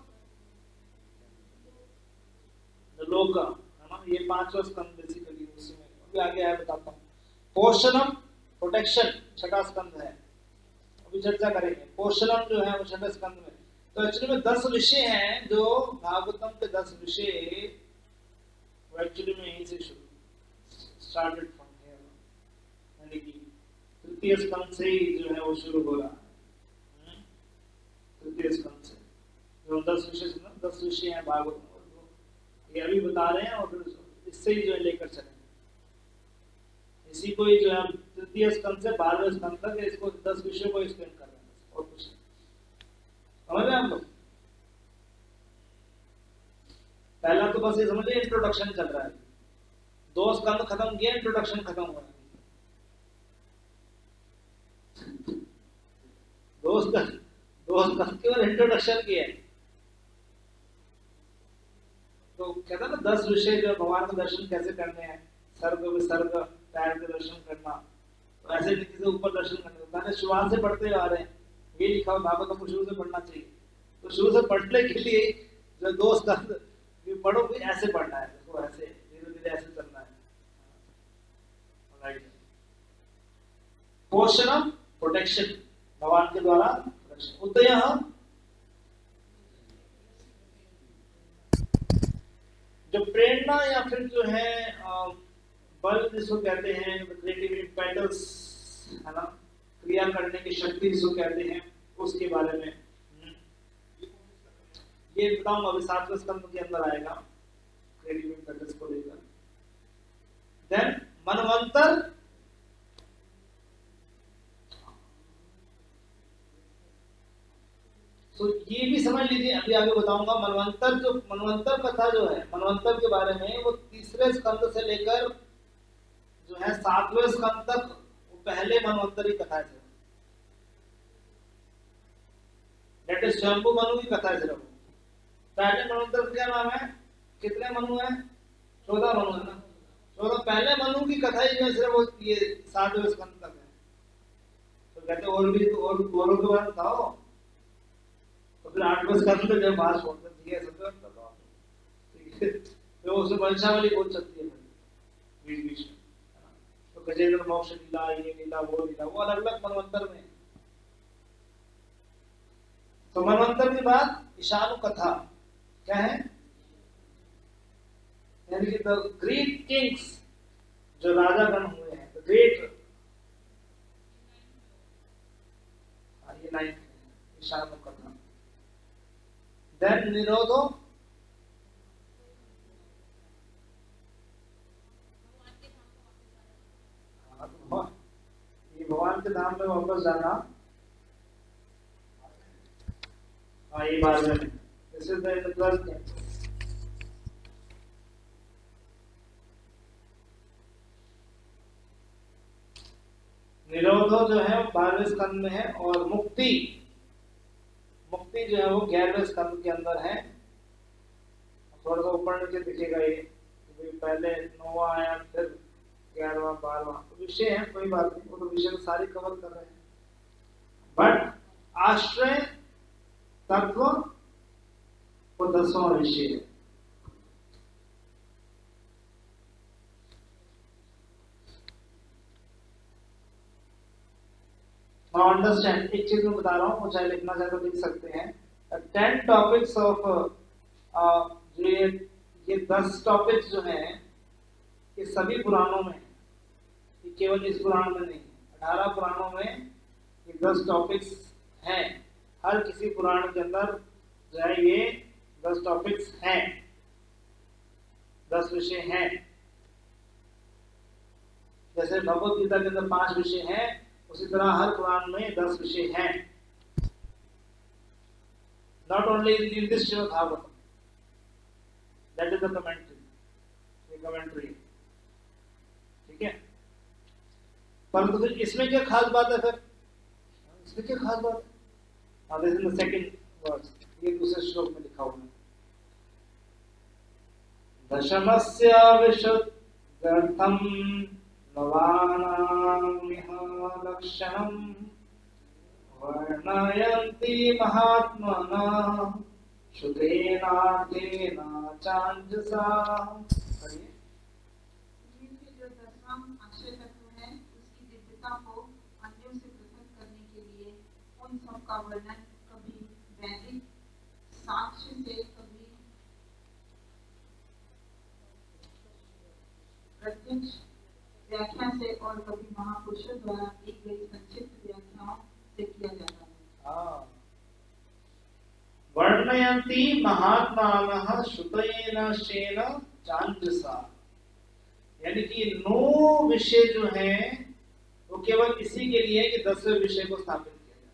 लोक, है ना। ये 5वां स्कंद बेसिकली उसी में, अभी आगे आया बताता हूँ। पोषणम, प्रोटेक्शन 6वां स्कंद है, अभी चर्चा करेंगे। पोषणम जो है वो 6वें स्कंद में। तो एक्चुअली में 10 विषय हैं, जो भागवतम के 10 विषय एक्चुअली में यहीं से शुरू स्टार्टेड फ्रॉम हियर, यानी कि 3य स्कंद से ही जो है वो शुरू हो रहा है। 3य स्कंद से जो 10 विषय हैं भागवतम, ये अभी बता रहे हैं, और फिर इससे ही जो है लेकर चलेंगे। इसी को ही जो है 3य स्कंद से 12वें स्कंद तक इसको 10 विषयों को एक्सप्लेन कर रहे हैं, और कुछ समझ रहे हैं हम लोग। पहला तो बस ये समझिए इंट्रोडक्शन चल रहा है, 2 स्कंद खत्म किए, इंट्रोडक्शन खत्म हुआ है। 2 स्कंद केवल इंट्रोडक्शन किया है। तो कहता ना 10 विषय जो भगवान का दर्शन कैसे करने हैं, सर्ग विसर्ग, पैर के दर्शन करना, तो ऐसे नीचे से ऊपर दर्शन करना। मैंने शुरुआत से पढ़ते आ रहे हैं, ये लिखा हुआ भागवत को शुरू से पढ़ना चाहिए। तो शुरू से पढ़ने के लिए जो 2 स्कंद पढ़ो, भी ऐसे पढ़ना है, देखो ऐसे धीरे धीरे ऐसे चलना है। पोषणम, प्रोटेक्शन, भगवान के द्वारा प्रोटेक्शन। उदयः, जो प्रेरणा या फिर जो है बल जिसको कहते हैं, क्रिएटिव इम्पेटस है ना, क्रिया करने की शक्ति जिसको कहते हैं, उसके बारे में ये बताऊंगा अभी 7वें स्कंद के अंदर आएगा क्रिएटिव इम्पेटस को लेकर। देन मनवंतर, तो ये भी समझ लीजिए, अभी आगे बताऊंगा। मनवंतर कथा जो है, मनवंतर के बारे में वो 3रे स्कंद से लेकर जो है 7वें स्कंद तक वो पहले मनवंतर की कथा है सिर्फ। दैट इज स्वयंभू मनु की कथा है सिर्फ। पहले मनवंतर का क्या नाम है, कितने मनु है, 14 मनु है ना, 14 पहले मनु की कथा ही जो है सिर्फ ये 7वें स्कंद तक है। तो कहते और भी तो और के बारे में बताओ, तो फिर 8वें स्कंद में जब बात छोड़ देती है सब तो उसमें वंशावली बहुत चलती है बीच बीच में, तो गजेंद्र मोक्ष लीला, ये लीला, वो अलग अलग मनवंतर में। तो मनवंतर के बाद ईशानु कथा क्या है, यानी कि द ग्रेट किंग्स, जो राजागण हुए हैं, द ग्रेट, ये 9 ईशानु कथा। देन निरोधो, ये भगवान के धाम में वापस जाना, ये बात है। This is the 12th canto. निरोधो जो है 12वें स्कंद में है, और मुक्ति जो है वो 11वें स्कंद के अंदर है। थोड़ा सा ऊपर नीचे दिखेगा ये, पहले 9वां आया, फिर 11वां, 12वां, तो विषय है, कोई बात नहीं, वो तो विषय सारी कवर कर रहे हैं। बट आश्रय तत्व वो 10वां विषय है। अंडरस्टैंड, एक चीज मैं बता रहा हूँ, चाहे लिखना चाहे तो लिख सकते हैं। 10 टॉपिक्स ऑफ जो ये 10 टॉपिक्स जो हैं ये सभी पुराणों में, ये केवल इस पुराण में नहीं, 18 पुराणों में ये 10 टॉपिक्स हैं। हर किसी पुराण के अंदर जो है ये 10 टॉपिक्स हैं, 10 विषय हैं। जैसे भगवत गीता के अंदर 5 विषय हैं, उसी तरह हर पुराण में 10 विषय हैं। Not only in this Shrimad Bhagavatam, that is the commentary, ठीक है। परंतु फिर इसमें क्या खास बात है, फिर इसमें क्या खास बात है? This is the second verse, ये दूसरे श्लोक में लिखा हुआ है। दशमस्य विशुद्धर्थम नवानामिह लक्षणं वर्णयन्ति महात्मनः श्रुतेनार्थेन चाञ्जसा। जो 10वां आश्रय तत्व है, उसकी दिव्यता को अन्यों से पृथक करने के लिए उन सब का वर्णन कभी वैदिक साक्ष्य से, कभी प्रत्यक्ष व्याख्या से, और कभी महापुरुषों द्वारा की गई संक्षिप्त व्याख्याओं से किया जाता है। वर्णयन्ति महात्मानः श्रुतेन शेन चाञ्जसा, यानी कि 9 विषय जो हैं वो केवल इसी के लिए कि 10वें विषय को स्थापित किया जा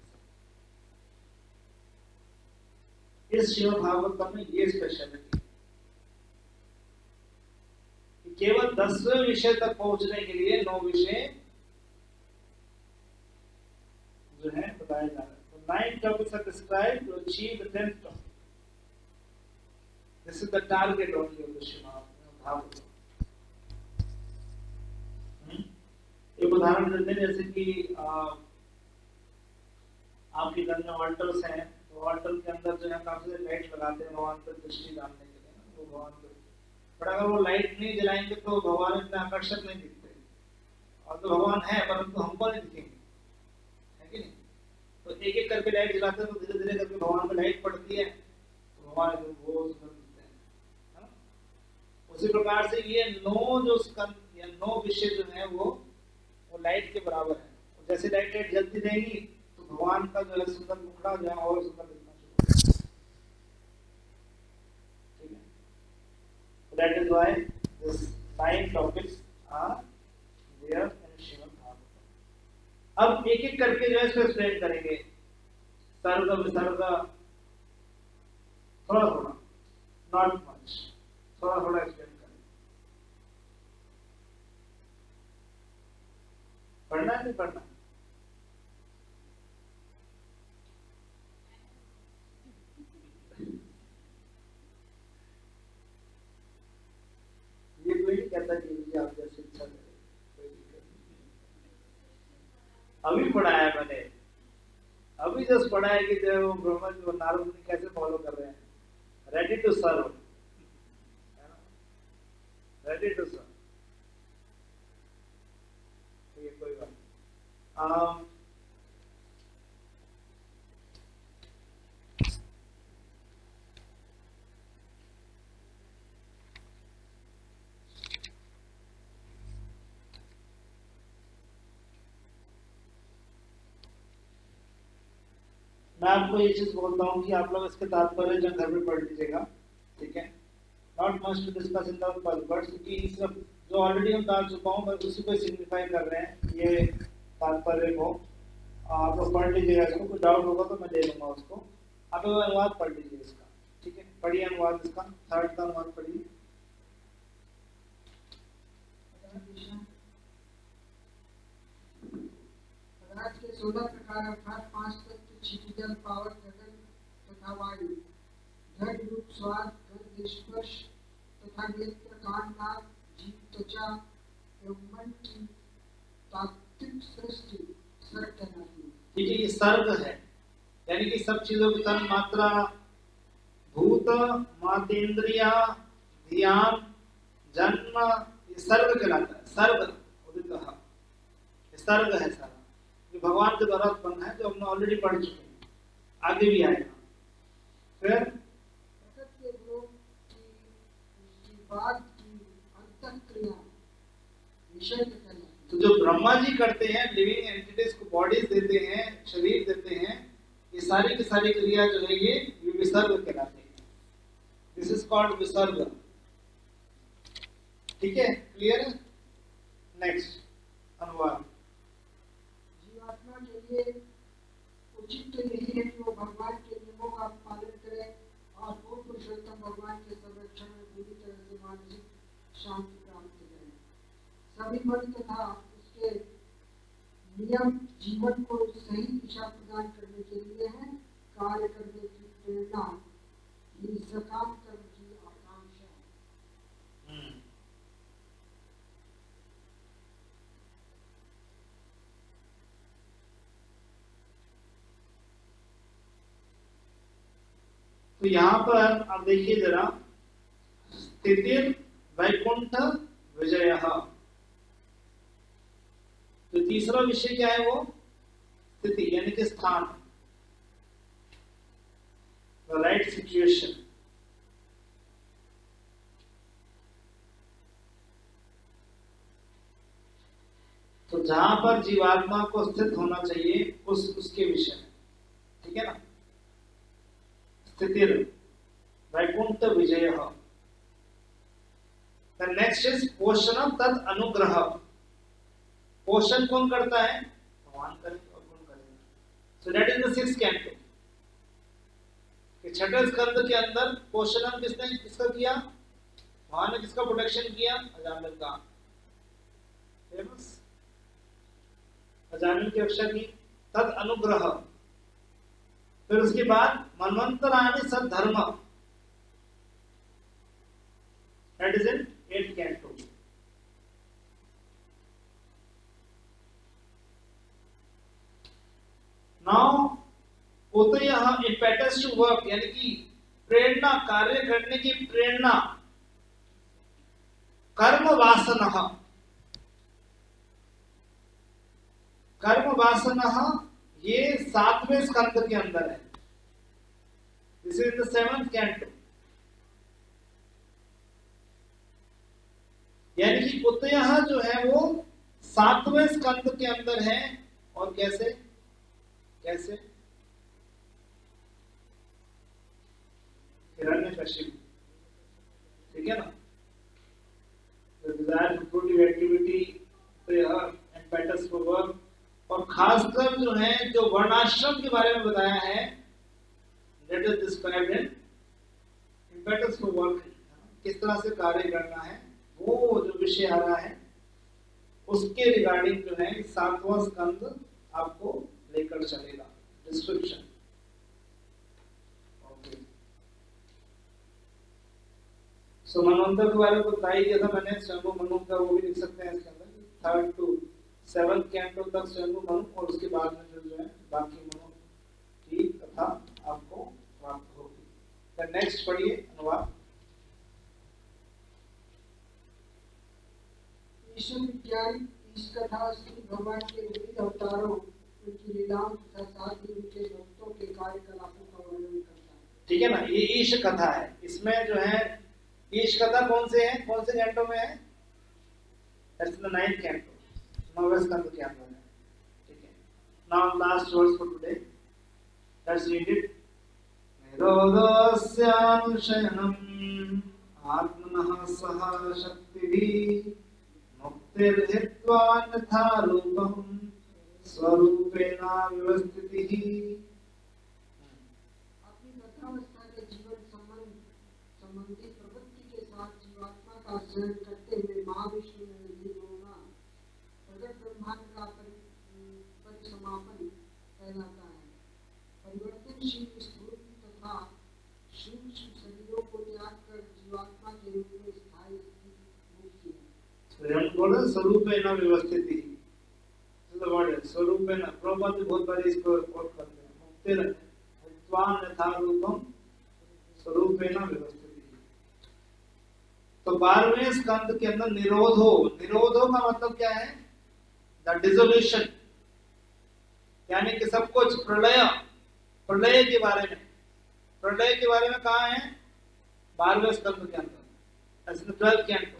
सके। इस श्रीमद् भागवतम में ये स्पेशलिटी, केवल 10वें विषय तक पहुंचने के लिए 9 विषय जो है बताया जा रहा है। तो 9 topics are described to achieve the 10th topic. This is the target only of the Srimad Bhagavatam. एक उदाहरण देते हैं, जैसे कि आपके घर में ऑल्टर्स हैं, तो ऑल्टर के अंदर जो है काफी सारे लाइट लगाते हैं भगवान पर दृष्टि डालने के लिए, वो भगवान को, पर अगर वो लाइट नहीं जलाएंगे तो भगवान इतने आकर्षक नहीं दिखते, और तो भगवान है परंतु हमको नहीं दिखेंगे, है कि नहीं। तो एक एक करके लाइट जलाते हैं, तो धीरे धीरे करके भगवान पे लाइट पड़ती है, तो भगवान वो सुंदर दिखते हैं, है ना। उसी प्रकार से ये 9 जो स्कंद, या 9 विषय जो है वो लाइट के बराबर है। और जैसे लाइट जलती रहेगी तो भगवान का जो है सुंदर मुखड़ा जो है और सुंदर दिखना शुरू हो जाएगा। ठीक है, that is why this 9 topics are there in Shrimad Bhagavatam. अब एक एक करके जो है इसको एक्सप्लेन करेंगे, सर्ग विसर्ग, थोड़ा थोड़ा, नॉट मच, थोड़ा थोड़ा एक्सप्लेन करेंगे। पढ़ना है नहीं पढ़ना? ये कोई नहीं कहता कि मुझे आप जैसे इच्छा करे, कोई दिक्कत नहीं। अभी पढ़ा है मैंने, अभी जस्ट पढ़ा है कि जो ब्रह्मा जी नारद मुनि कैसे फॉलो कर रहे हैं, ready to serve, ready to serve. ठीक है, कोई बात। मैं आपको ये चीज बोलता हूँ कि आप लोग इसके तात्पर्य जो घर में पढ़ लीजिएगा, ठीक है। Not much to discuss in the words, क्योंकि इस सब जो ऑलरेडी हम डाल चुका हूँ बस उसी को सिग्निफाई कर रहे हैं ये तात्पर्य को। आप लोग पढ़ लीजिएगा, इसको कोई डाउट होगा तो मैं दे दूंगा उसको। आप लोग अनुवाद पढ़ लीजिए इसका, ठीक है। पढ़िए अनुवाद इसका, 3rd का अनुवाद पढ़िए। पदार्थ के 16 प्रकार अर्थात 5 तत्व, क्षितिजल, पावक, गगन तथा वायु, घट, रूप, स्वाद, गंध, स्पर्श तथा नेत्र, कान, नाक, जीभ, त्वचा एवं मन की तात्विक सृष्टि सर्ग कहलाती है। ठीक है, ये सर्ग है, यानी कि सब चीजों की तन मात्रा, भूत, मातेंद्रिया, ध्यान, जन्म, ये सर्ग कहलाता है। सर्ग उदित, ये सर्ग है सारा, जो भगवान के द्वारा उत्पन्न है, जो हमने ऑलरेडी पढ़ चुके हैं, आगे भी आएगा। फिर प्रकृति के गुणों की बाद की अंतःक्रिया विषय कहलाती है। तो जो ब्रह्मा जी करते हैं, लिविंग एंटिटीज को बॉडीज देते हैं, शरीर देते हैं, ये सारी की सारी क्रिया जो है ये विसर्ग कहलाती है। दिस इज कॉल्ड विसर्ग। ठीक है, क्लियर है? नेक्स्ट अनुवाद। जीवात्मा के लिए उचित तो यही है कि वो भगवान के नियमों का पालन करे और पूर्ण पुरुषोत्तम भगवान के संरक्षण में पूरी तरह से मानसिक शांति प्राप्त करे। सभी मन तथा उसके नियम जीवन को सही दिशा प्रदान करने के लिए है। कार्य करने की प्रेरणा ही सकाम कर्म की आकांक्षा है। तो यहाँ पर आप देखिए जरा, स्थितिर वैकुंठ विजय। तो तीसरा विषय क्या है? वो स्थिति यानी कि स्थान, द राइट सिचुएशन। तो जहां पर जीवात्मा को स्थित होना चाहिए उसके विषय में, ठीक है ना। स्थितिर वैकुंठ विजय। नेक्स्ट इज पोषण तद अनुग्रह। पोषण कौन करता है? भगवान करेंगे और कौन करेगा? So that is the 6th canto. कि 6ठे स्कंद के अंदर पोषण किसका किया? भगवान ने किसका प्रोटेक्शन किया? अजामिल का। फेमस अजामिल की रक्षा की। तद अनुग्रह। फिर उसके बाद मनवंतराणि सद्धर्म, that is in 8th canto. Now उतयः इम्पेटस टू वर्क, यानी कि प्रेरणा, कार्य करने की प्रेरणा। कर्म वासनः, कर्म वासनः ये 7वें स्कंद के अंदर है। This is the 7th canto. यानी कि कुतयः जो है वो 7वें स्कंद के अंदर है। और कैसे कैसे हिरण्यकशिपु, ठीक है ना, the desire for fruitive activity, impetus for work, और खासकर जो है जो वर्णाश्रम के बारे में बताया है, that is described in impetus for work, किस तरह से कार्य करना है, वो जो विषय आ रहा है उसके रिगार्डिंग जो है 7वां स्कंद आपको लेकर चलेगा, डिस्क्रिप्शन। ओके, सो मनवंतर के बारे में बता ही दिया था मैंने, स्वयंभू मनु का वो भी लिख सकते हैं इसके अंदर, 3rd to 7th कैंटो तक स्वयंभू मनु, और उसके बाद में फिर जो है बाकी मनु की कथा आपको प्राप्त होगी। तो नेक्स्ट पढ़िए अनुवाद। ईश्वर विज्ञान इस कथा श्री भगवान के विविध अवतारों, उनकी लीलाओं तथा साथ ही उनके भक्तों के कार्यकलापों का वर्णन करता है। ठीक है ना, ये ईश कथा है। इसमें जो है ईश कथा कौन से है, कौन से कैंटो में है? दैट्स द 9th कैंटो, 9वें स्कंद के अंदर है। ठीक है, now last verse for today, let's read it. निरोधस्यानुशयनम् आत्मनः सह शक्तिभिः मुक्तिर्हित्वान्यथा रूपम् स्वरूपेण व्यवस्थितिः। अपनी गतावस्था के जीवन संबंधी प्रवृत्ति के साथ जीवात्मा का अध्ययन करते हुए महाविष्णु में लीन होना प्रगट ब्रह्मांड का परिसमापन कहलाता है। परिवर्तनशील स्थूल तथा सूक्ष्म शरीरों को त्याग कर जीवात्मा के रूप में स्थायी मुक्ति है। स्वरूपेण व्यवस्थितिः, स्वरूपेण, प्रभुपाद बहुत बार इसको कोट करते हैं, मुक्तिर्हित्वान्यथा रूपम् स्वरूपेण व्यवस्थितिः। तो 12वें स्कंद के अंदर निरोधो, निरोधो का मतलब क्या है? द डिसोल्यूशन, यानी कि सब कुछ प्रलय, प्रलय के बारे में, प्रलय के बारे में कहा है 12वें स्कंद के अंदर, 12th कैंटो।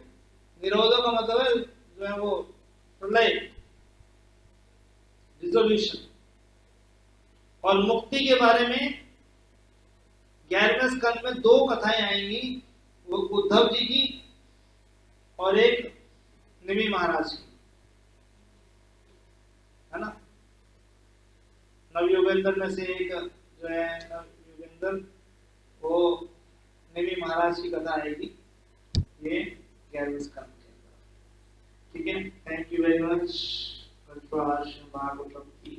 निरोधो का मतलब है जो है वो प्रलय, डिसोल्यूशन। और मुक्ति के बारे में 11वें स्कंद में 2 कथाएं आएंगी, वो उद्धव जी की और एक निमि महाराज की, है ना। नवयुगेंद्र में से एक जो है नवयुगेंद्र, वो निमि महाराज की कथा आएगी, ये 11वें स्कंद के अंदर। ठीक है, thank you very much. Bhagavatam की